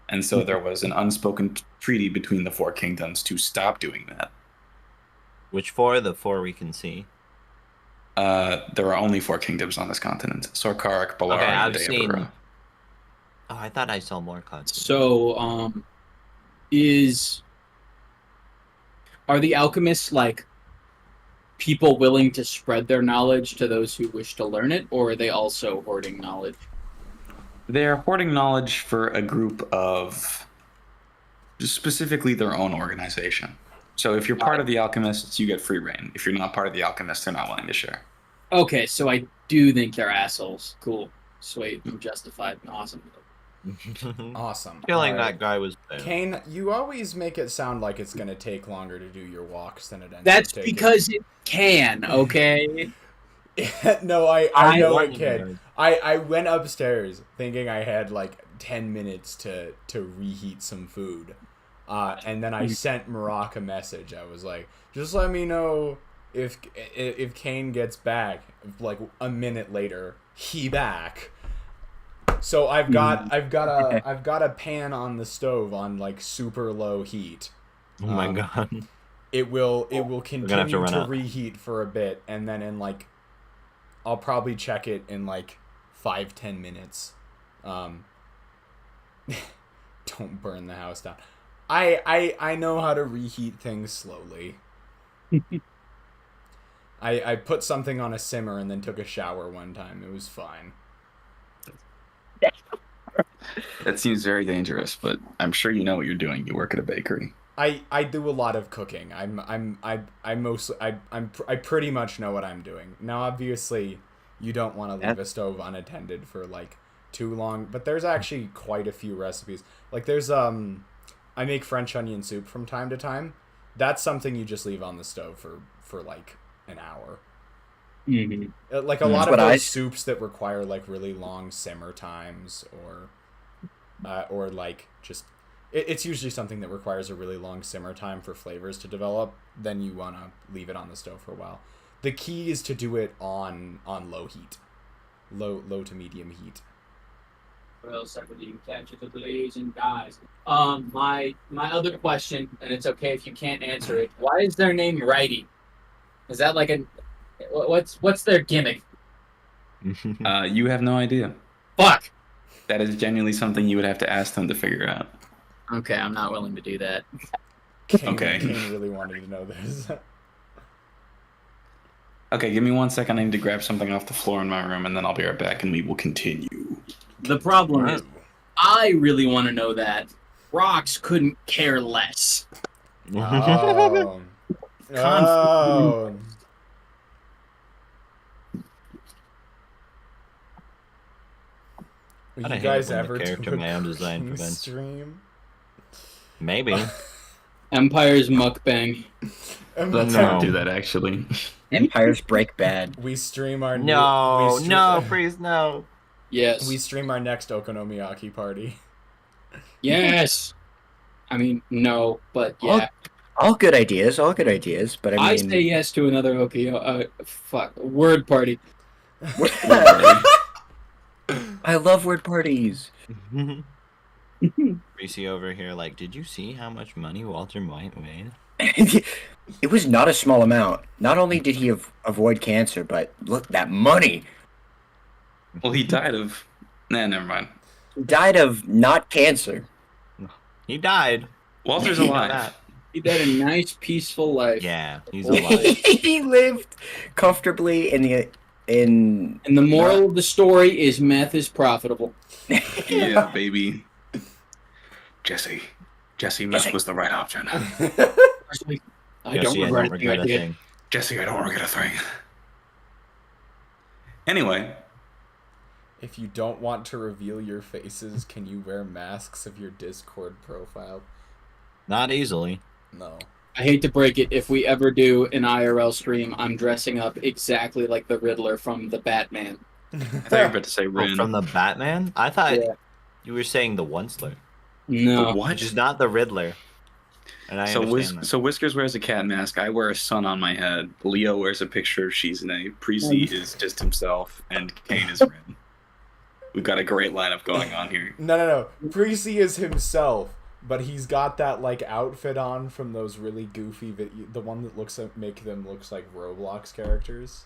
And so there was an unspoken treaty between the 4 kingdoms to stop doing that. Which 4? The 4 we can see. There are only 4 kingdoms on this continent: Sorkarak, Balara, Okay, and I've Deabra. seen. Oh, I thought I saw more continents. So, are the alchemists like people willing to spread their knowledge to those who wish to learn it, or are they also hoarding knowledge? They're hoarding knowledge for a group of specifically their own organization. So if you're part of the alchemists, you get free reign. If you're not part of the alchemists, they're not willing to share. Okay, so I do think they're assholes. Cool. Sweet. I'm justified. Awesome. Awesome. Feeling All right. that guy was there. Kane, you always make it sound like it's going to take longer to do your walks than it ends That's up taking. because it can, okay? No, I know it want can. I went upstairs thinking I had like 10 minutes to reheat some food. And then I sent Marak a message. I was like, just let me know if Kane gets back. Like a minute later, he back. So I've got a pan on the stove on like super low heat. Oh my god. It will continue run to out. reheat for a bit, and then in like I'll probably check it in like 5-10 minutes. Don't burn the house down. I know how to reheat things slowly. I put something on a simmer and then took a shower one time. It was fine. That seems very dangerous, but I'm sure you know what you're doing. You work at a bakery. I do a lot of cooking. I pretty much know what I'm doing. Now obviously you don't want to leave a stove unattended for like too long, but there's actually quite a few recipes. Like there's I make French onion soup from time to time. That's something you just leave on the stove for like an hour. Mm-hmm. Like a lot of those soups that require like really long simmer times or like just it's usually something that requires a really long simmer time for flavors to develop. Then you want to leave it on the stove for a while. The key is to do it on low heat, low to medium heat. Or else everybody catch it to the blaze and dies. My other question, and it's okay if you can't answer it. Why is their name Righty? Is that like what's their gimmick? You have no idea. Fuck. That is genuinely something you would have to ask them to figure out. Okay, I'm not willing to do that. Okay. Kane really wanted to know this. Okay, give me 1 second. I need to grab something off the floor in my room, and then I'll be right back, and we will continue. The problem is, I really want to know that. Rocks couldn't care less. Oh. Oh. Will I you hate guys when the ever character do a my own design cooking prevents. stream? Maybe. Empire's mukbang. Let's No. not do that, actually. Empires break bad. We stream our No, we no, please no. Yes. We stream our next Okonomiyaki party. Yes. I mean, no, but yeah. All good ideas, but I I mean, say yes to another word party. I love word parties. Reese over here, like, did you see how much money Walter White made? It was not a small amount. Not only did he avoid cancer, but look, that money. Well, he died of... Nah, never mind. He died of not cancer. He died. Walter's You know alive. that. He had a nice, peaceful life. Yeah, he's alive. He lived comfortably in And the moral of the story is meth is profitable. Yeah, baby. Jesse, meth was the right option. I Jesse, don't regret a anything I did. thing. Jesse, I don't regret a thing. Anyway, If you don't want to reveal your faces, can you wear masks of your Discord profile? Not easily. No. I hate to break it, if we ever do an IRL stream, I'm dressing up exactly like the Riddler from the Batman. I thought you were about to say Oh, Rin. from the Batman? I thought Yeah. you were saying the Onceler, No. which is not the Riddler. And I So, understand that. so Whiskers wears a cat mask. I wear a sun on my head. Leo wears a picture of Shizune. Prezi is just himself, and Kane is Rin. We've got a great lineup going on here. No. Precy is himself, But he's got that like outfit on from those really goofy the one that make them looks like Roblox characters.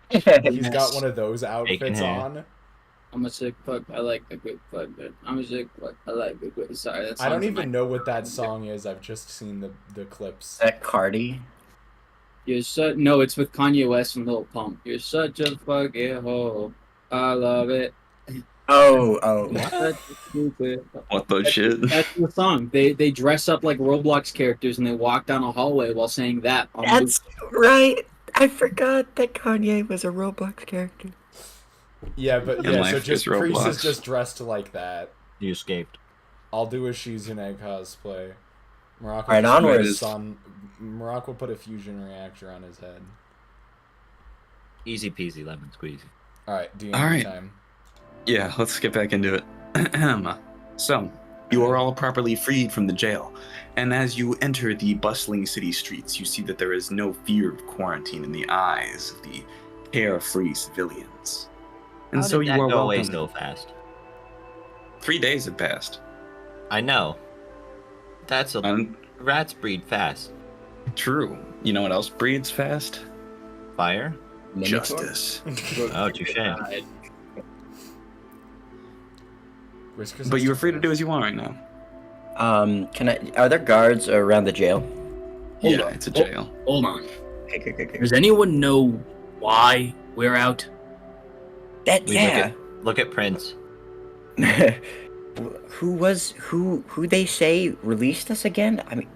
He's got one of those outfits hair. on. I'm a sick fuck. I like a good fuck. I'm a sick fuck. I like a good. Sorry, that's. I don't even know what that song is. I've just seen the clips. That Cardi. You're such. No, it's with Kanye West and Lil Pump. You're such a fucking hoe. I love it. Oh. Such a stupid. What the shit? That's the song. They dress up like Roblox characters and they walk down a hallway while saying that. On That's right. I forgot that Kanye was a Roblox character. Yeah, but And yeah, life so is just Priest is Roblox. just dressed like that. You escaped. I'll do a Shizune cosplay. Morocco Alright, just put onwards. his son. Morocco put a fusion reactor on his head. Easy peasy lemon squeezy. Alright, D&D Alright. time. Yeah, let's get back into it. So, you are all properly freed from the jail, and as you enter the bustling city streets, you see that there is no fear of quarantine in the eyes of the carefree civilians. And How so did you that are go away welcome. so fast? 3 days have passed. I know. That's a Um, rats breed fast. True. You know what else breeds fast? Fire. Minotaur? Justice. Oh, touche. But you're free to do as you want right now. Are there guards around the jail? Hold Yeah, on. it's a jail. Hold on. Okay. Does anyone know why we're out? That We yeah. Look at Prince. who they say released us again? I mean,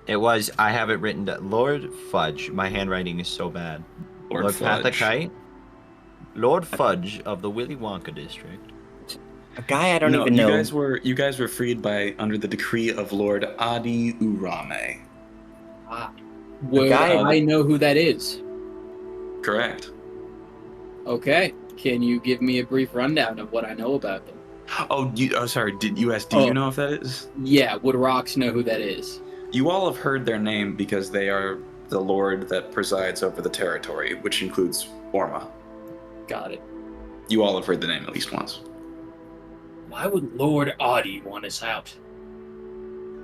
It was. I have it written down. Lord Fudge. My handwriting is so bad. Lord Fudge. Pathakite. Lord Fudge of the Willy Wonka district. a guy I don't No, even you know. you guys were freed by under the decree of Lord Adi Urame. Would guy- I know who that is? Correct. Okay. Can you give me a brief rundown of what I know about them? Oh, sorry. Did you ask? Do Oh. you know if that is? Yeah, would Rocks know who that is? You all have heard their name because they are the lord that presides over the territory, which includes Orma. Got it. You all have heard the name at least once. Why would Lord Audi want us out?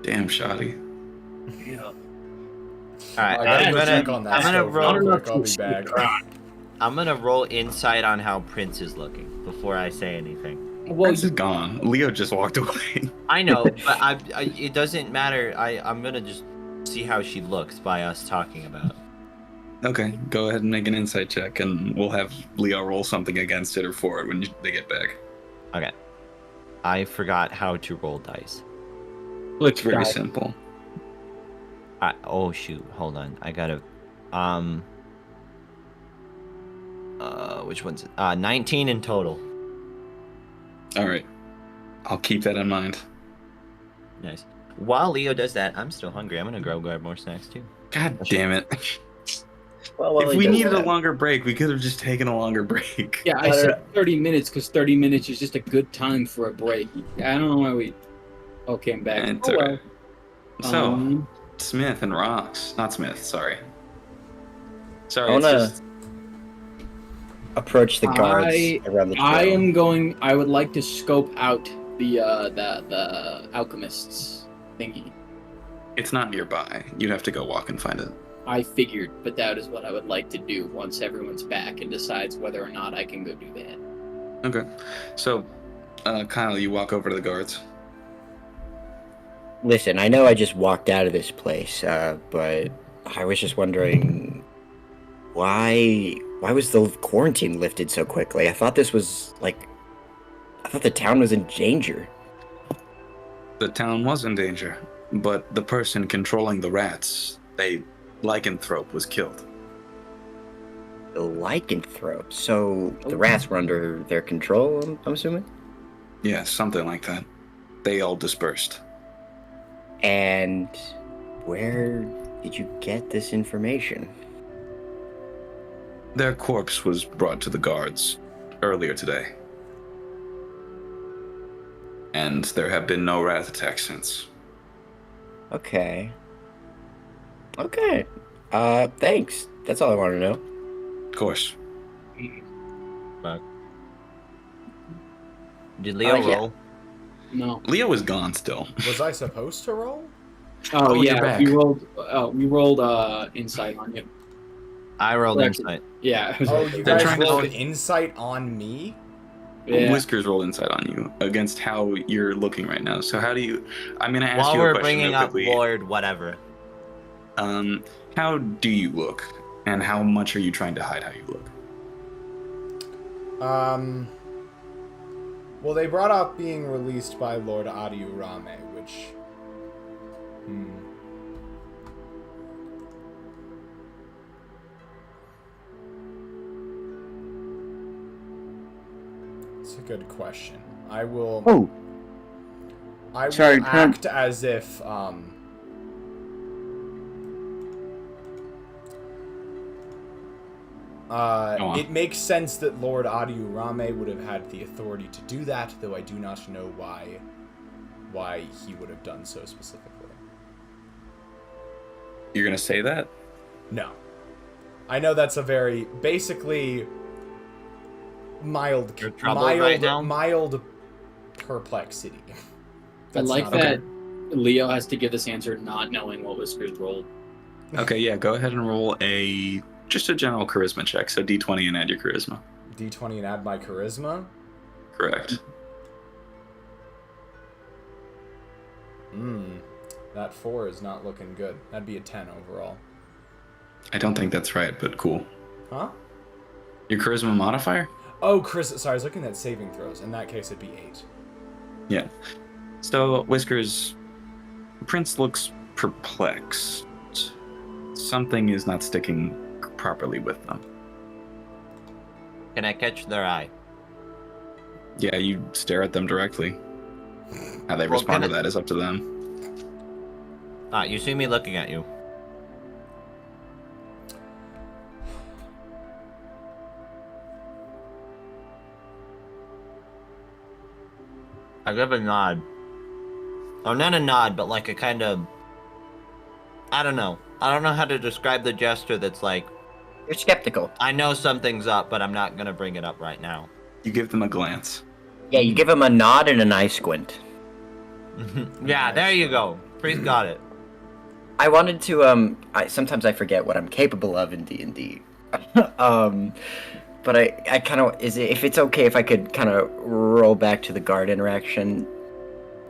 Damn, shoddy. Yeah. All right. I gotta I'm go gonna. check on that I'm gonna stove roll. real quick. I'll be back. I'm gonna roll insight on how Prince is looking before I say anything. Well, Prince is gone. Leo just walked away. I know, but it doesn't matter. I'm gonna just see how she looks by us talking about it. Okay, go ahead and make an insight check, and we'll have Leo roll something against it or for it when they get back. Okay. I forgot how to roll dice. It's very simple. Oh shoot, hold on. I gotta which one's it? 19 in total. All right, I'll keep that in mind. Nice. While Leo does that, I'm still hungry. I'm gonna go grab more snacks too. God damn it. Well, If he we does needed a that. longer break, we could have just taken a longer break. yeah, I said 30 minutes because 30 minutes is just a good time for a break. I don't know why we all came back. It's Oh, well. alright. So, Um, Smith and Rocks. Not Smith, sorry. I Sorry, wanna it's just... approach the guards around the jail. I would like to scope out the alchemists thingy. It's not nearby. You'd have to go walk and find it. I figured, but that is what I would like to do once everyone's back and decides whether or not I can go do that. Okay. So, Kyle, you walk over to the guards. Listen, I know I just walked out of this place, but I was just wondering why was the quarantine lifted so quickly? I thought this was I thought the town was in danger. The town was in danger, but the person controlling the rats, lycanthrope, was killed. The lycanthrope. So the rats were under their control, I'm assuming? Yeah, something like that. They all dispersed. And where did you get this information? Their corpse was brought to the guards earlier today. And there have been no rat attacks since. Okay. Thanks. That's all I want to know. Of course. Did Leo Yeah. roll? No. Leo is gone still. Was I supposed to roll? Oh, you're yeah, back. we rolled. We rolled insight on you. I rolled Well, insight. Yeah. Oh, you They're guys trying to rolled find- insight on me? Yeah. Whiskers roll insight on you against how you're looking right now. So how do you? I'm gonna ask While you a we're question bringing real up quickly. Lord whatever. How do you look, and how much are you trying to hide how you look? Well, they brought up being released by Lord Adiurame, which... It's a good question. I will... Oh, I will sorry, can I- act as if, Go on. it makes sense that Lord Adiurame would have had the authority to do that, though I do not know why he would have done so specifically. You're gonna say that? No. I know that's a very, basically, mild, You're troubled right now? mild perplexity. I That's like not that Leo has to give this answer not knowing what Whiskers rolled. Okay, yeah. Go ahead and roll just a general charisma check. So D20 and add your charisma. D20 and add my charisma. Correct. That 4 is not looking good. That'd be a 10 overall. I don't think that's right, but cool. Huh? Your charisma modifier? Oh, sorry, I was looking at saving throws. In that case, it'd be 8. Yeah. So Whiskers, Prince looks perplexed. Something is not sticking properly with them. Can I catch their eye? Yeah, you stare at them directly. How they Well, respond to can I- that is up to them. You see me looking at you. I give a nod. Or not a nod, but like a kind of... I don't know. I don't know how to describe the gesture that's like, you're skeptical. I know something's up, but I'm not gonna bring it up right now. You give them a glance. Yeah, you give him a nod and an eye squint. Yeah, there you go. Priest got it. I wanted to, sometimes I forget what I'm capable of in D&D. But I kind of, if it's okay if I could kind of roll back to the guard interaction,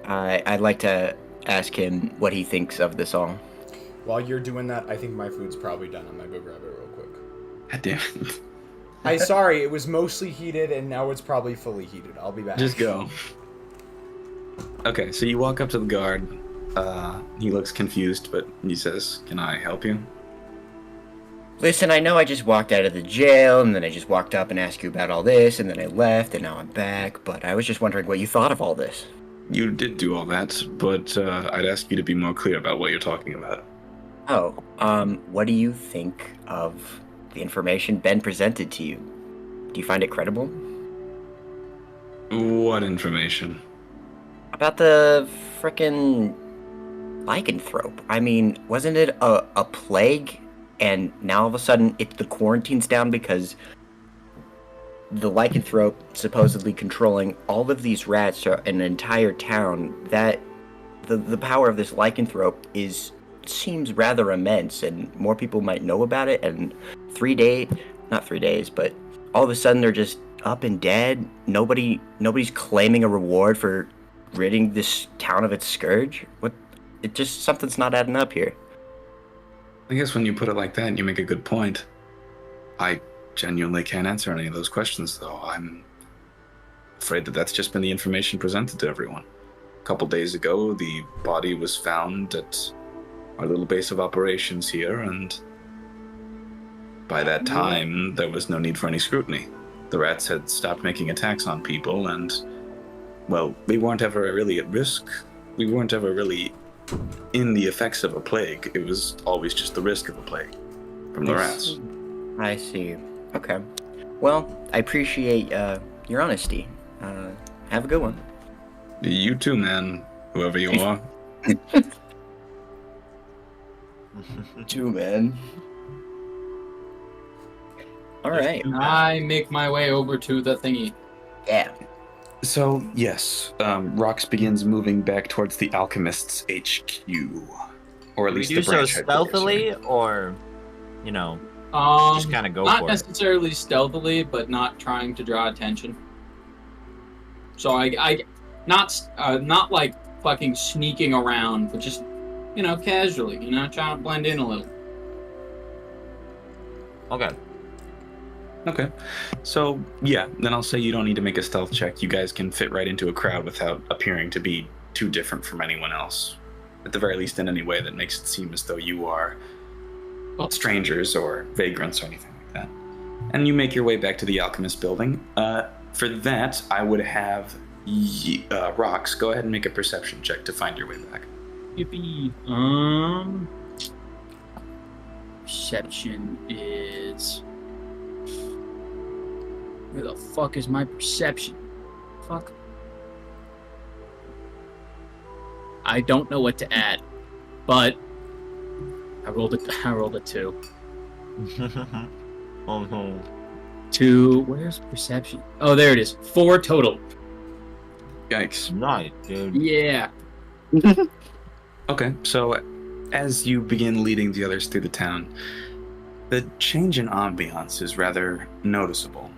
I'd like to ask him what he thinks of this all. While you're doing that, I think my food's probably done. I'm gonna go grab it real quick. God damn it. Sorry, it was mostly heated and now it's probably fully heated. I'll be back. Just go. Okay, so you walk up to the guard. He looks confused, but he says, "Can I help you?" Listen, I know I just walked out of the jail, and then I just walked up and asked you about all this, and then I left, and now I'm back, but I was just wondering what you thought of all this. You did do all that, but I'd ask you to be more clear about what you're talking about. Oh, what do you think of the information Ben presented to you? Do you find it credible? What information? About the frickin' lycanthrope. I mean, wasn't it a plague? And now all of a sudden, the quarantine's down because the lycanthrope supposedly controlling all of these rats or an entire town. That the power of this lycanthrope seems rather immense, and more people might know about it. And not 3 days, but all of a sudden they're just up and dead. Nobody's claiming a reward for ridding this town of its scourge. Something's not adding up here. I guess when you put it like that, you make a good point. I genuinely can't answer any of those questions, though. I'm afraid that that's just been the information presented to everyone. A couple days ago, the body was found at our little base of operations here, and by that time, there was no need for any scrutiny. The rats had stopped making attacks on people, and, well, we weren't ever really at risk. We weren't ever really in the effects of a plague. It was always just the risk of a plague from the rats. I see. Okay. Well, I appreciate your honesty. Have a good one. You too, man, whoever you are. Too, man. All right. I make my way over to the thingy. Yeah. So, yes, Rox begins moving back towards the alchemist's HQ. Or at Do we least do the so branch headquarters, stealthily, or, you know, just kind of go Not for it? necessarily stealthily, but not trying to draw attention. So I not like fucking sneaking around, but just casually, trying to blend in a little. Okay. Okay. So, yeah, then I'll say you don't need to make a stealth check. You guys can fit right into a crowd without appearing to be too different from anyone else. At the very least, in any way that makes it seem as though you are strangers or vagrants or anything like that. And you make your way back to the alchemist building. For that, I would have Rox, go ahead and make a perception check to find your way back. Yippee. Perception is. Where the fuck is my perception? Fuck. I don't know what to add, but I rolled a 2. Oh no. 2. Where's perception? Oh, there it is. 4 total. Yikes. Nice, dude. Yeah. Okay, so as you begin leading the others through the town, the change in ambiance is rather noticeable.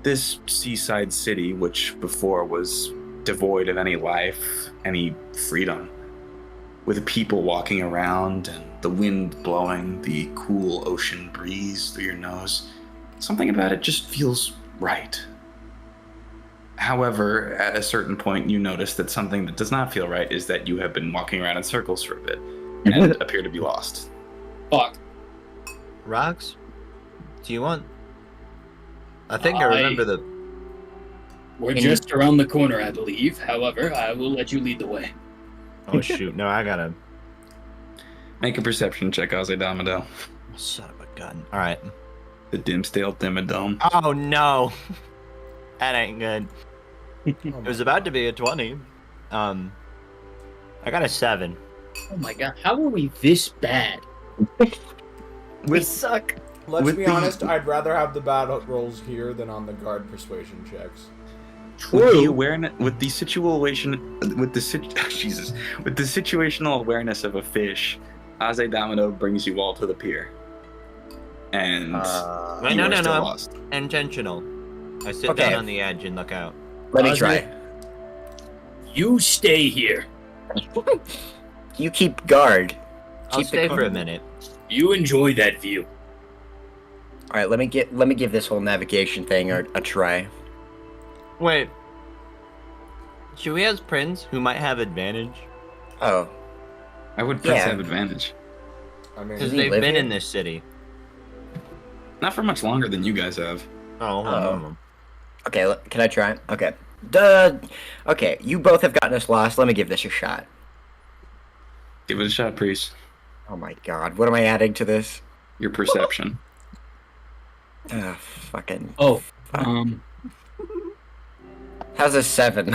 This seaside city, which before was devoid of any life, any freedom, with people walking around and the wind blowing, the cool ocean breeze through your nose, something about it just feels right. However, at a certain point, you notice that something that does not feel right is that you have been walking around in circles for a bit and appear to be lost. Fuck. Rox, do you want? I think I remember the. We're just around the corner, I believe. However, I will let you lead the way. Oh shoot! No, I gotta. Make a perception check, Azedamado. Son of a gun! All right. The Dimsdale Dimmadome. Oh no, that ain't good. It was about to be a 20. I got a 7. Oh my god, how are we this bad? We suck. Let's be honest, I'd rather have the battle rolls here than on the guard persuasion checks. With the awareness, with the situation, with the situational awareness of a fish, Azedamado brings you all to the pier. And Wait, you no, are no, still no. lost. Intentional. I sit Okay. down on the edge and look out. Let me try. You stay here. You keep guard. I'll Keep the stay for a guard. minute. You enjoy that view. All right, let me give this whole navigation thing a try. Wait. Should we ask Prince, who might have advantage? Oh, I would Prince Yeah. have advantage. I mean, Because Does he they've live been here? in this city. Not for much longer than you guys have. Oh, hold on. okay. Can I try? Okay. Duh. Okay, you both have gotten us lost. Let me give this a shot. Give it a shot, Priest. Oh my god, what am I adding to this? Your perception. Fucking. Oh, How's a 7?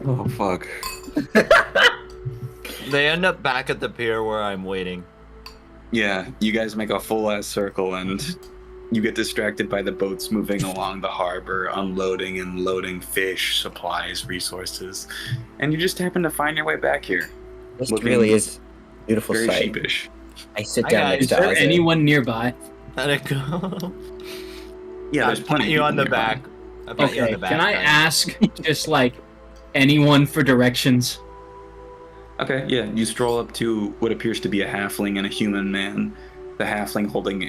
Oh, fuck. They end up back at the pier where I'm waiting. Yeah, you guys make a full-ass circle, and you get distracted by the boats moving along the harbor, unloading and loading fish, supplies, resources. And you just happen to find your way back here. This Looking really is a beautiful Very sight. sheepish. I sit Hi, down guys. next is to there Isaac. anyone nearby? How'd it go? Yeah, there's plenty I pat of you on people the nearby. back. I pat you on Okay, the back. can I guys. ask just like anyone for directions? Okay, yeah, you stroll up to what appears to be a halfling and a human man. The halfling holding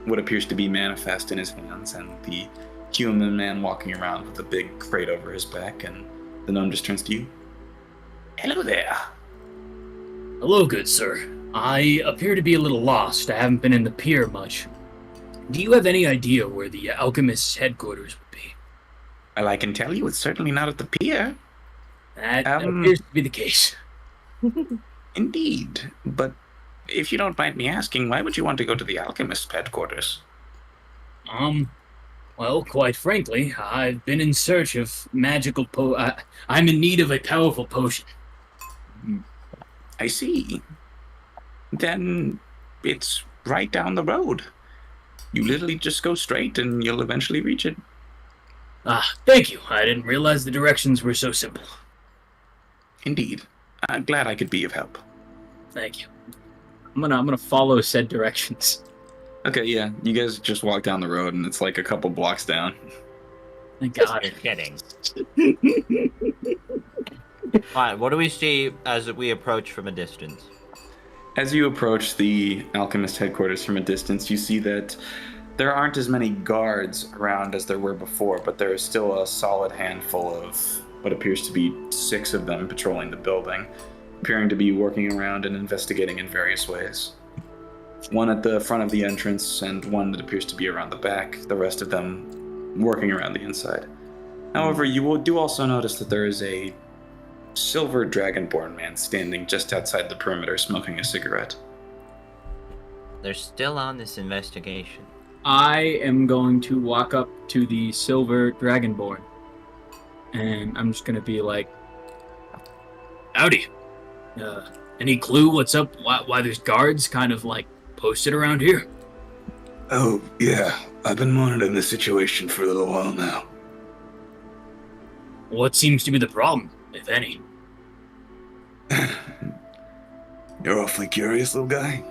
what appears to be manifest in his hands, and the human man walking around with a big crate over his back, and the gnome just turns to you. Hello there. Hello, good sir. I appear to be a little lost. I haven't been in the pier much. Do you have any idea where the alchemist's headquarters would be? Well, I can tell you it's certainly not at the pier. That Um, appears to be the case. Indeed, but if you don't mind me asking, why would you want to go to the alchemist's headquarters? Well, quite frankly, I've been in search of magical I'm in need of a powerful potion. I see. Then it's right down the road. You literally just go straight and you'll eventually reach it. Thank you. I didn't realize the directions were so simple. Indeed. I'm glad I could be of help. Thank you. I'm gonna follow said directions. Okay, yeah. You guys just walk down the road, and it's like a couple blocks down. Thank God. You're kidding. Alright, what do we see as we approach from a distance? As you approach the alchemist headquarters from a distance, you see that there aren't as many guards around as there were before, but there is still a solid handful of what appears to be 6 of them patrolling the building, appearing to be working around and investigating in various ways. One at the front of the entrance and one that appears to be around the back, the rest of them working around the inside. However, you do also notice that there is a silver dragonborn man standing just outside the perimeter smoking a cigarette. They're still on this investigation. I am going to walk up to the silver dragonborn, and I'm just gonna be like, "Howdy. Any clue what's up? Why there's guards kind of like posted around here?" Oh, yeah. I've been monitoring the situation for a little while now. What seems to be the problem, if any? You're awfully curious, little guy.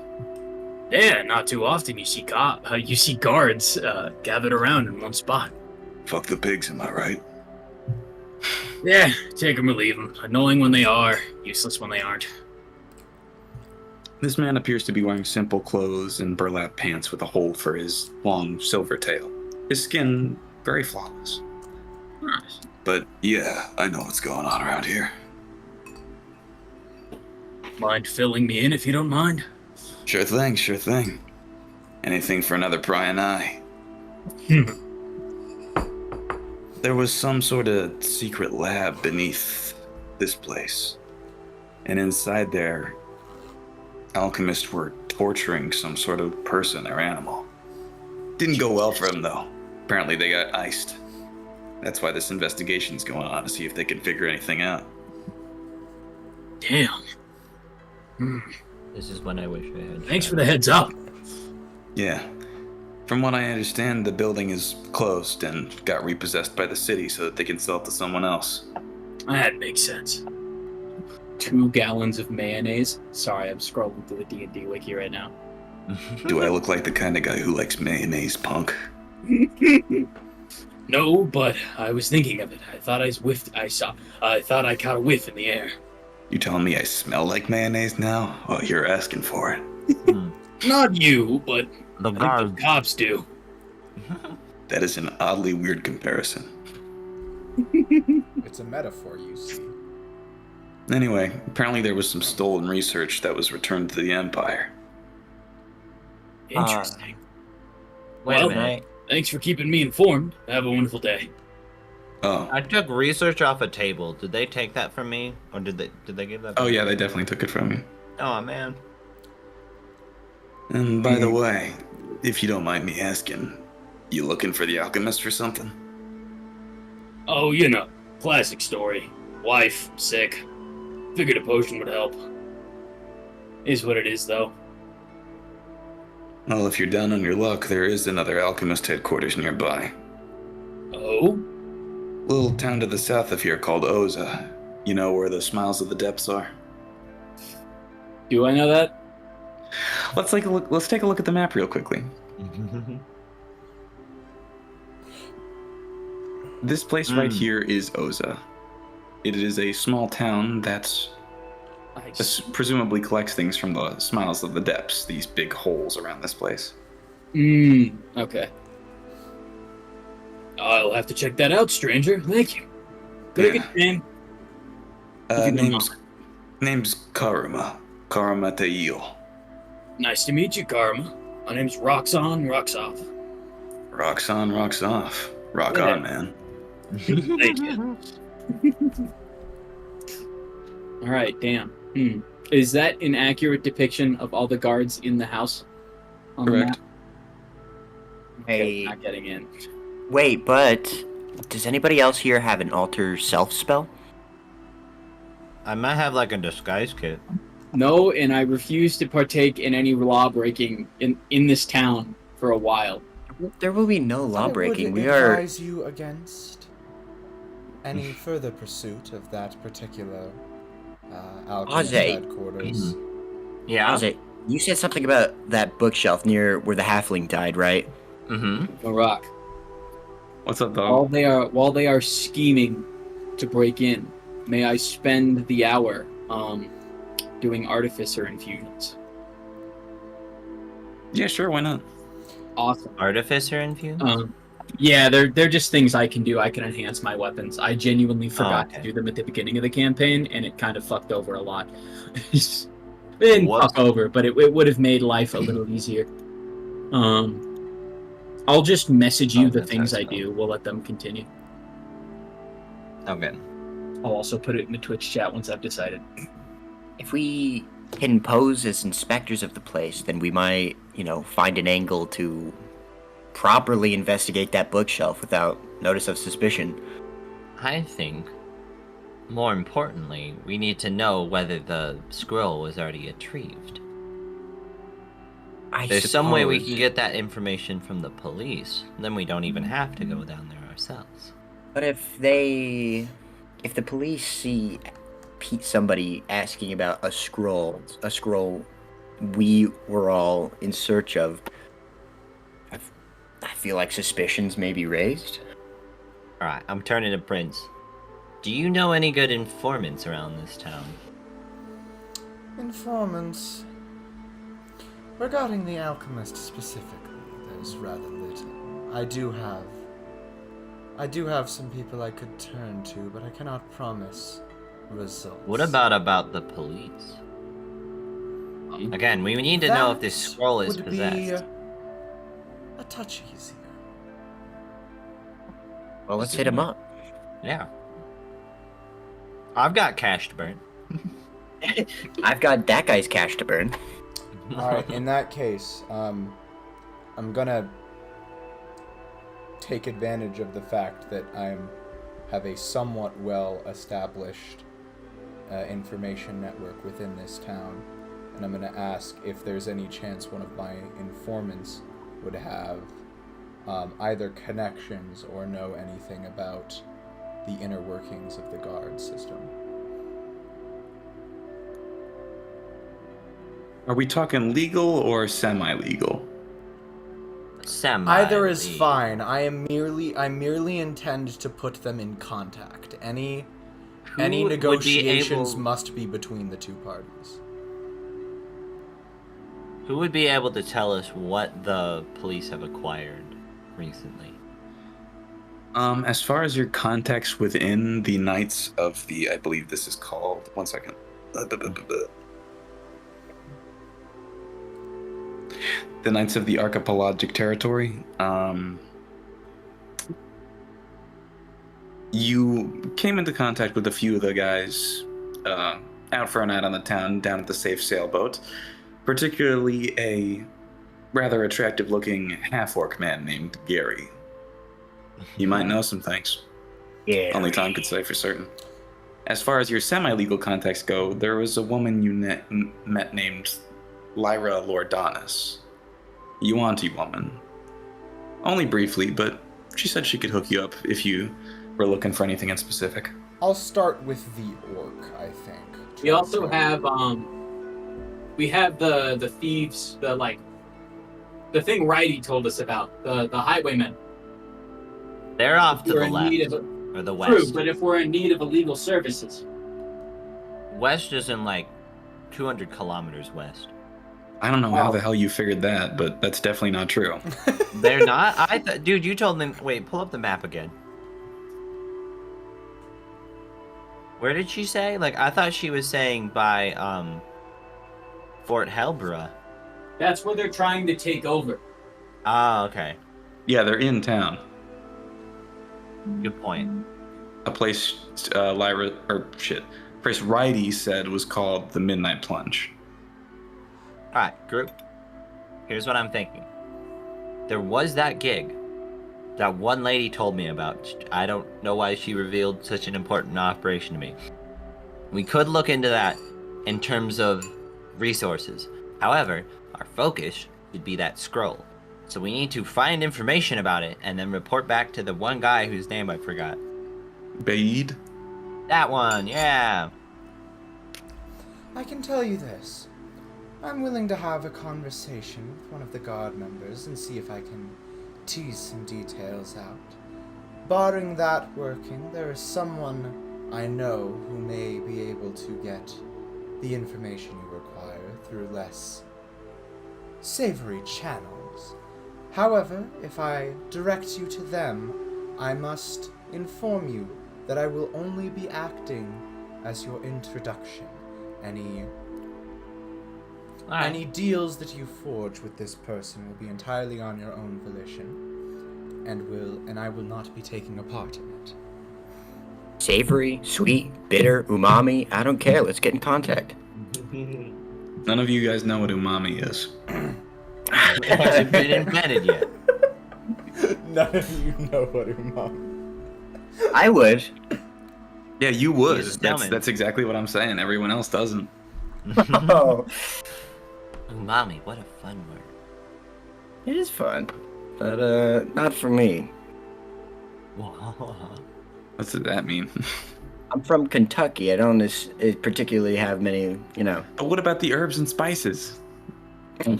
Yeah, not too often you see guards gathered around in one spot. Fuck the pigs, am I right? Yeah, take them or leave them. Annoying when they are, useless when they aren't. This man appears to be wearing simple clothes and burlap pants with a hole for his long silver tail. His skin very flawless. Nice. But yeah, I know what's going on around here. Mind filling me in if you don't mind? Sure thing, sure thing. Anything for another prying eye. There was some sort of secret lab beneath this place. And inside there, alchemists were torturing some sort of person or animal. Didn't go well for them, though. Apparently they got iced. That's why this investigation's going on, to see if they can figure anything out. Damn. This is when I wish I had. Thanks for the heads up. Yeah. From what I understand, the building is closed and got repossessed by the city so that they can sell it to someone else. That makes sense. 2 gallons of mayonnaise. Sorry, I'm scrolling through the D&D wiki right now. Do I look like the kind of guy who likes mayonnaise, punk? No, but I was thinking of it. I thought I thought I caught a whiff in the air. You telling me I smell like mayonnaise now? Oh, you're asking for it. Not you, but The I think guard. the cops do. That is an oddly weird comparison. It's a metaphor, you see. Anyway, apparently there was some stolen research that was returned to the Empire. Interesting. Wait Well, a minute. Thanks for keeping me informed. Have a wonderful day. Oh. I took research off a table. Did they take that from me, or did they give that? Oh yeah, they definitely took it from you. Oh man. And by the way, if you don't mind me asking, you looking for the alchemist or something? Oh, classic story. Wife, sick. Figured a potion would help. Is what it is, though. Well, if you're down on your luck, there is another alchemist headquarters nearby. Oh? Little town to the south of here called Oza. You know where the Smiles of the Depths are? Do I know that? Let's take a look. Let's take a look at the map real quickly. This place right here is Oza. It is a small town that presumably collects things from the Smiles of the Depths, these big holes around this place. Okay. I'll have to check that out, stranger. Thank you. Could I get your name? Name's Karuma. Karuma Teil. Nice to meet you, Karma. My name's Rocks On, Rocks Off. Rocks on, rocks off. Rock Yeah. on, man. Thank you. Alright, damn. Is that an accurate depiction of all the guards in the house? On Correct. The map? Okay, Hey, not getting in. wait, but does anybody else here have an alter self spell? I might have like a disguise kit. No, and I refuse to partake in any law breaking in this town for a while. There will be no law I breaking. would We are. advise you against any further pursuit of that particular alchemist Ozzy. headquarters. Yeah. Ozzy, you said something about that bookshelf near where the halfling died, right? Mm-hmm. Marak, What's up, while dog? they are scheming to break in, may I spend the hour doing artificer infusions? Yeah, sure, why not? Awesome. Artificer infused? Yeah, they're just things I can do. I can enhance my weapons. I genuinely forgot okay. to do them at the beginning of the campaign, and it kind of fucked over a lot. It didn't Whoops. fuck over, but it would have made life a little easier. I'll just message you the that's things how I it's do. We'll let them continue. Okay. I'll also put it in the Twitch chat once I've decided. If we can pose as inspectors of the place, then we might, find an angle to properly investigate that bookshelf without notice of suspicion. I think, more importantly, we need to know whether the scroll was already retrieved. There's some way we can get that information from the police. Then we don't even have to go down there ourselves. But if the police see somebody asking about a scroll we were all in search of, I feel like suspicions may be raised. Alright, I'm turning to Prince. Do you know any good informants around this town? Informants. Regarding the alchemist specifically, there's rather little. I do have some people I could turn to, but I cannot promise results. What about the police? Again, we need to know if this scroll is would possessed. be a touch easier. Well, let's hit him up. Yeah. I've got cash to burn. I've got that guy's cash to burn. Alright, in that case, I'm gonna take advantage of the fact that I have a somewhat well-established information network within this town, and I'm gonna ask if there's any chance one of my informants would have either connections or know anything about the inner workings of the guard system. Are we talking legal or semi-legal? Either is fine. I merely intend to put them in contact. Any negotiations must be between the two parties. Who would be able to tell us what the police have acquired recently? As far as your contacts within the Knights of the, I believe this is called, one second. The Knights of the Archipelagic Territory. You came into contact with a few of the guys out for a night on the town down at the Safe Sailboat, particularly a rather attractive-looking half-orc man named Gary. You might know some things. Yeah. Only time could say for certain. As far as your semi-legal contacts go, there was a woman you met named Lyra Lordanis. Yuanti woman. Only briefly, but she said she could hook you up if you were looking for anything in specific. I'll start with the orc, I think. We also have the thieves, the thing Righty told us about, the highwaymen. They're off to We're the in left, need of or the True, west. but if we're in need of illegal services, West is in 200 kilometers west. I don't know how the hell you figured that, but that's definitely not true. They're not? Dude, you told them... Wait, pull up the map again. Where did she say? I thought she was saying by, Fort Helbra. that's where they're trying to take over. Ah, okay. Yeah, they're in town. Good point. A place place Righty said was called the Midnight Plunge. Alright, group. Here's what I'm thinking. There was that gig that one lady told me about. I don't know why she revealed such an important operation to me. We could look into that in terms of resources. However, our focus should be that scroll. So we need to find information about it and then report back to the one guy whose name I forgot. Bade? That one, yeah. I can tell you this. I'm willing to have a conversation with one of the guard members and see if I can tease some details out. Barring that working, there is someone I know who may be able to get the information you require through less savory channels. However, if I direct you to them, I must inform you that I will only be acting as your introduction. Any deals that you forge with this person will be entirely on your own volition, and I will not be taking a part in it. Savory, sweet, bitter, umami, I don't care. Let's get in contact. None of you guys know what umami is. It hasn't been invented yet. None of you know what umami. I would. Yeah, you would. He's a salmon. That's exactly what I'm saying. Everyone else doesn't. Oh, Umami, what a fun word. it is fun, but not for me. What does that mean? I'm from Kentucky. I don't particularly have many, But what about the herbs and spices? You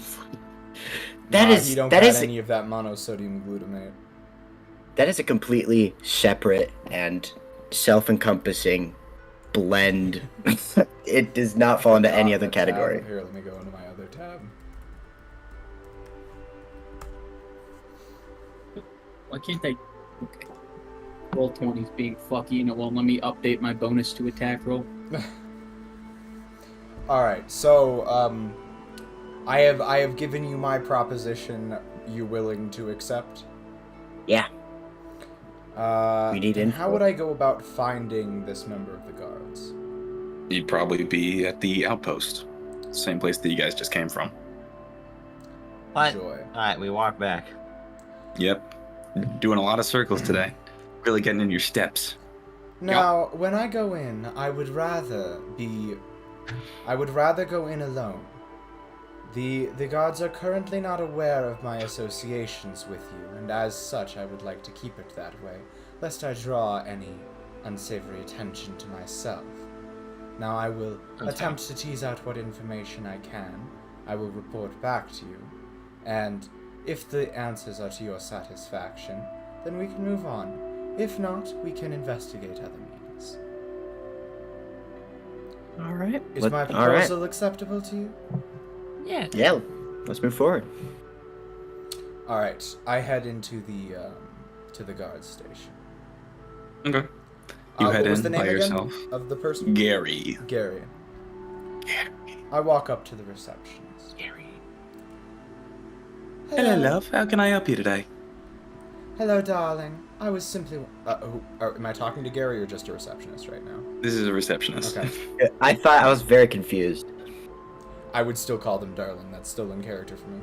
don't got any of that monosodium glutamate. That is a completely separate and self-encompassing blend. It does not fall into any other category. Here, let me go into my other tab. Why can't they? Okay. Roll 20's being fucky, and it won't let me update my bonus to attack roll. Alright, so, I have given you my proposition. You willing to accept? Yeah. We need and info. how would I go about finding this member of the guards? You'd probably be at the outpost. Same place that you guys just came from. What? Joy. Alright, we walk back. Yep. Doing a lot of circles today. Really getting in your steps. Now, when I go in, I would rather go in alone. The guards are currently not aware of my associations with you, and as such I would like to keep it that way, lest I draw any unsavory attention to myself. Now I will attempt to tease out what information I can. I will report back to you, and if the answers are to your satisfaction, then we can move on. If not, we can investigate other means. Alright. Is my proposal acceptable to you? Yeah. Yeah, let's move forward. Alright, I head into the guard station. Okay. You What head was in the name by again yourself. of the person? Gary. Gary. I walk up to the receptionist. Gary. Hello, love. How can I help you today? Hello, darling. I was simply... am I talking to Gary or just a receptionist right now? This is a receptionist. Okay. I was very confused. I would still call them darling. That's still in character for me.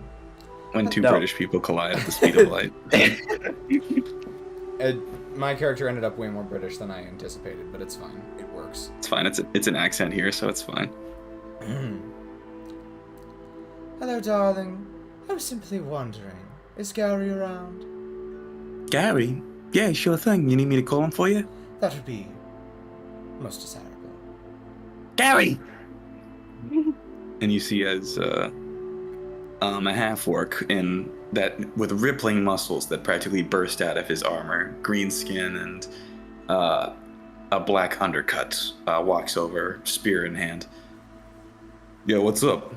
When two No. British people collide at the speed of light. My character ended up way more British than I anticipated, but it's fine. It works. It's fine. It's an accent here, so it's fine. Hello, darling. I was simply wondering, is Gary around? Gary? Yeah, sure thing. You need me to call him for you? That would be most desirable. Gary! And you see as a half-orc in that with rippling muscles that practically burst out of his armor, green skin and a black undercut, walks over, spear in hand. Yeah, what's up?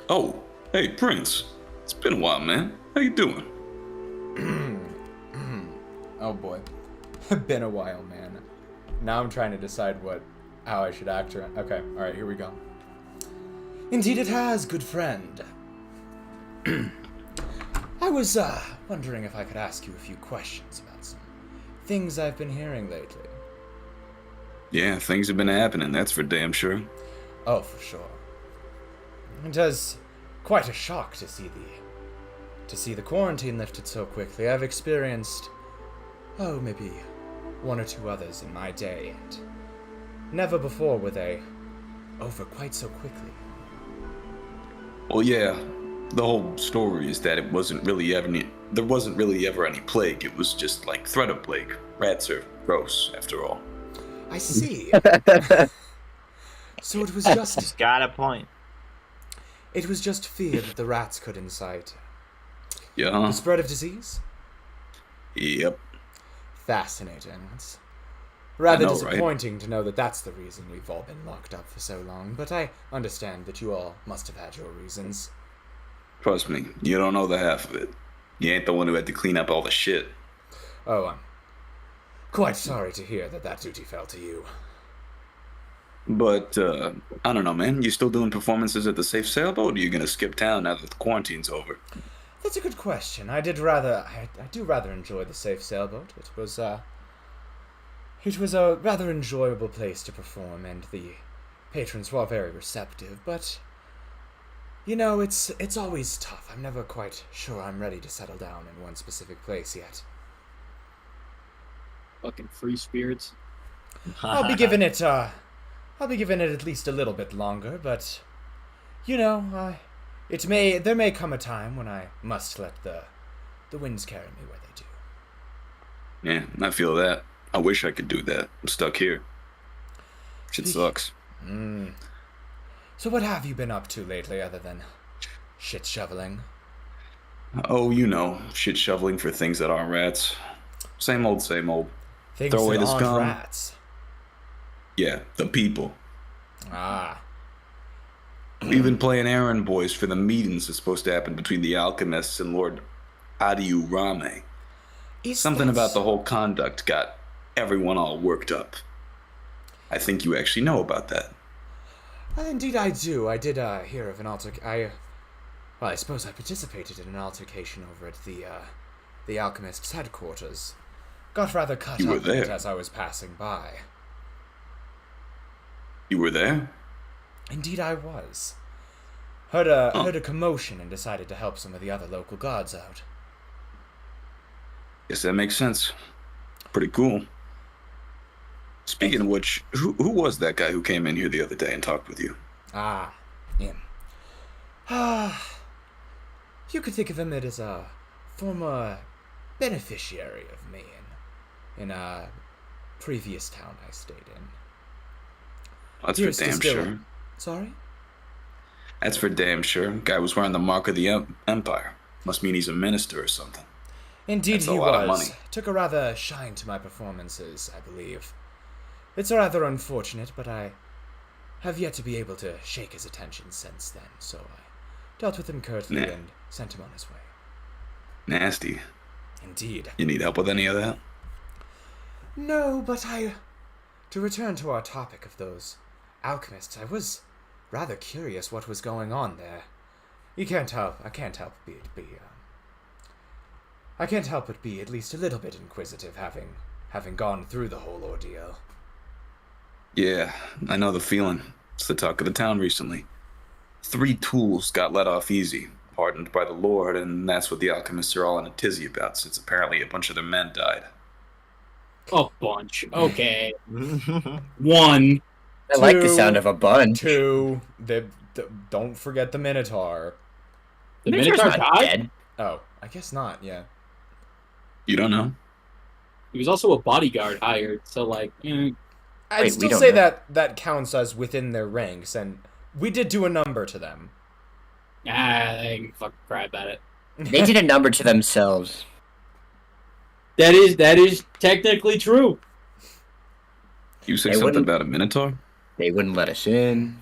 Oh, hey, Prince. It's been a while, man. How you doing? Oh boy. Been a while, man. Now I'm trying to decide how I should act. Okay, alright, here we go. Indeed it has, good friend. I was, wondering if I could ask you a few questions about some things I've been hearing lately. Yeah, things have been happening, that's for damn sure. Oh, for sure. It was quite a shock to see the quarantine lifted so quickly. I've experienced, maybe one or two others in my day, and never before were they over quite so quickly. Well, yeah, the whole story is that it wasn't really ever there wasn't really ever any plague. It was just like threat of plague. Rats are gross, after all. I see. So it was He's just got a point. fear that the rats could incite. Yeah. The spread of disease? Yep. Fascinating. It's rather I know, right? disappointing to know that that's the reason we've all been locked up for so long, but I understand that you all must have had your reasons. Trust me, you don't know the half of it. You ain't the one who had to clean up all the shit. Oh, I'm quite sorry to hear that duty fell to you. But, I don't know, man. You still doing performances at the Safe Sailboat, or are you gonna skip town now that the quarantine's over? That's a good question. I do rather enjoy the Safe Sailboat. It was a rather enjoyable place to perform, and the patrons were all very receptive, but you know, it's always tough. I'm never quite sure I'm ready to settle down in one specific place yet. Fucking free spirits. I'll be giving it at least a little bit longer, but you know, there may come a time when I must let the winds carry me where they do. Yeah, I feel that. I wish I could do that. I'm stuck here. Shit sucks. So what have you been up to lately other than shit shoveling? Oh, you know, shit shoveling for things that aren't rats. Same old, same old. Things Throw away that the aren't scum. rats. Yeah, the people. Ah. We've been playing errand boys for the meetings that's supposed to happen between the alchemists and Lord Adiurame. Something about the whole conduct got everyone all worked up. I think you actually know about that. Well, indeed I do. I did hear of an altercation. I suppose I participated in an altercation over at the alchemist's headquarters. Got rather cut You were up in it there? as I was passing by. You were there? Indeed I was. Heard a commotion and decided to help some of the other local guards out. Guess that makes sense. Pretty cool. Speaking of which, who was that guy who came in here the other day and talked with you? Ah, him. You could think of him as a former beneficiary of me in a previous town I stayed in. That's for Appears to damn still- sure. Sorry? That's for damn sure. Guy was wearing the mark of the Empire. Must mean he's a minister or something. Indeed That's a he lot of was. money. Took a rather shine to my performances, I believe. It's rather unfortunate, but I have yet to be able to shake his attention since then, so I dealt with him curtly Nah. and sent him on his way. Nasty. Indeed. You need help with any of that? No, but to return to our topic of those alchemists, I was rather curious what was going on there. I can't help but be at least a little bit inquisitive, having gone through the whole ordeal. Yeah, I know the feeling. It's the talk of the town recently. 3 tools got let off easy, pardoned by the Lord, and that's what the alchemists are all in a tizzy about, since apparently a bunch of their men died. A bunch. Okay. One. I like the Two. sound of a bunch. 2. Don't forget the Minotaur. The Minotaur's Minotaur not died? dead. Oh, I guess not, yeah. You don't know? He was also a bodyguard hired, so like, I'd Wait, we still don't say know. that counts as within their ranks, and we did do a number to them. they can fucking cry about it. They did a number to themselves. That is technically true. You say They something wouldn't- about a minotaur? They wouldn't let us in.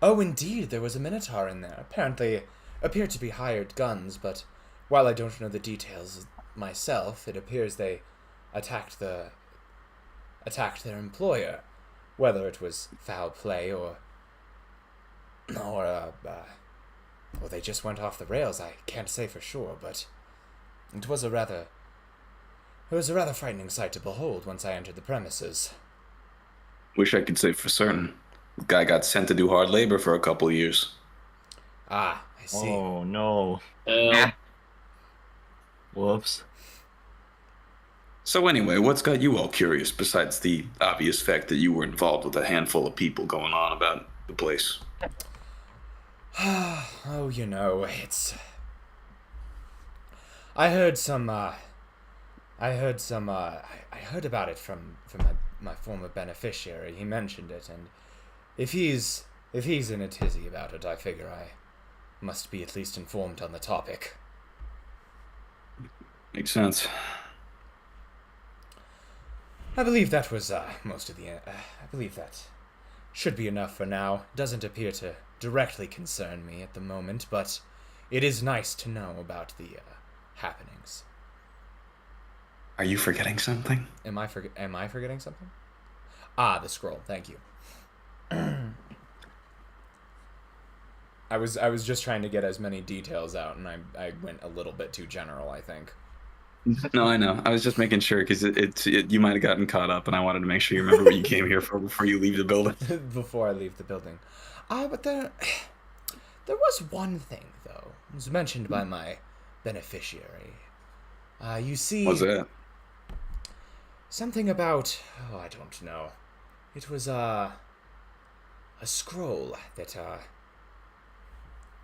Oh, indeed, there was a Minotaur in there. Apparently, appeared to be hired guns, but while I don't know the details myself, it appears they attacked their employer, whether it was foul play or they just went off the rails. I can't say for sure, but it was a rather frightening sight to behold once I entered the premises. Wish I could say for certain. The guy got sent to do hard labor for a couple of years. Ah, I see. Oh no. Ah. Whoops. So anyway, what's got you all curious besides the obvious fact that you were involved with a handful of people going on about the place? Oh, you know, it's... I heard about it from my former beneficiary. He mentioned it, and if he's in a tizzy about it, I figure I must be at least informed on the topic. Makes sense. I believe that was most of the. I believe that should be enough for now. Doesn't appear to directly concern me at the moment, but it is nice to know about the happenings. Are you forgetting something? Am I forgetting something? Ah, the scroll. Thank you. I was just trying to get as many details out, and I went a little bit too general, I think. No, I know. I was just making sure because you might have gotten caught up, and I wanted to make sure you remember what you came here for before you leave the building. Before I leave the building. But there was one thing, though. It was mentioned by my beneficiary. You see... What's that? Something about... Oh, I don't know. It was, a scroll that,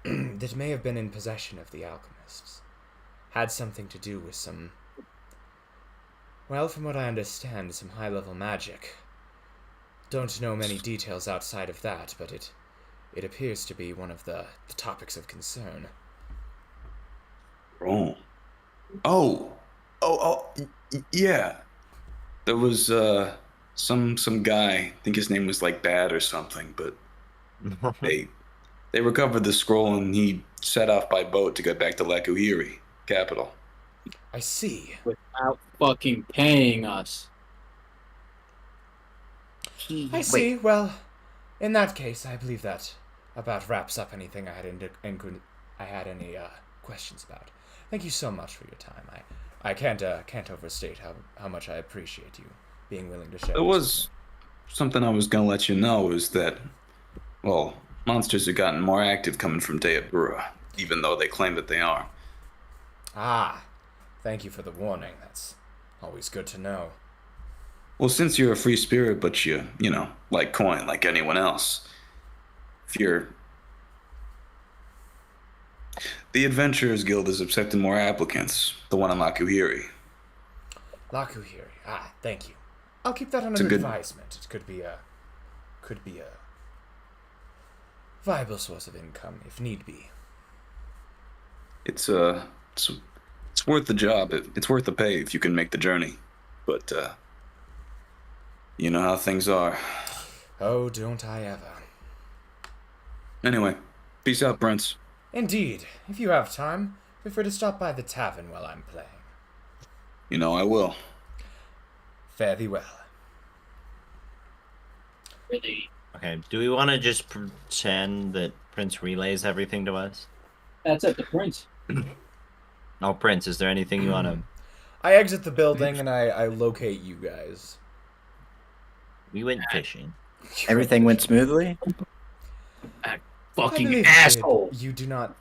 that may have been in possession of the alchemists. Had something to do with some... Well, from what I understand, some high-level magic. Don't know many details outside of that, but it appears to be one of the topics of concern. Yeah. There was some guy. I think his name was like Bad or something, but they recovered the scroll and he set off by boat to get back to Lakuhiri, capital. I see. Without fucking paying us. I see. Well, in that case, I believe that about wraps up anything I had any questions about. Thank you so much for your time. I can't overstate how much I appreciate you being willing to share. There this was something I was gonna let you know is that, well, monsters have gotten more active coming from Deabura, even though they claim that they are. Ah, thank you for the warning. That's always good to know. Well, since you're a free spirit, but you know, like coin like anyone else, if you're... The Adventurers Guild is accepting more applicants, the one in Lakuhiri. Lakuhiri. Ah, thank you. I'll keep that under advisement. It could be a viable source of income if need be. It's worth the job. It's worth the pay if you can make the journey. But you know how things are. Oh, don't I ever. Anyway, peace out, Prince. Indeed. If you have time, feel free to stop by the tavern while I'm playing. You know I will. Fare thee well. Really? Okay, do we want to just pretend that Prince relays everything to us? That's at the Prince. Oh, Prince, is there anything you want to... I exit the building and I locate you guys. We went fishing. Everything went smoothly? I Fucking believe asshole. You do not...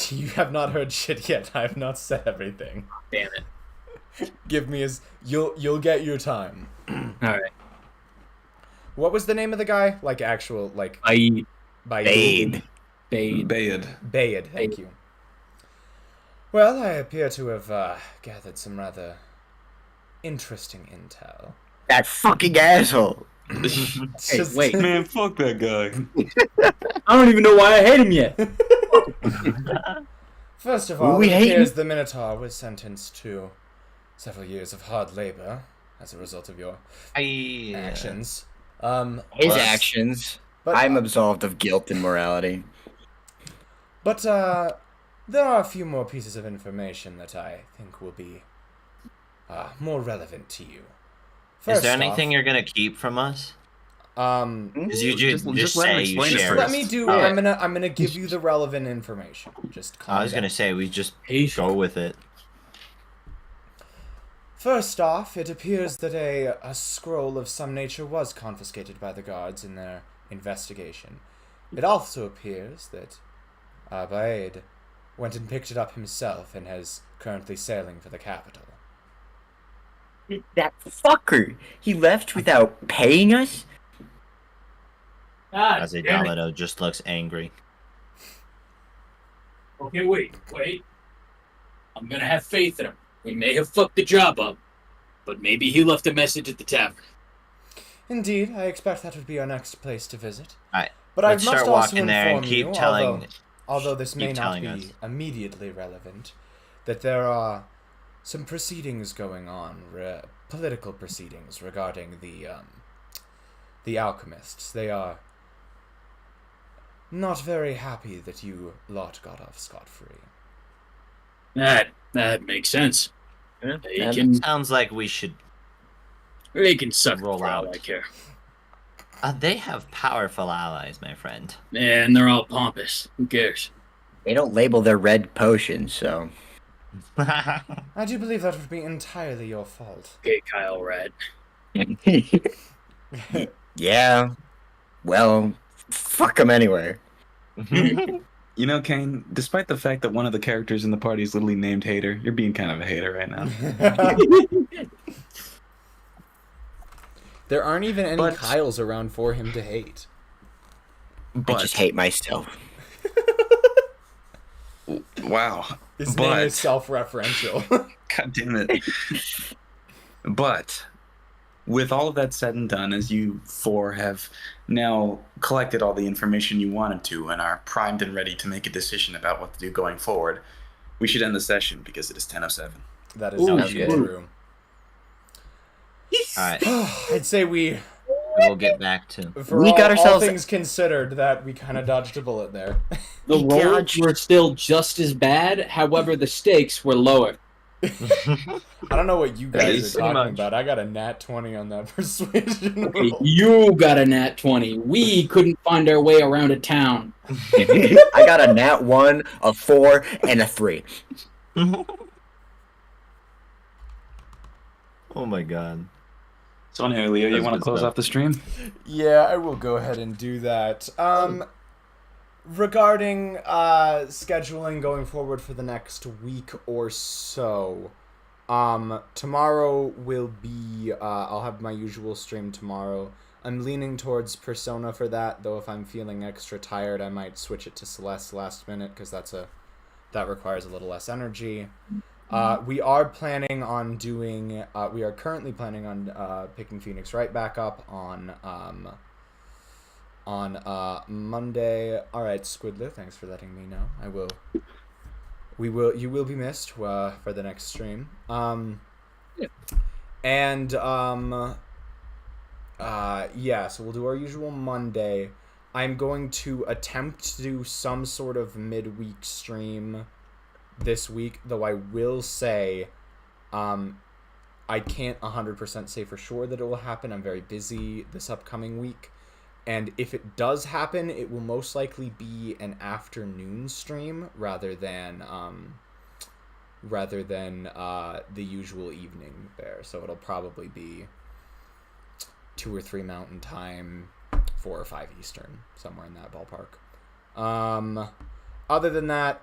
You have not heard shit yet. I have not said everything. Damn it. Give me his... You'll get your time. Alright. What was the name of the guy? Like actual, like... Bade. Bade. Bade. Bayed, thank you. Well, I appear to have gathered some rather interesting intel. That fucking asshole! Hey, Just- wait. Man, fuck that guy. I don't even know why I hate him yet. First of all, We it hate appears him. the Minotaur was sentenced to several years of hard labor as a result of your actions. His Well, actions. But, I'm absolved of guilt and morality. But there are a few more pieces of information that I think will be more relevant to you. Is there First anything off, you're going to keep from us? Mm-hmm. Because you just let him say you explain it share first. Let me do. Oh. I'm gonna give you the relevant information. Just calm I was down. going to say, we just Patient. go with it. First off, it appears that a scroll of some nature was confiscated by the guards in their investigation. It also appears that Baed went and picked it up himself and is currently sailing for the capital. That fucker! He left without paying us? God, As a damn it. Domino just looks angry. Okay, wait. I'm gonna have faith in him. We may have fucked the job up, but maybe he left a message at the tavern. Indeed, I expect that would be our next place to visit. Alright, But I let's must start also walking there and inform keep you, telling. although this may keep not telling be us. immediately relevant, that there are some proceedings going on, political proceedings regarding the alchemists. They are not very happy that you lot got off scot-free. That makes sense. Yeah, Sounds like we should. They can suck Roll for all out. I care. They have powerful allies, my friend. And they're all pompous. Who cares? They don't label their red potions, so. I do believe that would be entirely your fault. Okay, Kyle Red. Yeah. Well, fuck them anyway. You know, Kane, despite the fact that one of the characters in the party is literally named Hayter, you're being kind of a hater right now. There aren't even any But- Kyles around for him to hate. I just hate myself. Wow. His name is self-referential. God damn it. But with all of that said and done, as you four have now collected all the information you wanted to and are primed and ready to make a decision about what to do going forward, we should end the session because it is 10:07. That is Ooh, actually good. true. Alright, I'd say we'll get back to. for We got all ourselves- things considered, that we kind of dodged a bullet there. The He rolls dodged. were still just as bad, however, the stakes were lower. I don't know what you That guys is are talking pretty much. about. I got a nat 20 on that persuasion Okay, roll. you got a nat 20. We couldn't find our way around a town. I got a nat 1, a 4, and a 3. Oh my god. So anyway, Leo, you That's want to good close stuff. off the stream? Yeah, I will go ahead and do that. Regarding scheduling going forward for the next week or so, tomorrow will be, I'll have my usual stream tomorrow. I'm leaning towards Persona for that, though if I'm feeling extra tired, I might switch it to Celeste last minute, because that requires a little less energy. We are planning on doing, we are currently planning on picking Phoenix Wright back up on Monday. All right, Squidler, thanks for letting me know. You will be missed for the next stream. And yeah, so we'll do our usual Monday. I'm going to attempt to do some sort of midweek stream this week, though I will say I can't 100% say for sure that it will happen. I'm very busy this upcoming week, and if it does happen, it will most likely be an afternoon stream rather than the usual evening there. So it'll probably be 2 or 3 Mountain Time, 4 or 5 Eastern, somewhere in that ballpark. Other than that,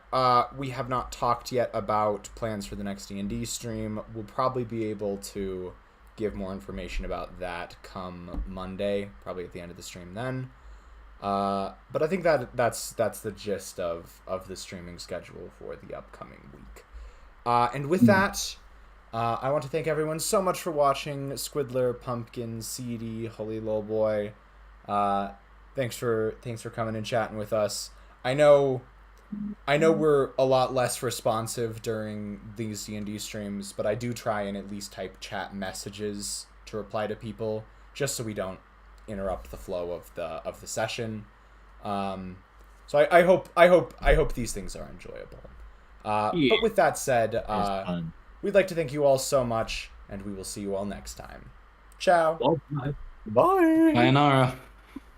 we have not talked yet about plans for the next D&D stream. We'll probably be able to give more information about that come Monday, probably at the end of the stream then. But I think that's the gist of the streaming schedule for the upcoming week. And with that, I want to thank everyone so much for watching. Squidler, Pumpkin, CD, Holy Lowboy. Thanks for coming and chatting with us. I know we're a lot less responsive during these D&D streams, but I do try and at least type chat messages to reply to people, just so we don't interrupt the flow of the session. So I hope these things are enjoyable. But with that said, It was fun. we'd like to thank you all so much, and we will see you all next time. Ciao. Well, Bye. Sayonara.